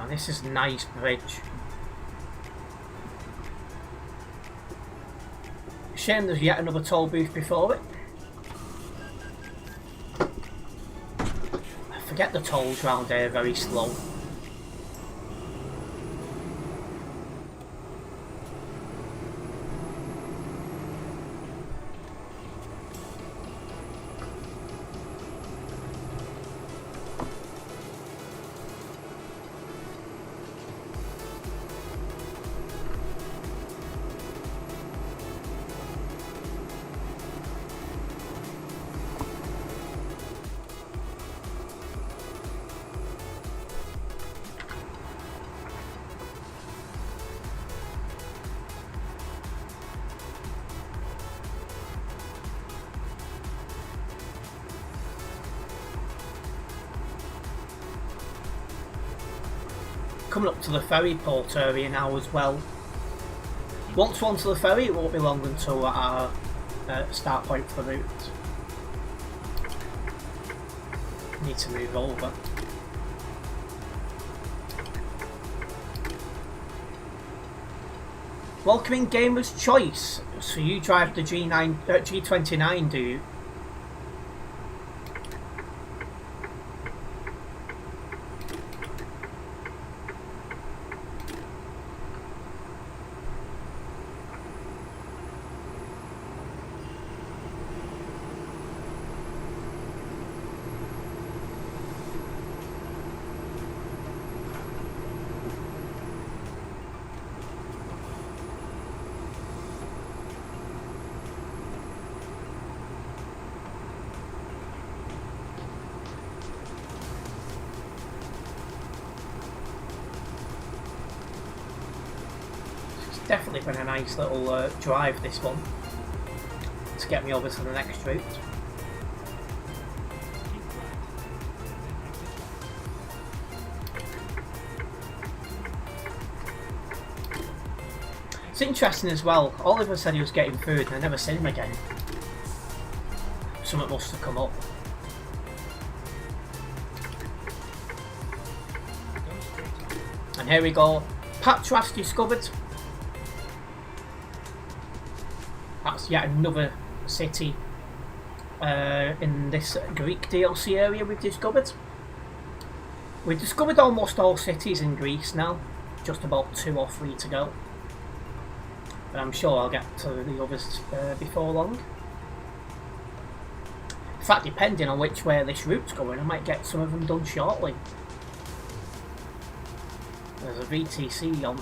[SPEAKER 1] This is a nice bridge. Shame there's yet another toll booth before it. I forget the tolls round here are very slow. coming up to the ferry port area now as well. Once we're onto the ferry, it won't be long until our start point for the route. Need to move over. Welcoming Gamer's Choice. So you drive the G29, do you? Definitely been a nice little drive, this one, to get me over to the next route. It's interesting as well, Oliver said he was getting food and I never seen him again. Something must have come up. And here we go, Patras discovered. That's yet another city in this Greek DLC area we've discovered. We've discovered almost all cities in Greece now, just about 2 or 3 to go. But I'm sure I'll get to the others before long. In fact, depending on which way this route's going, I might get some of them done shortly. There's a VTC on,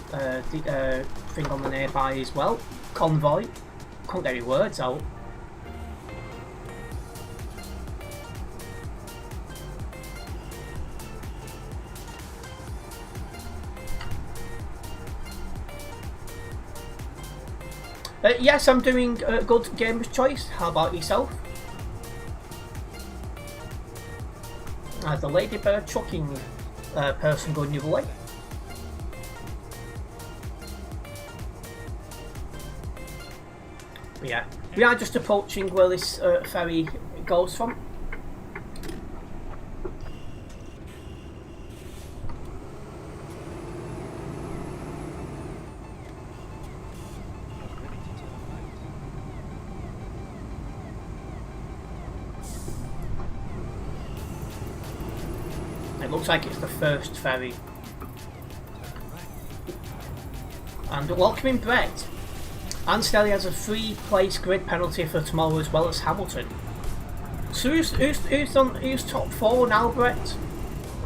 [SPEAKER 1] thing on the nearby as well. Convoy. Couldn't get any words out. Yes, I'm doing good, Gamer's Choice. How about yourself? The Ladybird trucking person going the other way. But yeah, we are just approaching where this ferry goes from. It looks like it's the first ferry. And welcoming Brett. Anstelli has a 3-place grid penalty for tomorrow as well as Hamilton. So who's top 4 now, Brett?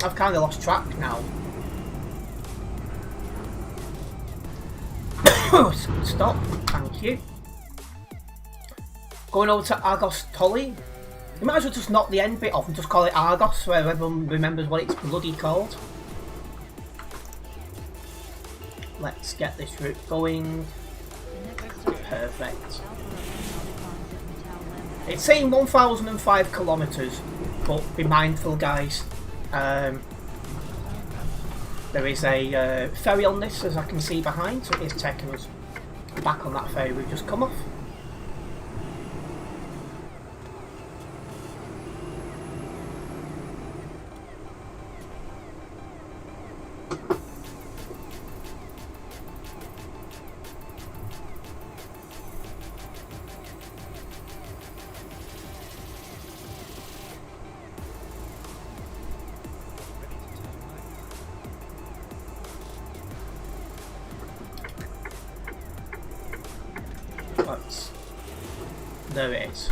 [SPEAKER 1] I've kind of lost track now. Stop, thank you. Going over to Argos Tully. You might as well just knock the end bit off and just call it Argos so everyone remembers what it's bloody called. Let's get this route going. Perfect. It's saying 1005 kilometres, but be mindful, guys. There is a ferry on this, as I can see behind, so it is taking us back on that ferry we've just come off. There it is.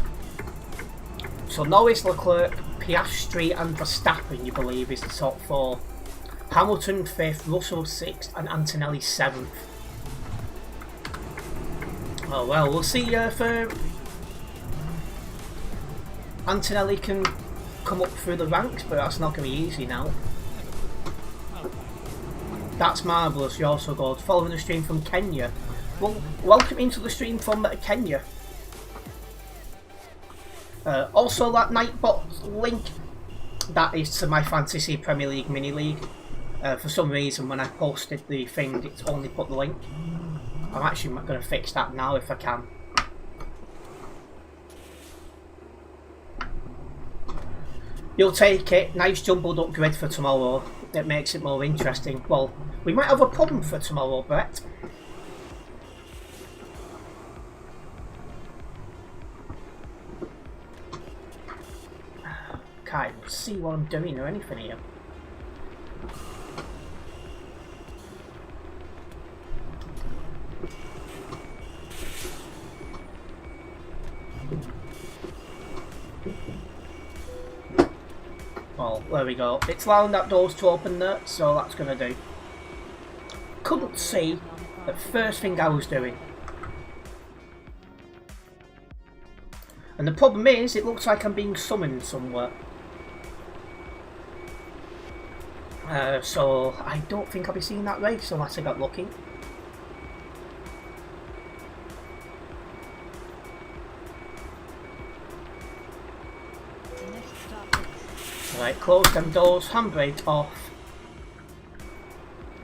[SPEAKER 1] So Norris, Leclerc, Piastri and Verstappen, you believe, is the top 4. Hamilton 5th, Russell 6th and Antonelli 7th. Oh well, we'll see if Antonelli can come up through the ranks, but that's not going to be easy now. That's marvellous, you're so good. Following the stream from Kenya. Well, welcome into the stream from Kenya. Also, that Nightbot link, that is to my Fantasy Premier League Mini League. For some reason, when I posted the thing, it's only put the link. I'm actually going to fix that now if I can. You'll take it. Nice jumbled up grid for tomorrow. It makes it more interesting. Well, we might have a problem for tomorrow, Brett. Can't even see what I'm doing or anything here. Well, there we go. It's allowing that doors to open there, so that's going to do. Couldn't see the first thing I was doing. And the problem is, it looks like I'm being summoned somewhere. So I don't think I'll be seeing that race unless I got lucky.
[SPEAKER 2] The next stop is
[SPEAKER 1] Right, close them doors, handbrake off.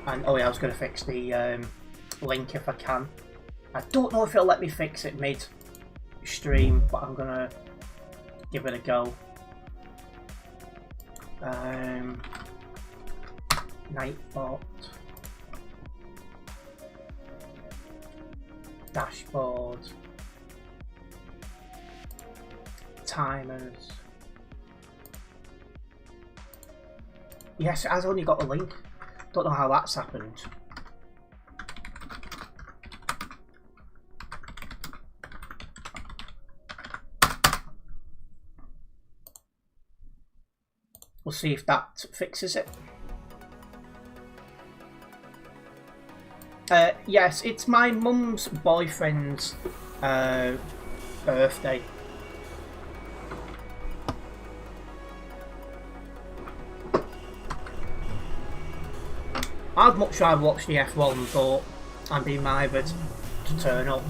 [SPEAKER 1] And oh yeah, I was going to fix the link if I can. I don't know if it'll let me fix it mid-stream, but I'm going to give it a go. Nightbot. Dashboard. Timers. Yes, it has only got a link. Don't know how that's happened. We'll see if that fixes it. Yes, it's my mum's boyfriend's birthday. I'd much rather watch the F1, but I'm being mithered to turn up.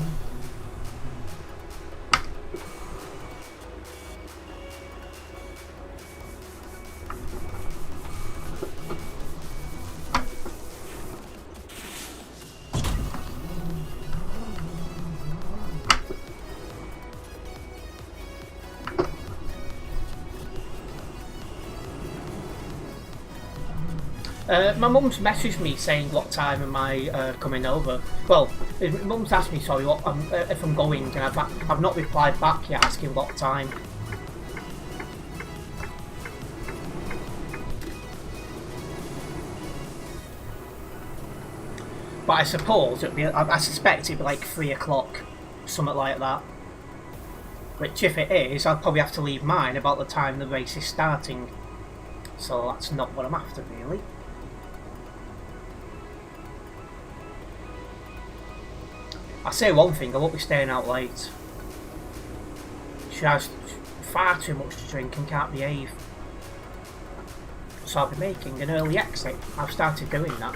[SPEAKER 1] My mum's messaged me saying what time am I coming over. Well, mum's asked me, sorry, what, if I'm going, and I've not replied back yet asking what time. But I suppose it'd be, I suspect it'd be like 3 o'clock, something like that. Which, if it is, I'll probably have to leave mine about the time the race is starting. So that's not what I'm after, really. I say one thing, I won't be staying out late. She has far too much to drink and can't behave. So I'll be making an early exit. I've started doing that.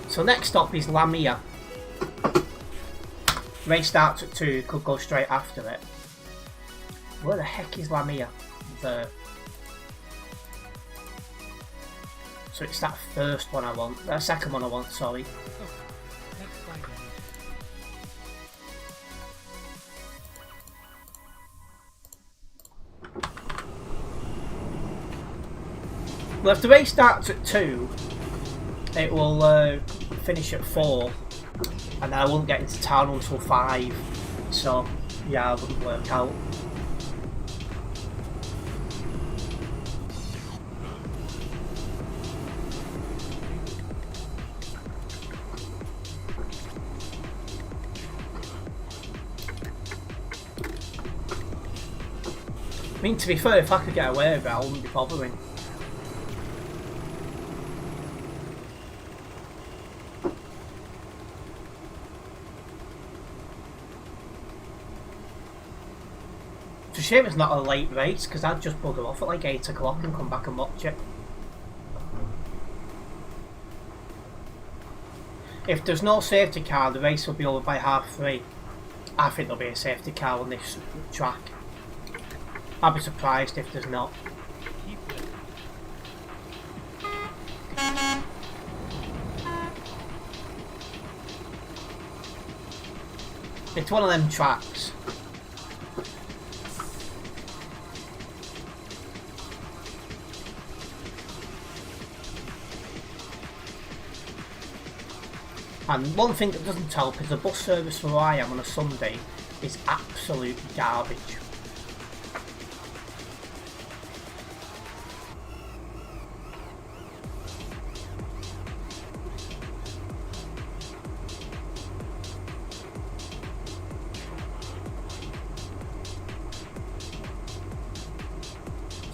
[SPEAKER 1] So next stop is Lamia. Race starts at 2, could go straight after it. Where the heck is Lamia? There. So it's that first one I want. That second one I want, sorry.
[SPEAKER 3] Oh, let's find it.
[SPEAKER 1] Well, if the race starts at 2, it will finish at 4. And I won't get into town until 5. So, yeah, it wouldn't work out. I mean, to be fair, if I could get away with it, I wouldn't be bothering. It's a shame it's not a late race, because I'd just bugger off at like 8 o'clock and come back and watch it. If there's no safety car, the race will be over by 3:30. I think there'll be a safety car on this track. I'd be surprised if there's not.
[SPEAKER 3] Keep left.
[SPEAKER 1] It's one of them tracks. And one thing that doesn't help is the bus service where I am on a Sunday is absolute garbage.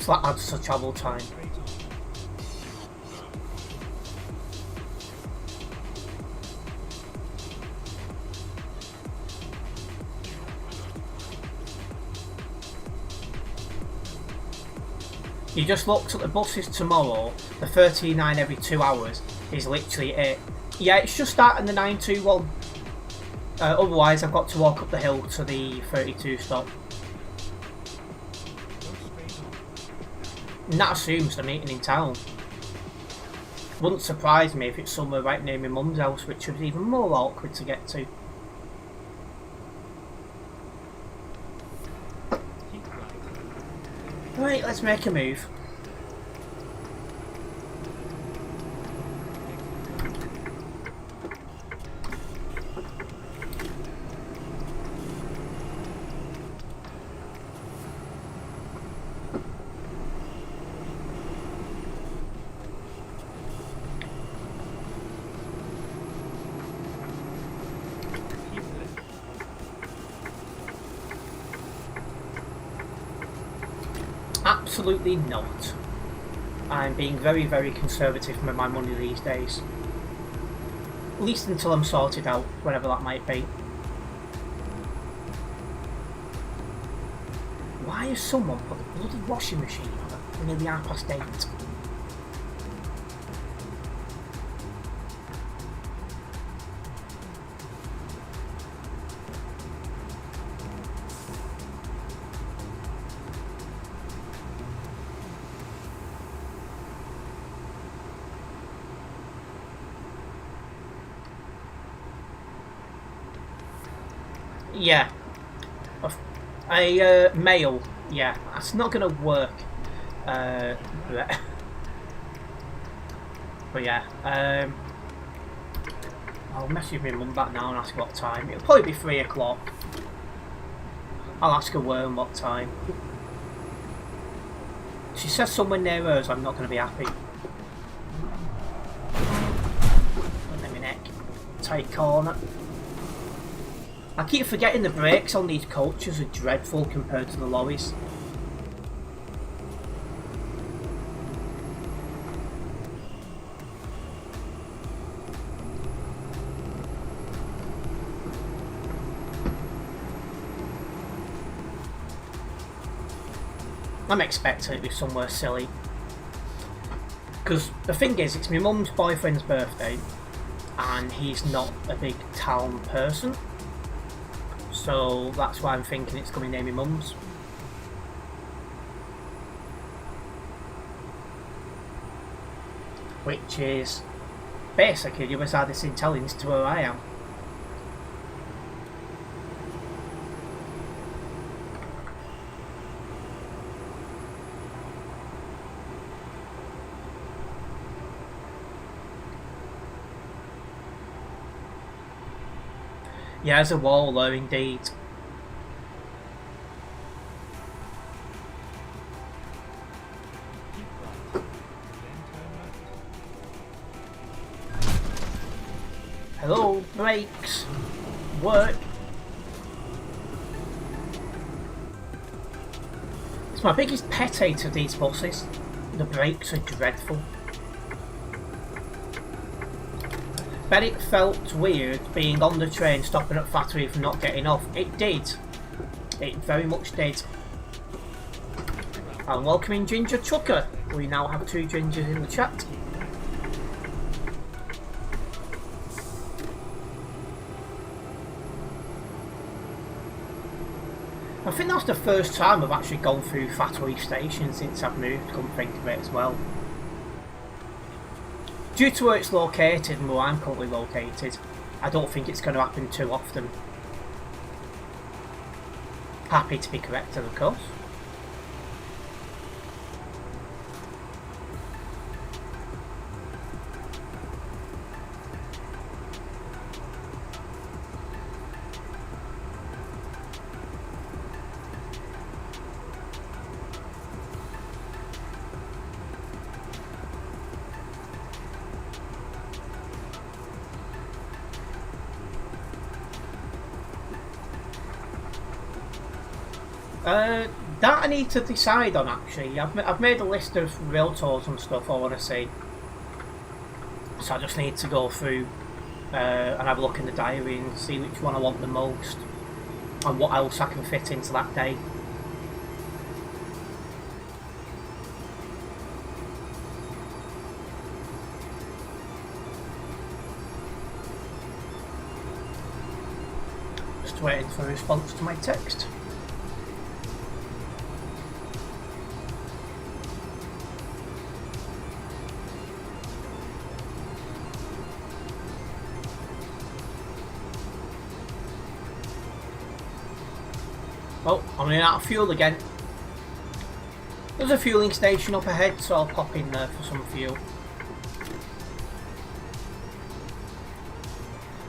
[SPEAKER 1] So that adds to travel time.
[SPEAKER 3] Straight on.
[SPEAKER 1] You just looked at the buses tomorrow, the 39 every 2 hours is literally it. Yeah, it's just starting the 921. Otherwise I've got to walk up the hill to the 32 stop.
[SPEAKER 3] Go straight on.
[SPEAKER 1] And that assumes the meeting in town. Wouldn't surprise me if it's somewhere right near my mum's house, which would be even more awkward to get to.
[SPEAKER 3] Keep right.
[SPEAKER 1] Right, let's make a move.
[SPEAKER 3] Keep left.
[SPEAKER 1] Absolutely not. I'm being very, very conservative with my money these days. At least until I'm sorted out, whenever that might be. Why has someone put the bloody washing machine on at nearly 8:30? Yeah. A male. Yeah, that's not gonna work. But yeah. I'll message my mum back now and ask what time. It'll probably be 3 o'clock. I'll ask her where and what time. She says somewhere near hers, I'm not gonna be happy. Let me neck. Tight corner. I keep forgetting the brakes on these coaches are dreadful compared to the lorries. I'm expecting it to be somewhere silly. Because the thing is, it's my mum's boyfriend's birthday and he's not a big town person. So that's why I'm thinking it's going to be near my mum's. Which is basically the other side of St. Helens to where I am. Yeah, there's a wall there indeed.
[SPEAKER 3] Keep right. Then turn left.
[SPEAKER 1] Hello, brakes. Work. It's my biggest pet hate of these buses. The brakes are dreadful. Bet it felt weird being on the train stopping at Fattery for not getting off. It did. It very much did. And welcoming Ginger Chucker. We now have 2 gingers in the chat. I think that's the first time I've actually gone through Factory Station since I've moved, come to think of it as well. Due to where it's located and where I'm currently located, I don't think it's going to happen too often. Happy to be corrected, of course. That I need to decide on actually. I've made a list of realtors and stuff I want to see. So I just need to go through and have a look in the diary and see which one I want the most and what else I can fit into that day. Just waiting for a response to my text. Oh, I'm running out of fuel again. There's a fueling station up ahead, so I'll pop in there for some fuel.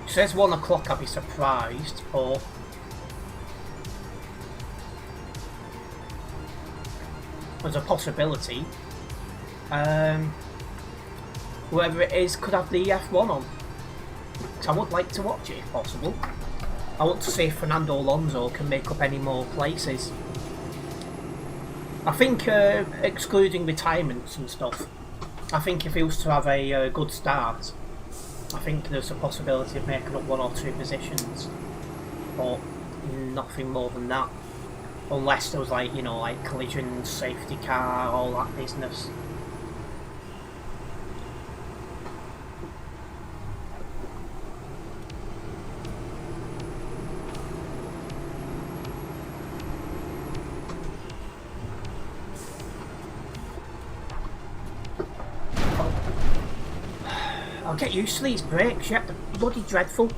[SPEAKER 1] It says 1 o'clock, I'll be surprised, but there's a possibility. Whoever it is could have the F1 on. So I would like to watch it if possible. I want to see if Fernando Alonso can make up any more places. I think, excluding retirements and stuff, I think if he was to have a good start, I think there's a possibility of making up 1 or 2 positions. But nothing more than that. Unless there was like, you know, like collisions, safety car, all that business. I'll get used to these brakes, yet they're bloody dreadful.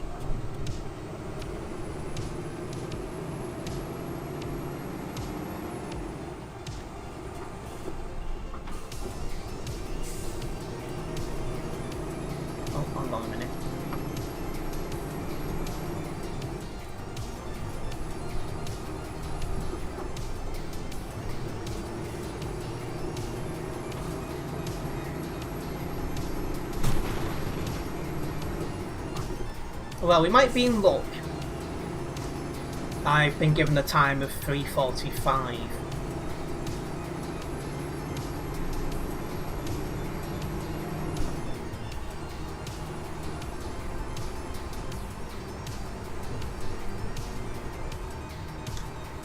[SPEAKER 1] Oh, hold on a minute. Well, we might be in luck. I've been given a time of 3:45.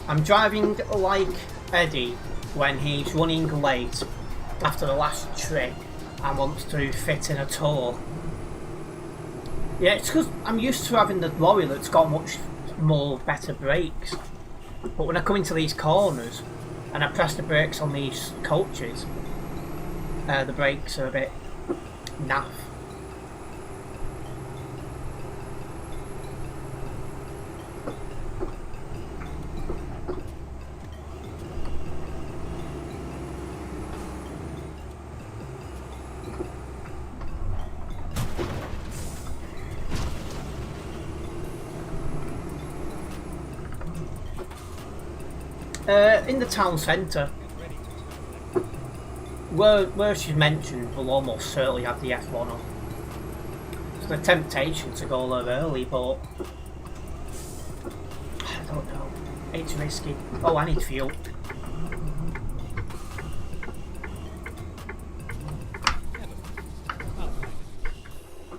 [SPEAKER 1] I'm driving like Eddie when he's running late after the last trip and wants to fit in a tour. Yeah, it's because I'm used to having the lorry that's got much more better brakes. But when I come into these corners and I press the brakes on these coaches, the brakes are a bit naff. In the town centre, where she's mentioned, we'll almost certainly have the F1 on. It's the temptation to go there early, but I don't know. It's risky. Oh, I need fuel.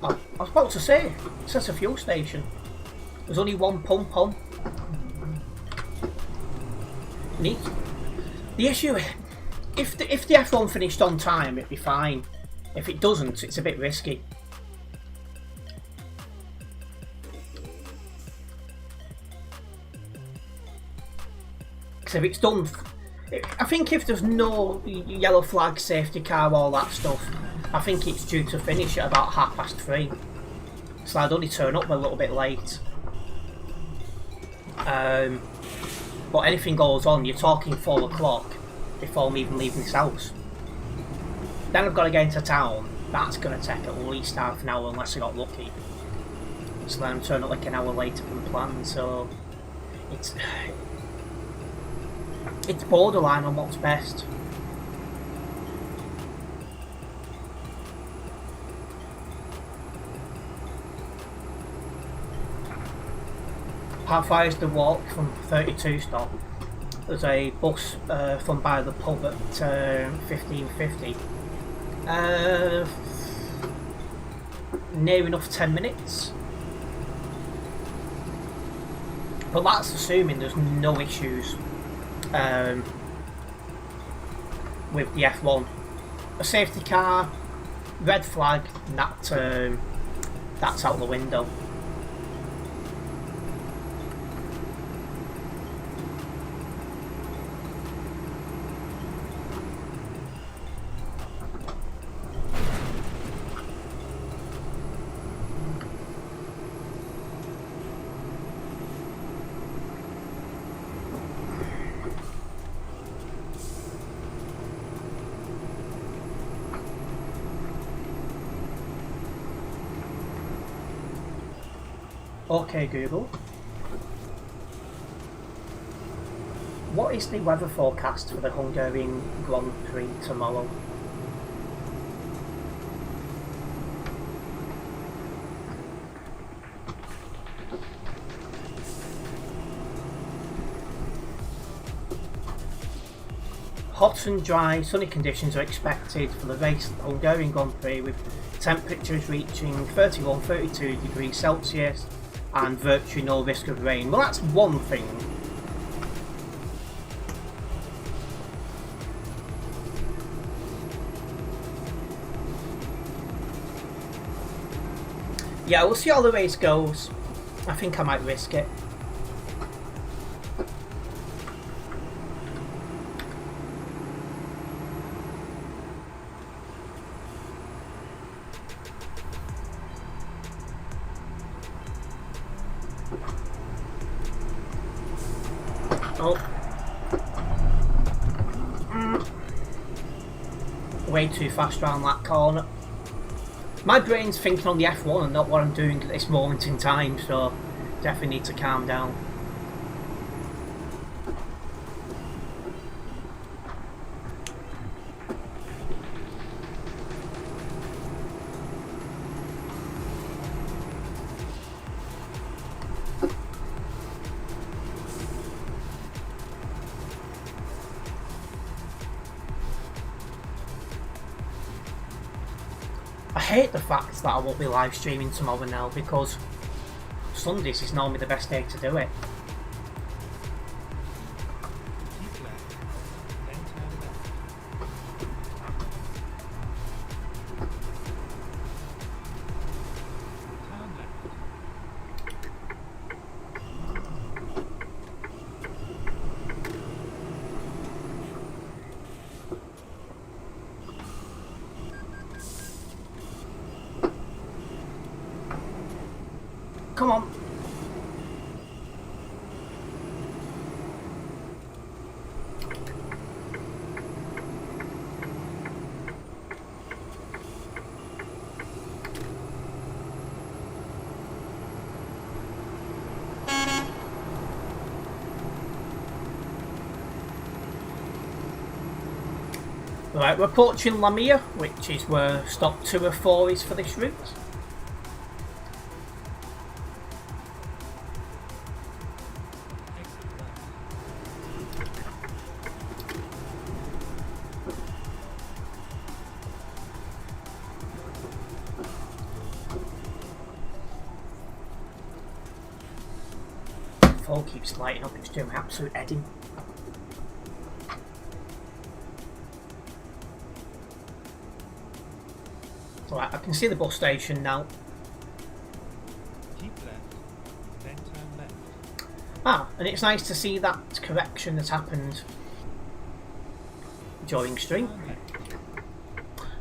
[SPEAKER 1] Oh, I was about to say, it says a fuel station. There's only one pump on. Neat. The issue, if the F1 finished on time, it'd be fine. If it doesn't, it's a bit risky. Because if it's done, I think if there's no yellow flag, safety car, all that stuff, I think it's due to finish at about 3:30. So I'd only turn up a little bit late. But anything goes on, you're talking 4 o'clock before I'm even leaving this house. Then I've got to get into town. That's going to take at least half an hour unless I got lucky. So then I'm turning up like an hour later than planned, so it's borderline on what's best. How far is the walk from 32 stop? There's a bus from by the pub at 15:50. Near enough 10 minutes. But that's assuming there's no issues with the F1. A safety car, red flag, and that's out the window. Okay Google, what is the weather forecast for the Hungarian Grand Prix tomorrow? Hot and dry, sunny conditions are expected for the race at the Hungarian Grand Prix, with temperatures reaching 31-32 degrees Celsius and virtually no risk of rain. Well, that's one thing. Yeah, we'll see how the race goes. I think I might risk it. Oh. Way too fast around that corner. My brain's thinking on the F1 and not what I'm doing at this moment in time, so definitely need to calm down. I hate the fact that I won't be live streaming tomorrow now, because Sundays is normally the best day to do it.
[SPEAKER 3] Keep left, then turn left. Turn left.
[SPEAKER 1] Come on. Right, we're approaching Lamia, which is where stop 2 or 4 is for this route.
[SPEAKER 3] Exit left.
[SPEAKER 1] Phone keeps lighting up, it's doing my absolute heading. Right, I can see the bus station now.
[SPEAKER 3] Keep left, then turn left.
[SPEAKER 1] Ah, and it's nice to see that correction that happened during stream.
[SPEAKER 3] Turn left.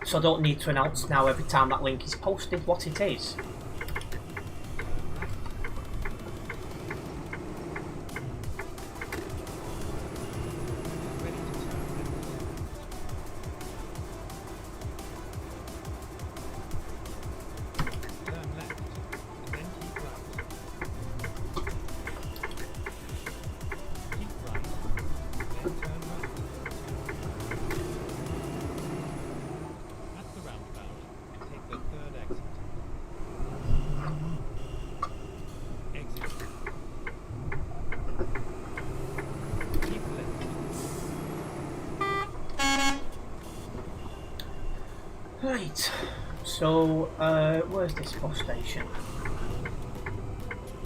[SPEAKER 1] So I don't need to announce now every time that link is posted what it is.
[SPEAKER 3] Ready to turn left. Turn left, and then keep right. Keep right, then turn right. At the roundabout, take the third exit. Exit. Keep left.
[SPEAKER 1] Right, so where's this bus station?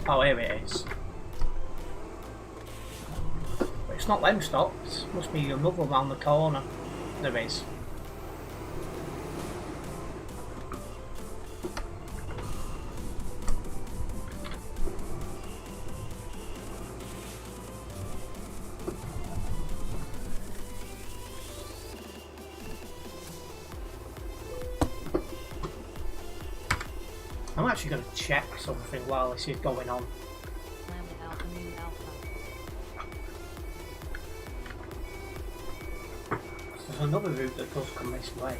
[SPEAKER 1] Oh, here it is. But it's not them stops, must be another around the corner. There is. I'm actually going to check something while this is going on.
[SPEAKER 2] Lambda Alpha Mu Alpha.
[SPEAKER 1] There's another route that does come this way.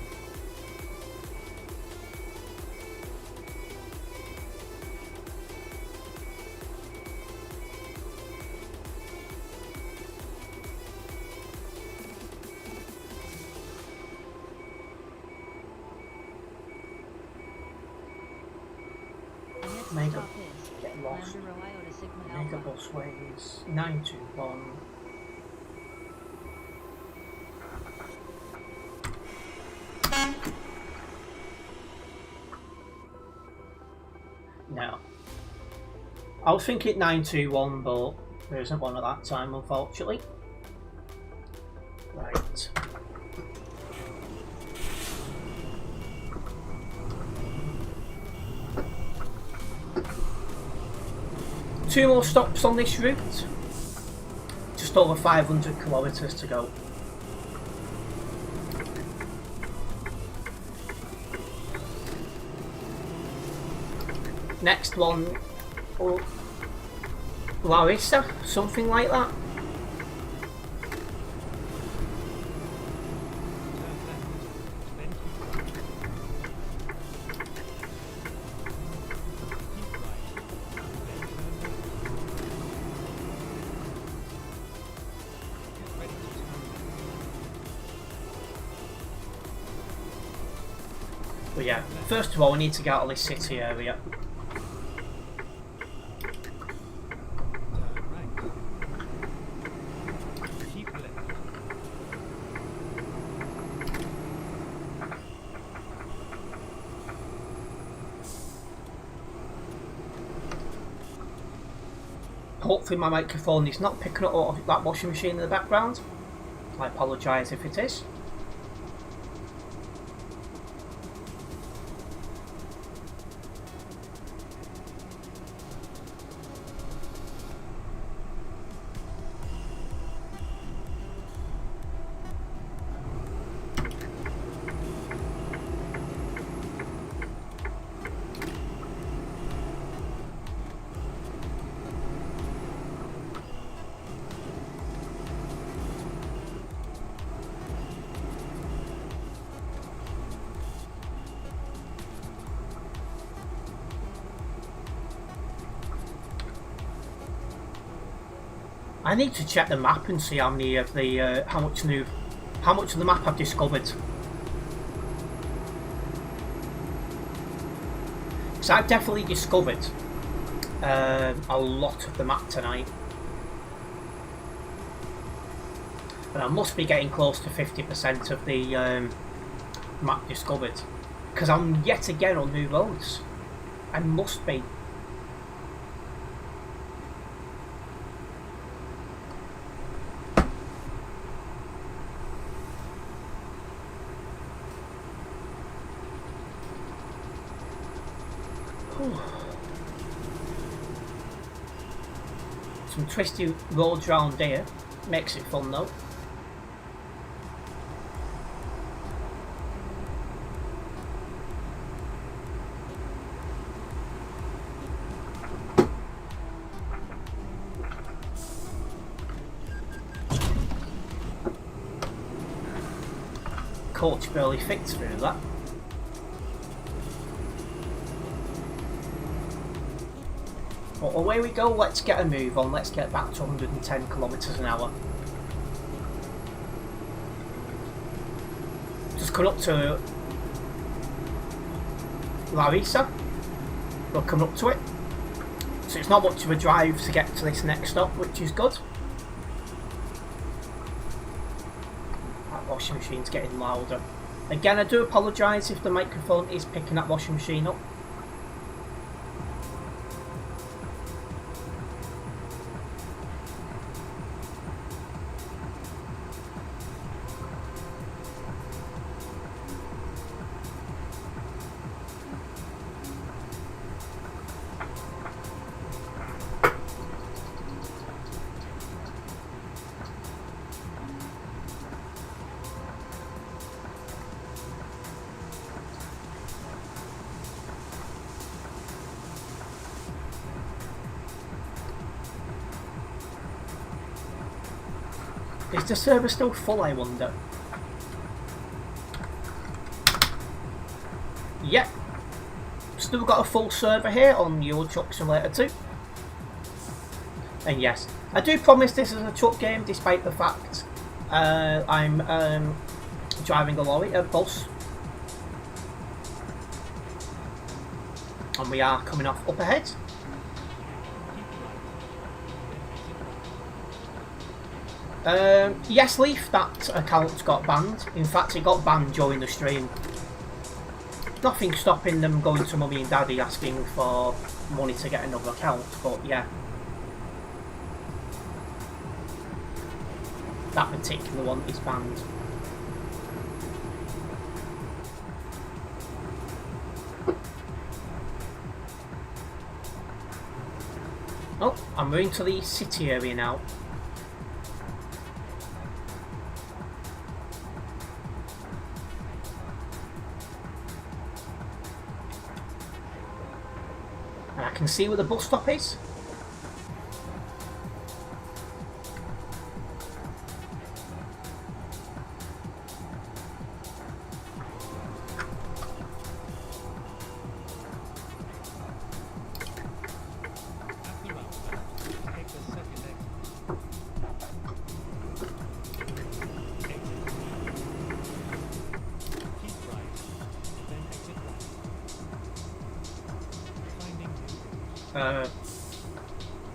[SPEAKER 2] The next
[SPEAKER 1] Mega.
[SPEAKER 2] stop is
[SPEAKER 1] Get lost.
[SPEAKER 2] Lambda Rho Iota Sigma
[SPEAKER 1] Mega
[SPEAKER 2] Alpha.
[SPEAKER 1] busways 921. No. I was thinking 921, but there isn't one at that time, unfortunately. Right. Two more stops on this route. Just over 500 kilometres to go. Next one, oh, Larissa, something like that. But yeah, first of all we need to get out of this city area. Hopefully my microphone is not picking up that washing machine in the background. I apologise if it is. I need to check the map and see how many of the how much of the map I've discovered. So I've definitely discovered a lot of the map tonight, and I must be getting close to 50% of the map discovered, because I'm yet again on new roads. I must be. Some twisty roads round here. Makes it fun though. Coach barely fits through that. But away we go, let's get a move on, let's get back to 110 kilometres an hour. Just come up to Larissa. We'll come up to it. So it's not much of a drive to get to this next stop, which is good. That washing machine's getting louder. Again, I do apologise if the microphone is picking that washing machine up. Is the server still full, I wonder? Yep. Still got a full server here on Euro Truck Simulator 2. And yes, I do promise this is a truck game despite the fact I'm driving a lorry, a bus. And we are coming off up ahead. Yes, Leaf, that account got banned. In fact, it got banned during the stream. Nothing stopping them going to mummy and daddy asking for money to get another account, but yeah. That particular one is banned. Oh, I'm moving to the city area now. And I can see where the bus stop is.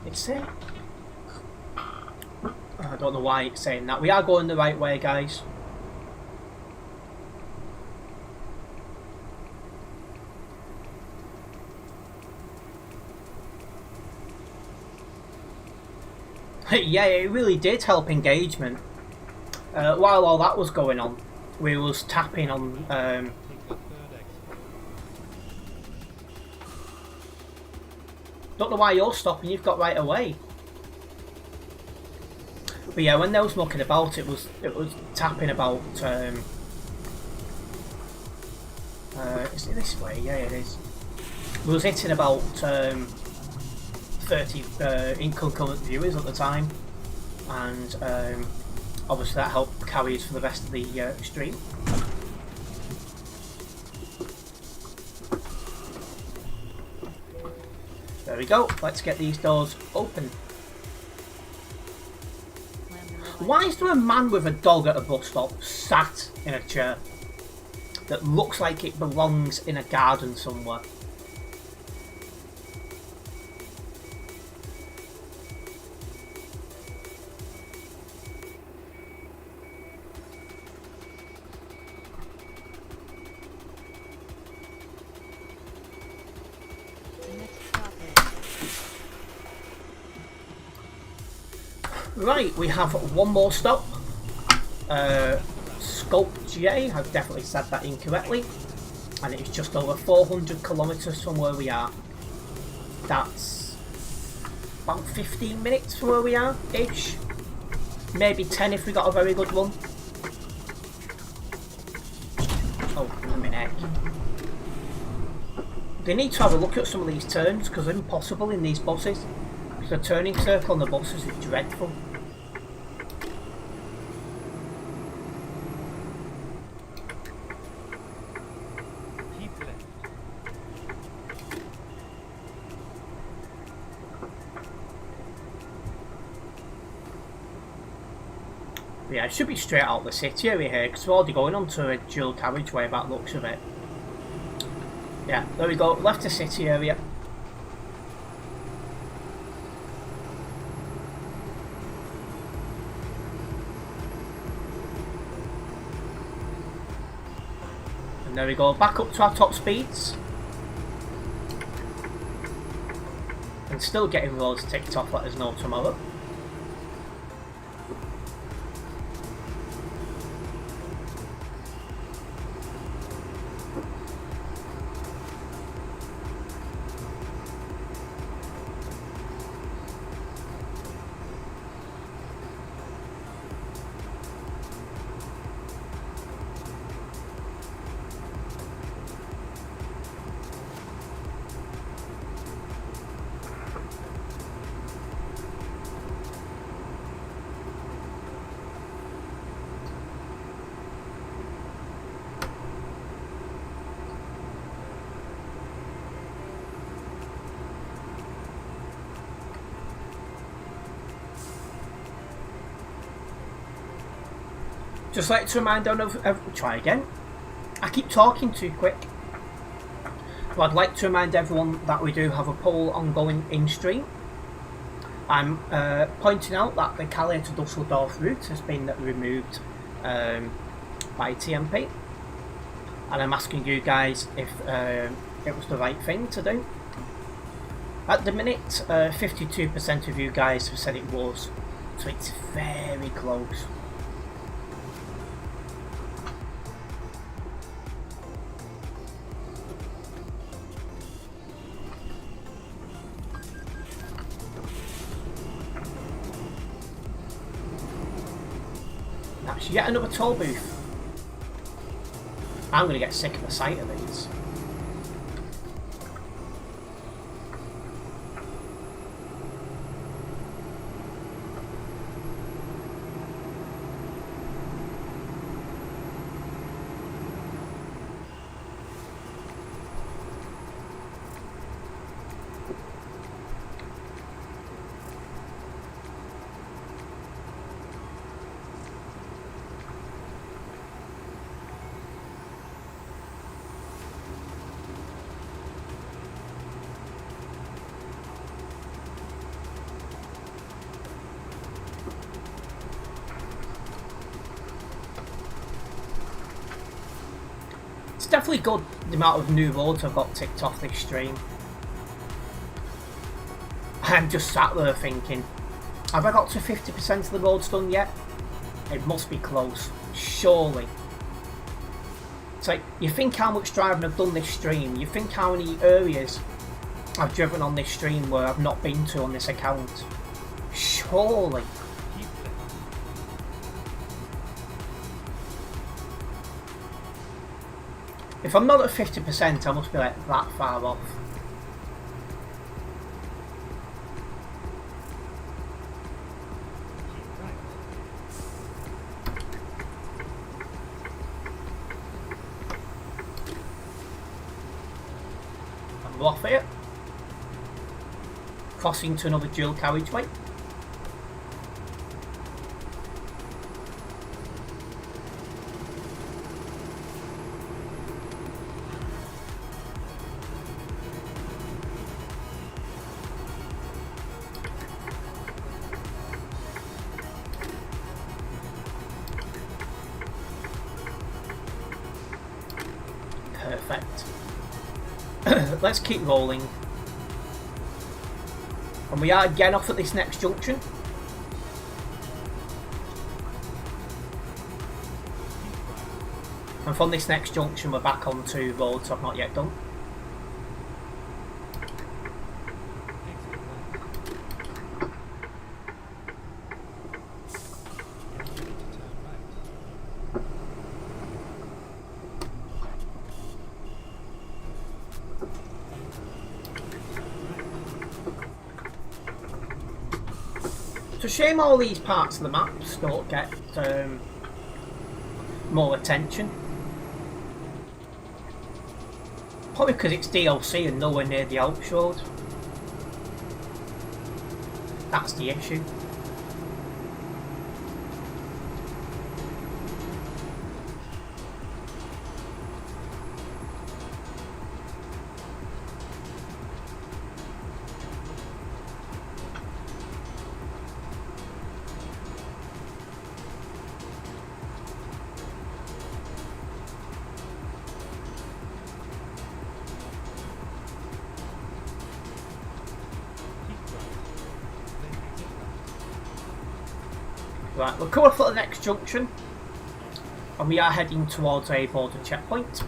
[SPEAKER 1] It's saying... I don't know why it's saying that. We are going the right way, guys. Yeah, it really did help engagement. While all that was going on, we was tapping on... Don't know why you're stopping, you've got right away. But yeah, when they was mucking about, it was tapping about. Is it this way? Yeah, it is. It was hitting about 30 concurrent viewers at the time, and obviously that helped carry us for the rest of the stream. There we go, let's get these doors open. Why is there a man with a dog at a bus stop sat in a chair that looks like it belongs in a garden somewhere? Right, we have one more stop. Sculpt J, I've definitely said that incorrectly. And it's just over 400 kilometres from where we are. That's about 15 minutes from where we are, ish. Maybe 10 if we got a very good one. Oh, a minute. They need to have a look at some of these turns because they're impossible in these buses. The turning circle on the buses is dreadful.
[SPEAKER 3] Keep left.
[SPEAKER 1] Yeah, it should be straight out the city area here because we're already going onto a dual carriageway by the looks of it. Yeah, there we go, left the city area. And there we go, back up to our top speeds. And still getting roads ticked off, let us know tomorrow. Just like to remind try again. I keep talking too quick. Well, I'd like to remind everyone that we do have a poll ongoing in stream. I'm pointing out that the Calais to Dusseldorf route has been removed by TMP, and I'm asking you guys if it was the right thing to do. At the minute, 52% of you guys have said it was, so it's very close. That's yet another toll booth. I'm going to get sick of the sight of these. It's definitely good the amount of new roads I've got ticked off this stream. I'm just sat there thinking, have I got to 50% of the roads done yet? It must be close, surely. It's like, you think how much driving I've done this stream, you think how many areas I've driven on this stream where I've not been to on this account. Surely.
[SPEAKER 3] Keep left.
[SPEAKER 1] If I'm not at 50%, I must be like that far off.
[SPEAKER 3] Keep right.
[SPEAKER 1] And we're off here. Crossing to another dual carriageway. Perfect. Let's keep rolling. And we are again off at this next junction. And from this next junction we're back onto roads I've not yet done.
[SPEAKER 3] Exit right.
[SPEAKER 1] It's a shame all these parts of the maps don't get more attention. Probably because it's DLC and nowhere near the Alps Road. That's the issue. Right, we're coming for the next junction and we are heading towards a border checkpoint.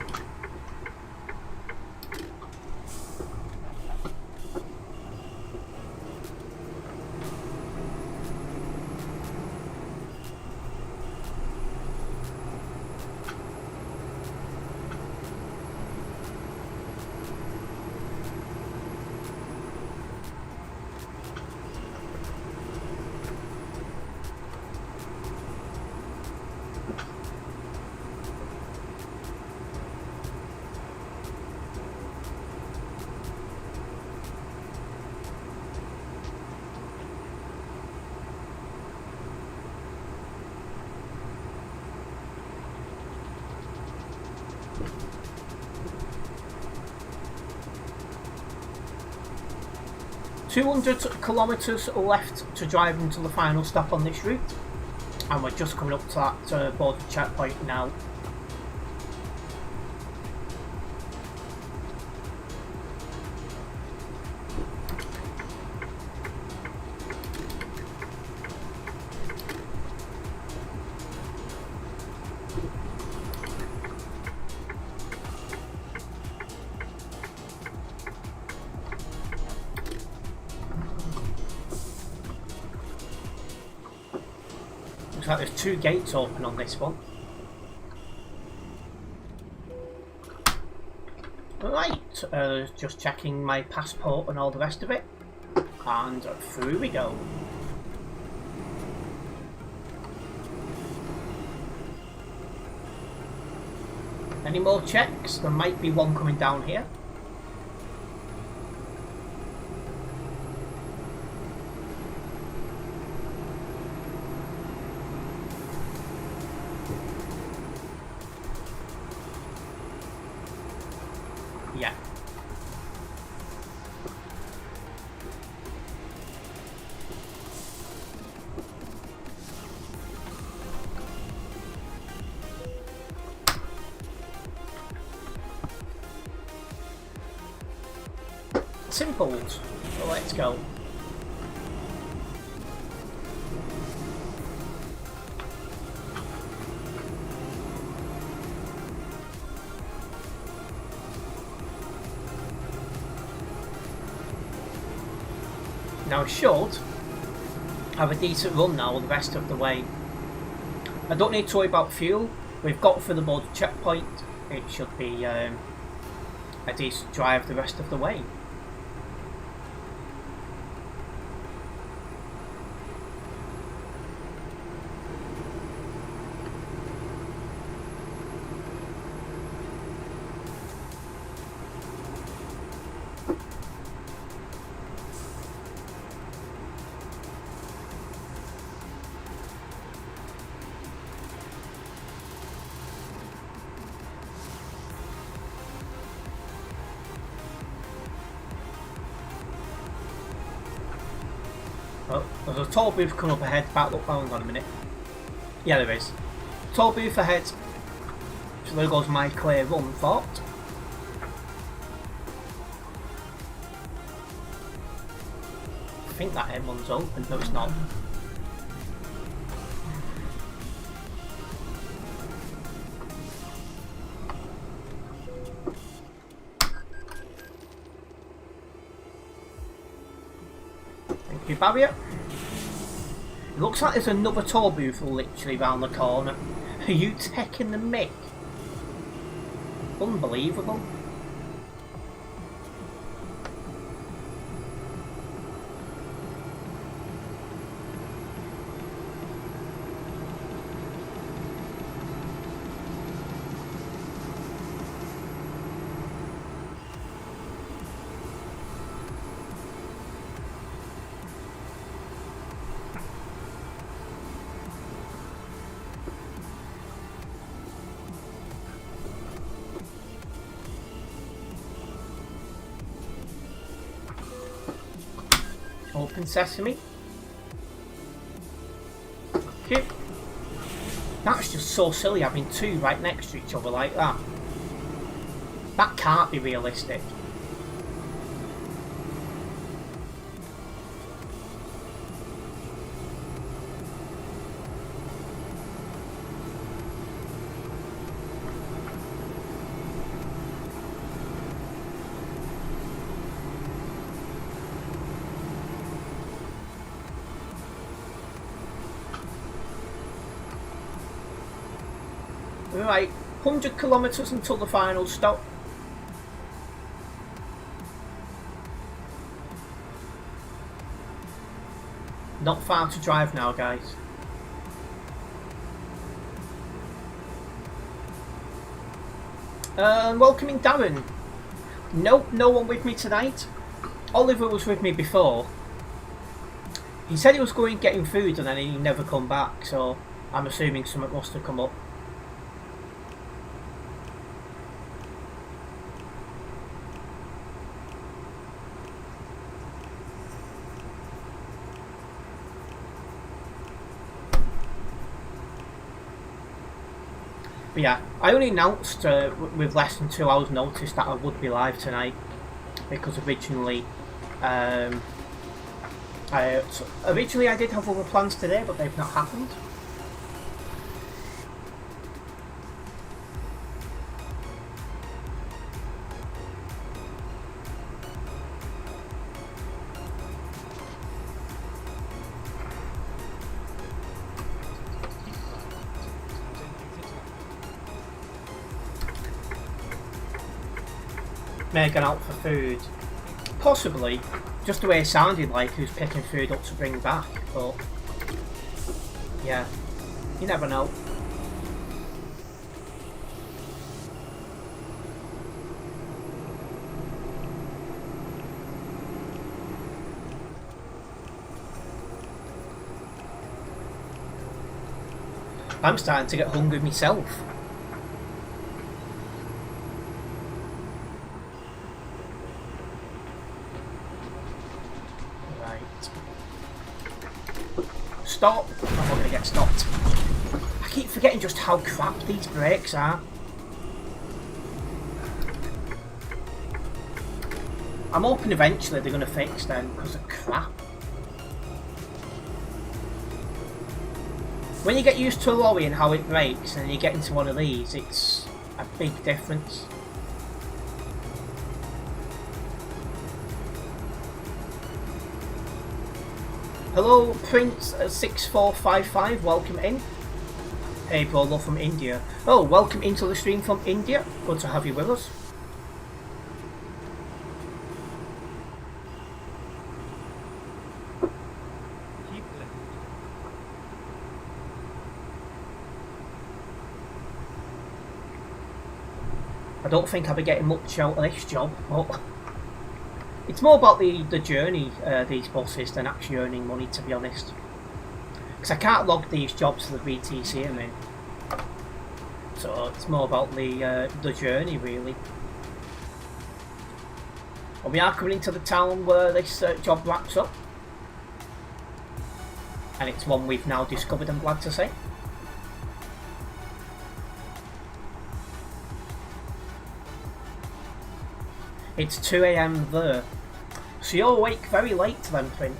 [SPEAKER 1] .200 kilometres left to drive until the final stop on this route, and we're just coming up to that border checkpoint now. Looks like there's 2 gates open on this one. Right, just checking my passport and all the rest of it. And through we go. Any more checks? There might be one coming down here. Yeah. Simples. So let's go. Now I should have a decent run now the rest of the way. I don't need to worry about fuel. We've got for the border checkpoint. It should be a decent drive the rest of the way. Oh, there's a toll booth coming up ahead. Look, hang on a minute. Yeah, there is. Toll booth ahead. So there goes my clear run thought. I think that end one's open. No, it's not. Thank you, barrier. It looks like there's another toll booth literally round the corner. Are you taking the mick? Unbelievable. Open sesame. Okay. That's just so silly having two right next to each other like that. That can't be realistic. Right, 100 kilometres until the final stop. Not far to drive now, guys. Welcoming Darren. Nope, no one with me tonight. Oliver was with me before. He said he was going getting food and then he never come back, so I'm assuming something must have come up. But yeah, I only announced with less than 2 hours notice that I would be live tonight, because originally I did have other plans today, but they've not happened. Megan out for food. Possibly. Just the way it sounded like he was picking food up to bring back, but yeah, you never know. I'm starting to get hungry myself. Stop! I'm not going to get stopped. I keep forgetting just how crap these brakes are. I'm hoping eventually they're going to fix them because of crap. When you get used to a lorry and how it brakes and you get into one of these, it's a big difference. Hello, Prince6455, welcome in. Hey, brother from India. Oh, welcome into the stream from India. Good to have you with us.
[SPEAKER 3] Keep left.
[SPEAKER 1] I don't think I'll be getting much out of this job, but it's more about the journey, these buses, than actually earning money, to be honest. Because I can't log these jobs to the BTC I'm in. So it's more about the journey, really. And we are coming into the town where this job wraps up. And it's one we've now discovered, I'm glad to say. It's 2 AM there. So you're awake very late then, Prince.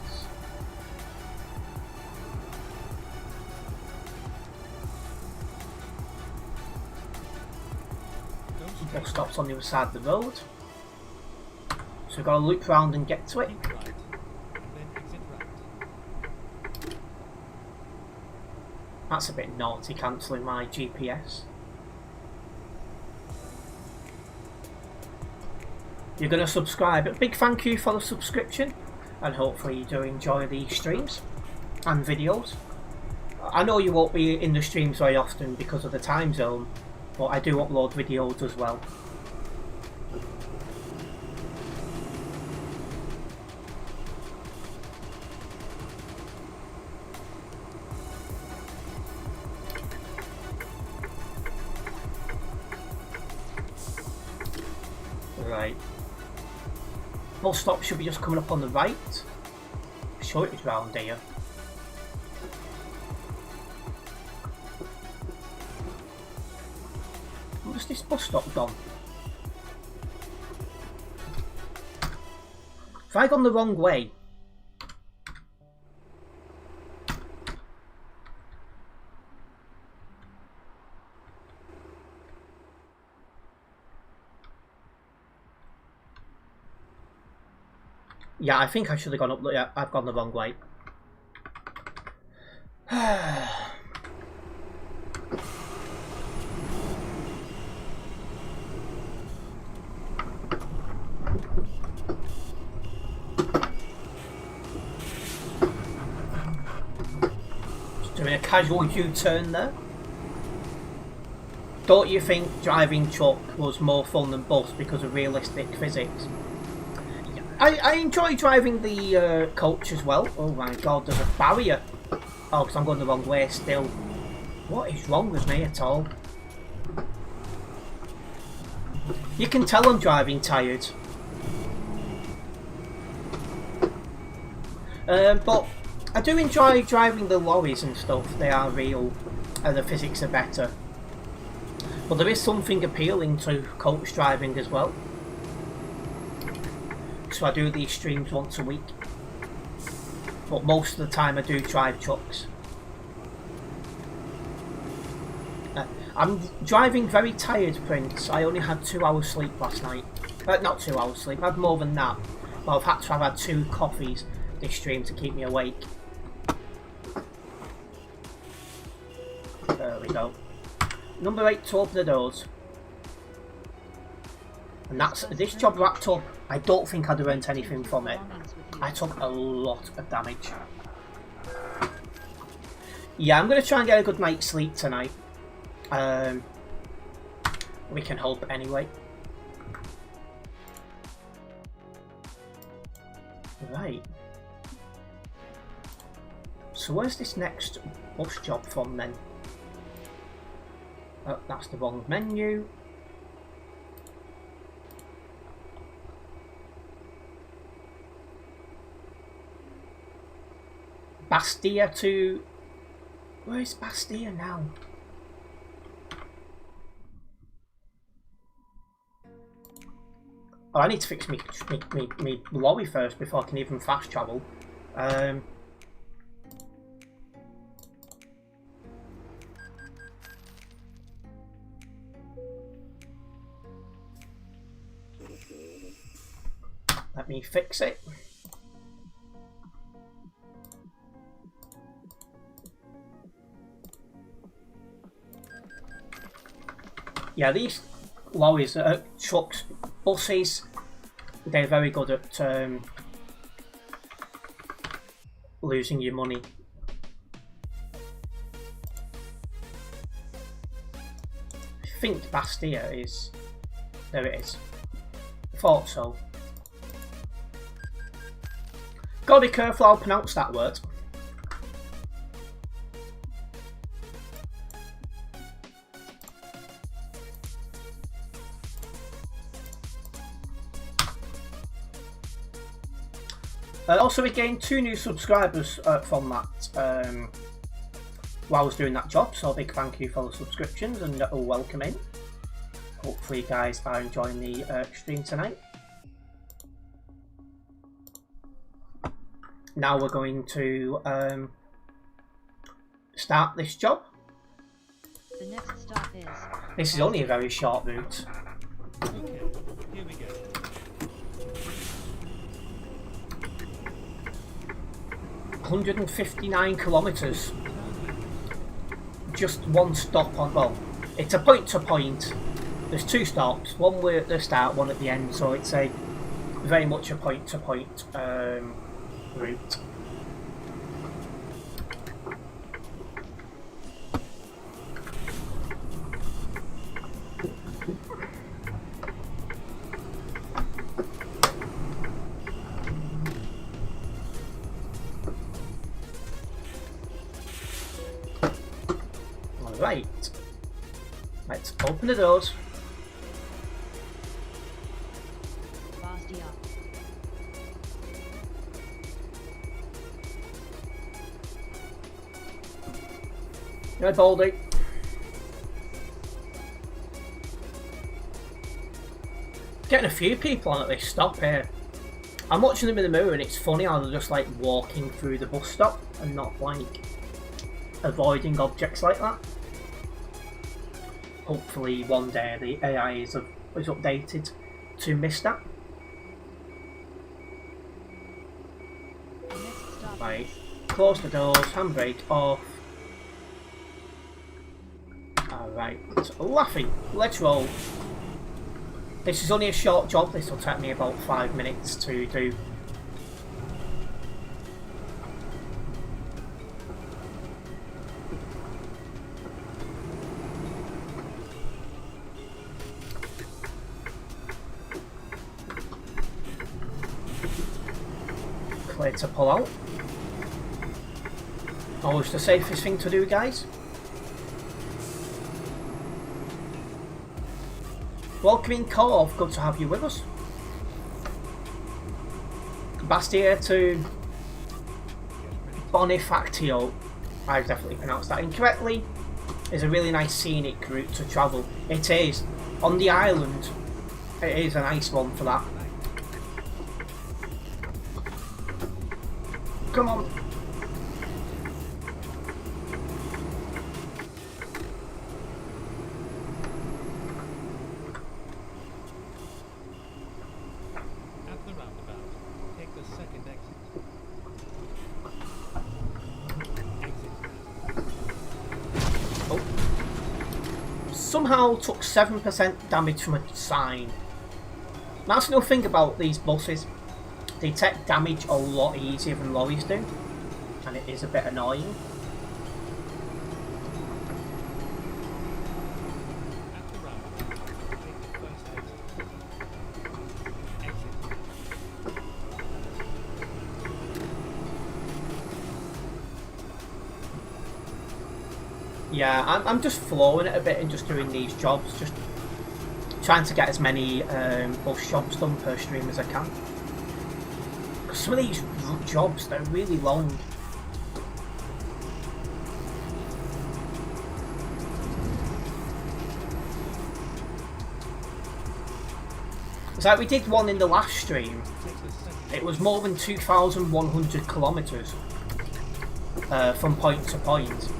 [SPEAKER 1] Bus stops on the other side of the road. So we've got to loop round and get to it.
[SPEAKER 3] Keep right. Then exit right.
[SPEAKER 1] That's a bit naughty, cancelling my GPS. You're going to subscribe. A big thank you for the subscription, and hopefully you do enjoy the streams and videos. I know you won't be in the streams very often because of the time zone, but I do upload videos as well. Right. Bus stop should be just coming up on the right. sure it was round here. Where's this bus stop gone? Have I gone the wrong way? Yeah, I think I should have gone up. Yeah, I've gone the wrong way. Just doing a casual U-turn there. Don't you think driving truck was more fun than bus because of realistic physics? I enjoy driving the coach as well. Oh my god, there's a barrier. Oh, because I'm going the wrong way still. What is wrong with me at all? You can tell I'm driving tired. But I do enjoy driving the lorries and stuff. They are real and the physics are better. But there is something appealing to coach driving as well. So I do these streams once a week, but most of the time I do drive trucks. I'm driving very tired, Prince. I only had 2 hours sleep last night. Not 2 hours sleep, I had more than that. But I've had to have had 2 coffees this stream to keep me awake. There we go. Number 8 to open the doors. And that's this job wrapped up. I don't think I'd have earned anything from it. I took a lot of damage. Yeah, I'm going to try and get a good night's sleep tonight. We can hope anyway. Right. So where's this next bus job from then? Oh, that's the wrong menu. Bastia to... Where is Bastia now? Oh, I need to fix me lorry first before I can even fast travel. Let me fix it. Yeah, these lorries, trucks, buses, they're very good at losing your money. I think Bastia is... There it is. I thought so. Gotta be careful how I pronounce that word. Also, we gained 2 new subscribers from that while I was doing that job, so a big thank you for the subscriptions and welcome in. Hopefully you guys are enjoying the stream tonight. Now we're going to start this job.
[SPEAKER 2] The next stop is...
[SPEAKER 1] This is only a very short route.
[SPEAKER 3] Okay, here we go.
[SPEAKER 1] $159 kilometres. Just one stop on, well, it's a point to point. There's 2 stops, one way at the start, one at the end, so it's a very much a point to point route. Right, let's open the doors.
[SPEAKER 2] Bastia.
[SPEAKER 1] Yeah, Baldy. Getting a few people on at this stop here. I'm watching them in the mirror and it's funny how they're just like walking through the bus stop and not like avoiding objects like that. Hopefully one day the AI is updated to miss that.
[SPEAKER 2] The next stop
[SPEAKER 1] Right,
[SPEAKER 2] is
[SPEAKER 1] close the doors, handbrake off. Alright, so laughing, let's roll. This is only a short job, this will take me about 5 minutes to do. Clear to pull out. Always the safest thing to do, guys. Welcome in, Corv, good to have you with us. Bastia to Bonifacio, I definitely pronounced that incorrectly, is a really nice scenic route to travel. It is. On the island, it is a nice one for that. Come on.
[SPEAKER 3] At the roundabout, take the second exit. Exit.
[SPEAKER 1] Oh. Somehow took 7% damage from a sign. That's no thing about these buses. They take damage a lot easier than lorries do, and it is a bit annoying.
[SPEAKER 3] At the roundabout, take the first exit. Exit.
[SPEAKER 1] Yeah, I'm just flowing it a bit and just doing these jobs, just trying to get as many bus jobs done per stream as I can. Some of these jobs, they're really long. It's like we did one in the last stream.
[SPEAKER 3] Take the second.
[SPEAKER 1] It was more than 2,100 kilometres from point to point.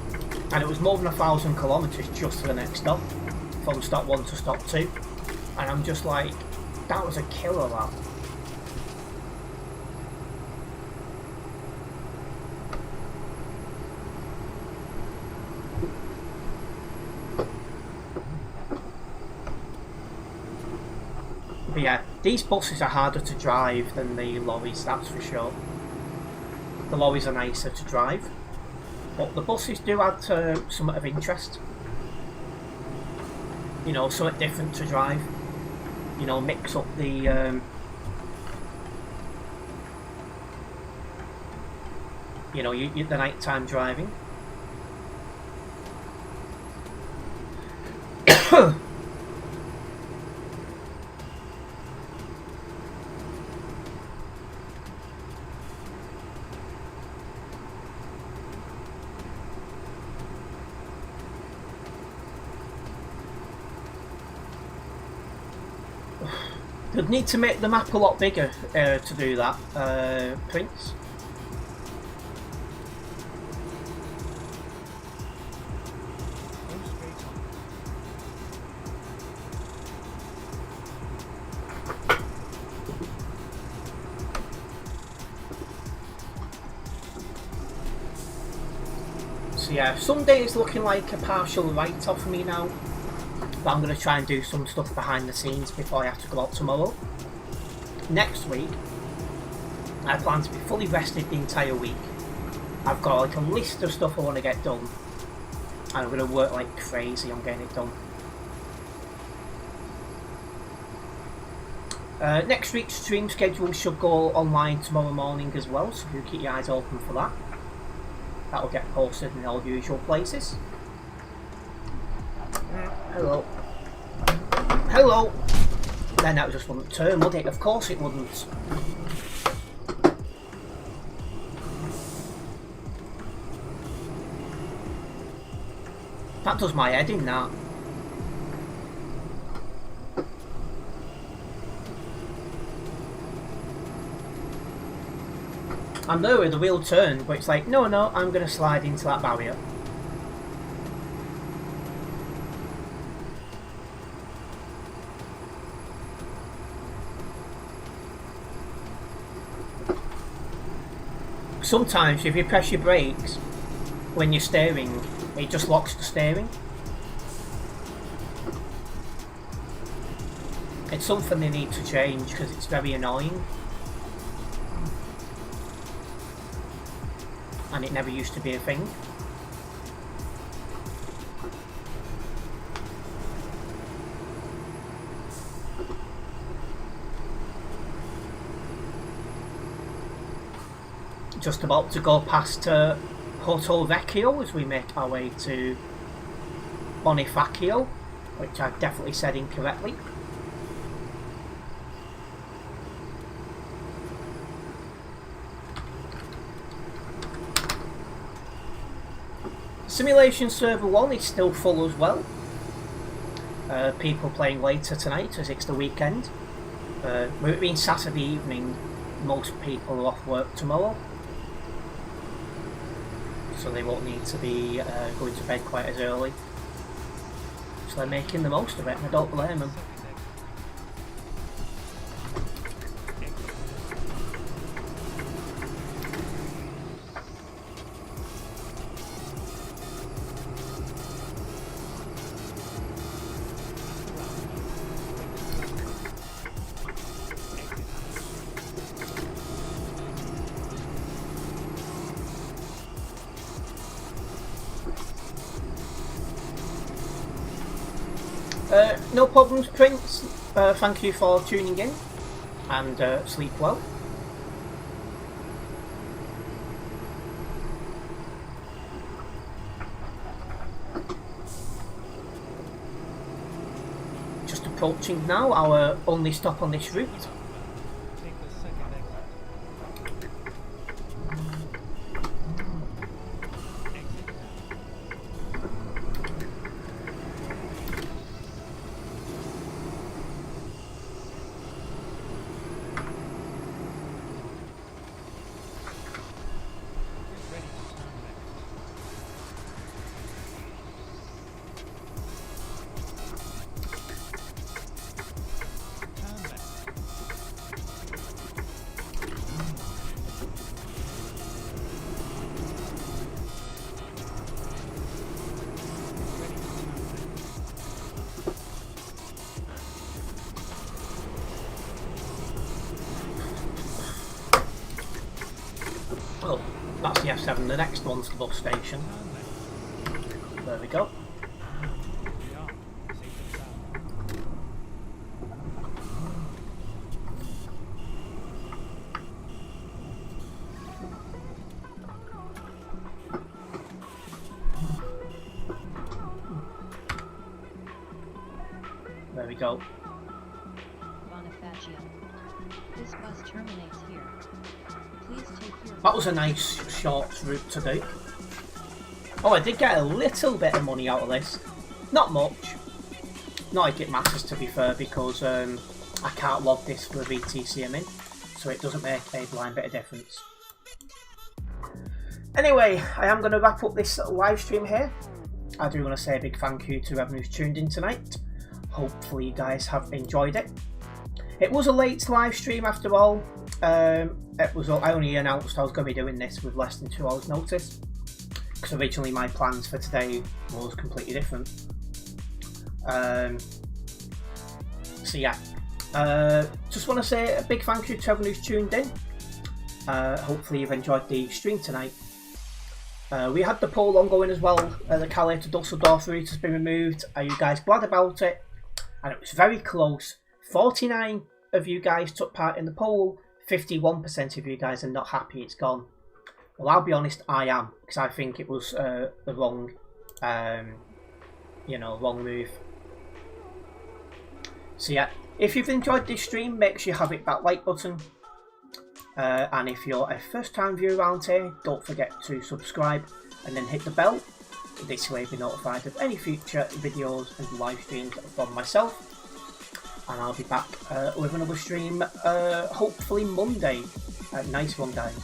[SPEAKER 1] And it was more than 1,000 kilometres just to the next stop. From stop 1 to stop 2. And I'm just like, that was a killer, that. But yeah, these buses are harder to drive than the lorries, that's for sure. The lorries are nicer to drive, but the buses do add somewhat of interest. You know, something different to drive. You know, mix up the you know, the nighttime driving. They'd need to make the map a lot bigger to do that, Prince.
[SPEAKER 3] Go straight on.
[SPEAKER 1] So yeah, Sunday is looking like a partial write-off for me now. But I'm going to try and do some stuff behind the scenes before I have to go out tomorrow. Next week, I plan to be fully rested the entire week. I've got like a list of stuff I want to get done. And I'm going to work like crazy on getting it done. Next week's stream schedule should go online tomorrow morning as well, so do keep your eyes open for that. That will get posted in all the usual places. Hello. Hello! Then that just wouldn't turn, would it? Of course it wouldn't. That does my head in, that. I'm there with the wheel turned, but it's like, no, I'm going to slide into that barrier. Sometimes if you press your brakes when you're steering, it just locks the steering. It's something they need to change because it's very annoying. And it never used to be a thing. Just about to go past Porto Vecchio as we make our way to Bonifacio, which I've definitely said incorrectly. Simulation Server 1 is still full as well. People playing later tonight as it's the weekend. With it being Saturday evening, most people are off work tomorrow. So they won't need to be going to bed quite as early. So they're making the most of it, and I don't blame them. No problems, Prince. Thank you for tuning in, and sleep well. Just approaching now our only stop on this route.
[SPEAKER 3] Take the second exit.
[SPEAKER 1] Oh, that's the F7. The next one's the bus station. There we go.
[SPEAKER 3] We are safe and sound.
[SPEAKER 1] There we go.
[SPEAKER 2] Bonifacio. This bus terminates here. Please take your...
[SPEAKER 1] That was a nice short route to do. Oh, I did get a little bit of money out of this. Not much. Not like it matters, to be fair, because I can't log this for the VTC I'm in, so it doesn't make a blind bit of difference. Anyway, I am going to wrap up this live stream here. I do want to say a big thank you to everyone who's tuned in tonight. Hopefully you guys have enjoyed it. It was a late live stream after all. I only announced I was going to be doing this with less than 2 hours notice, because originally my plans for today was completely different. So yeah, just want to say a big thank you to everyone who's tuned in. Hopefully you've enjoyed the stream tonight. We had the poll ongoing as well. The Calais to Dusseldorf route has been removed. Are you guys glad about it? And it was very close. 49 of you guys took part in the poll. 51% of you guys are not happy it's gone. Well, I'll be honest, I am, because I think it was the wrong, wrong move. So yeah, if you've enjoyed this stream, make sure you have hit that like button. And if you're a first time viewer around here, don't forget to subscribe and then hit the bell. This way you'll be notified of any future videos and live streams from myself. And I'll be back with another stream hopefully Monday. Nice one, guys.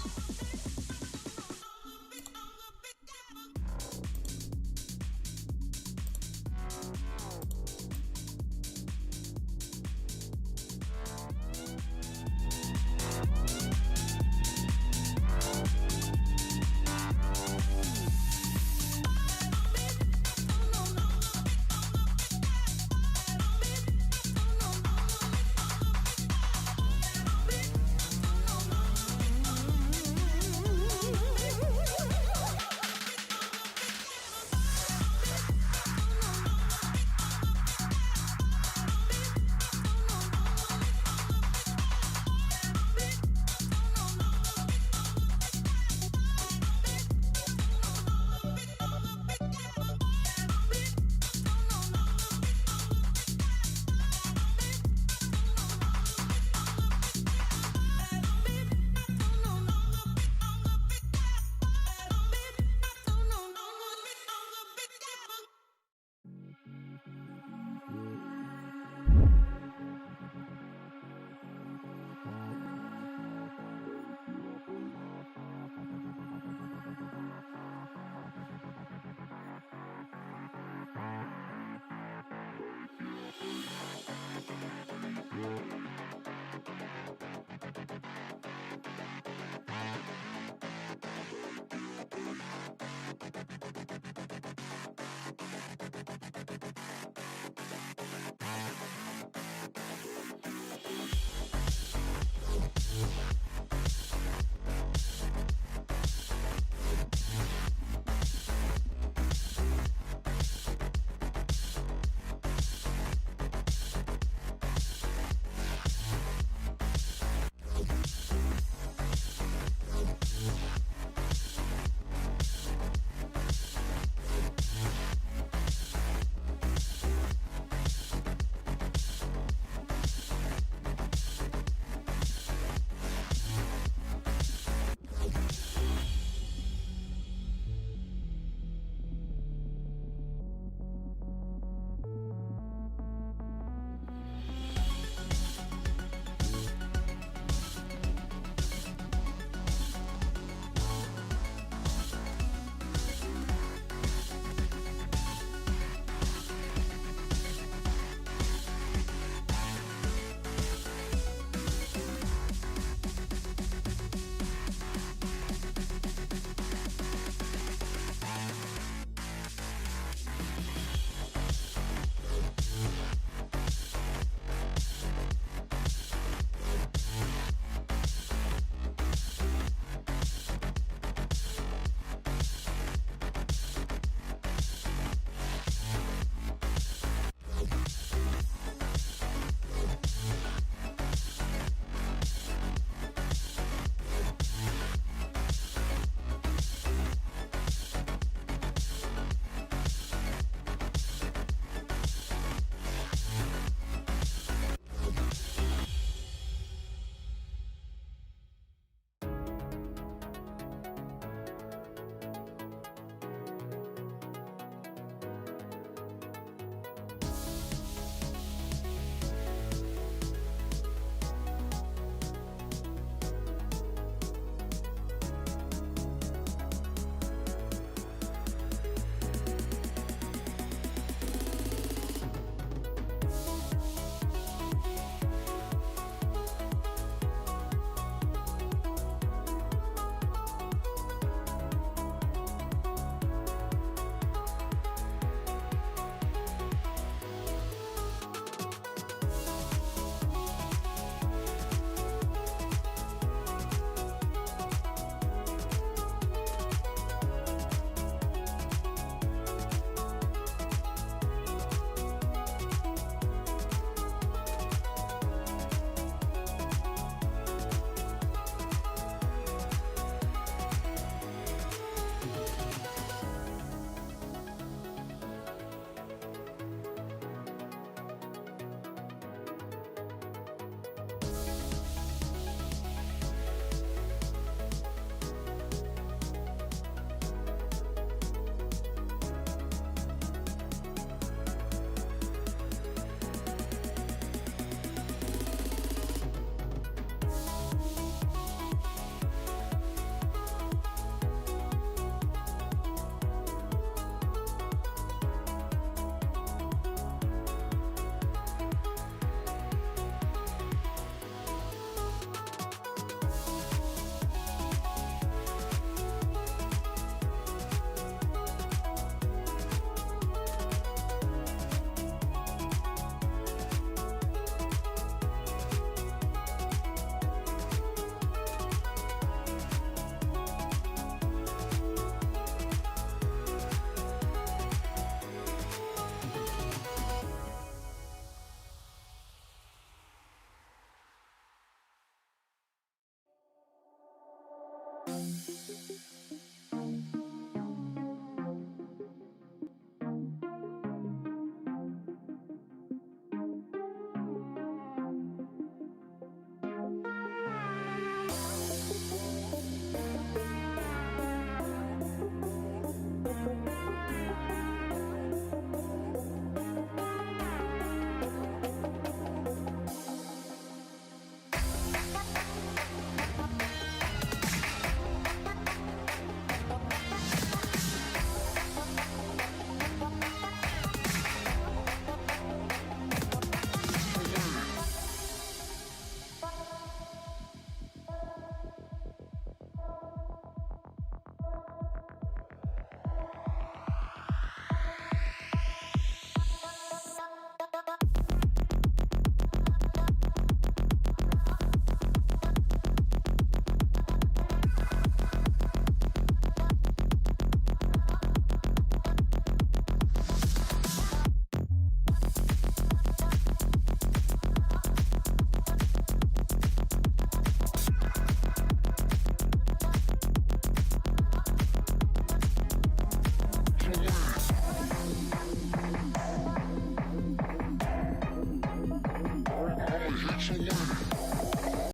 [SPEAKER 4] It's a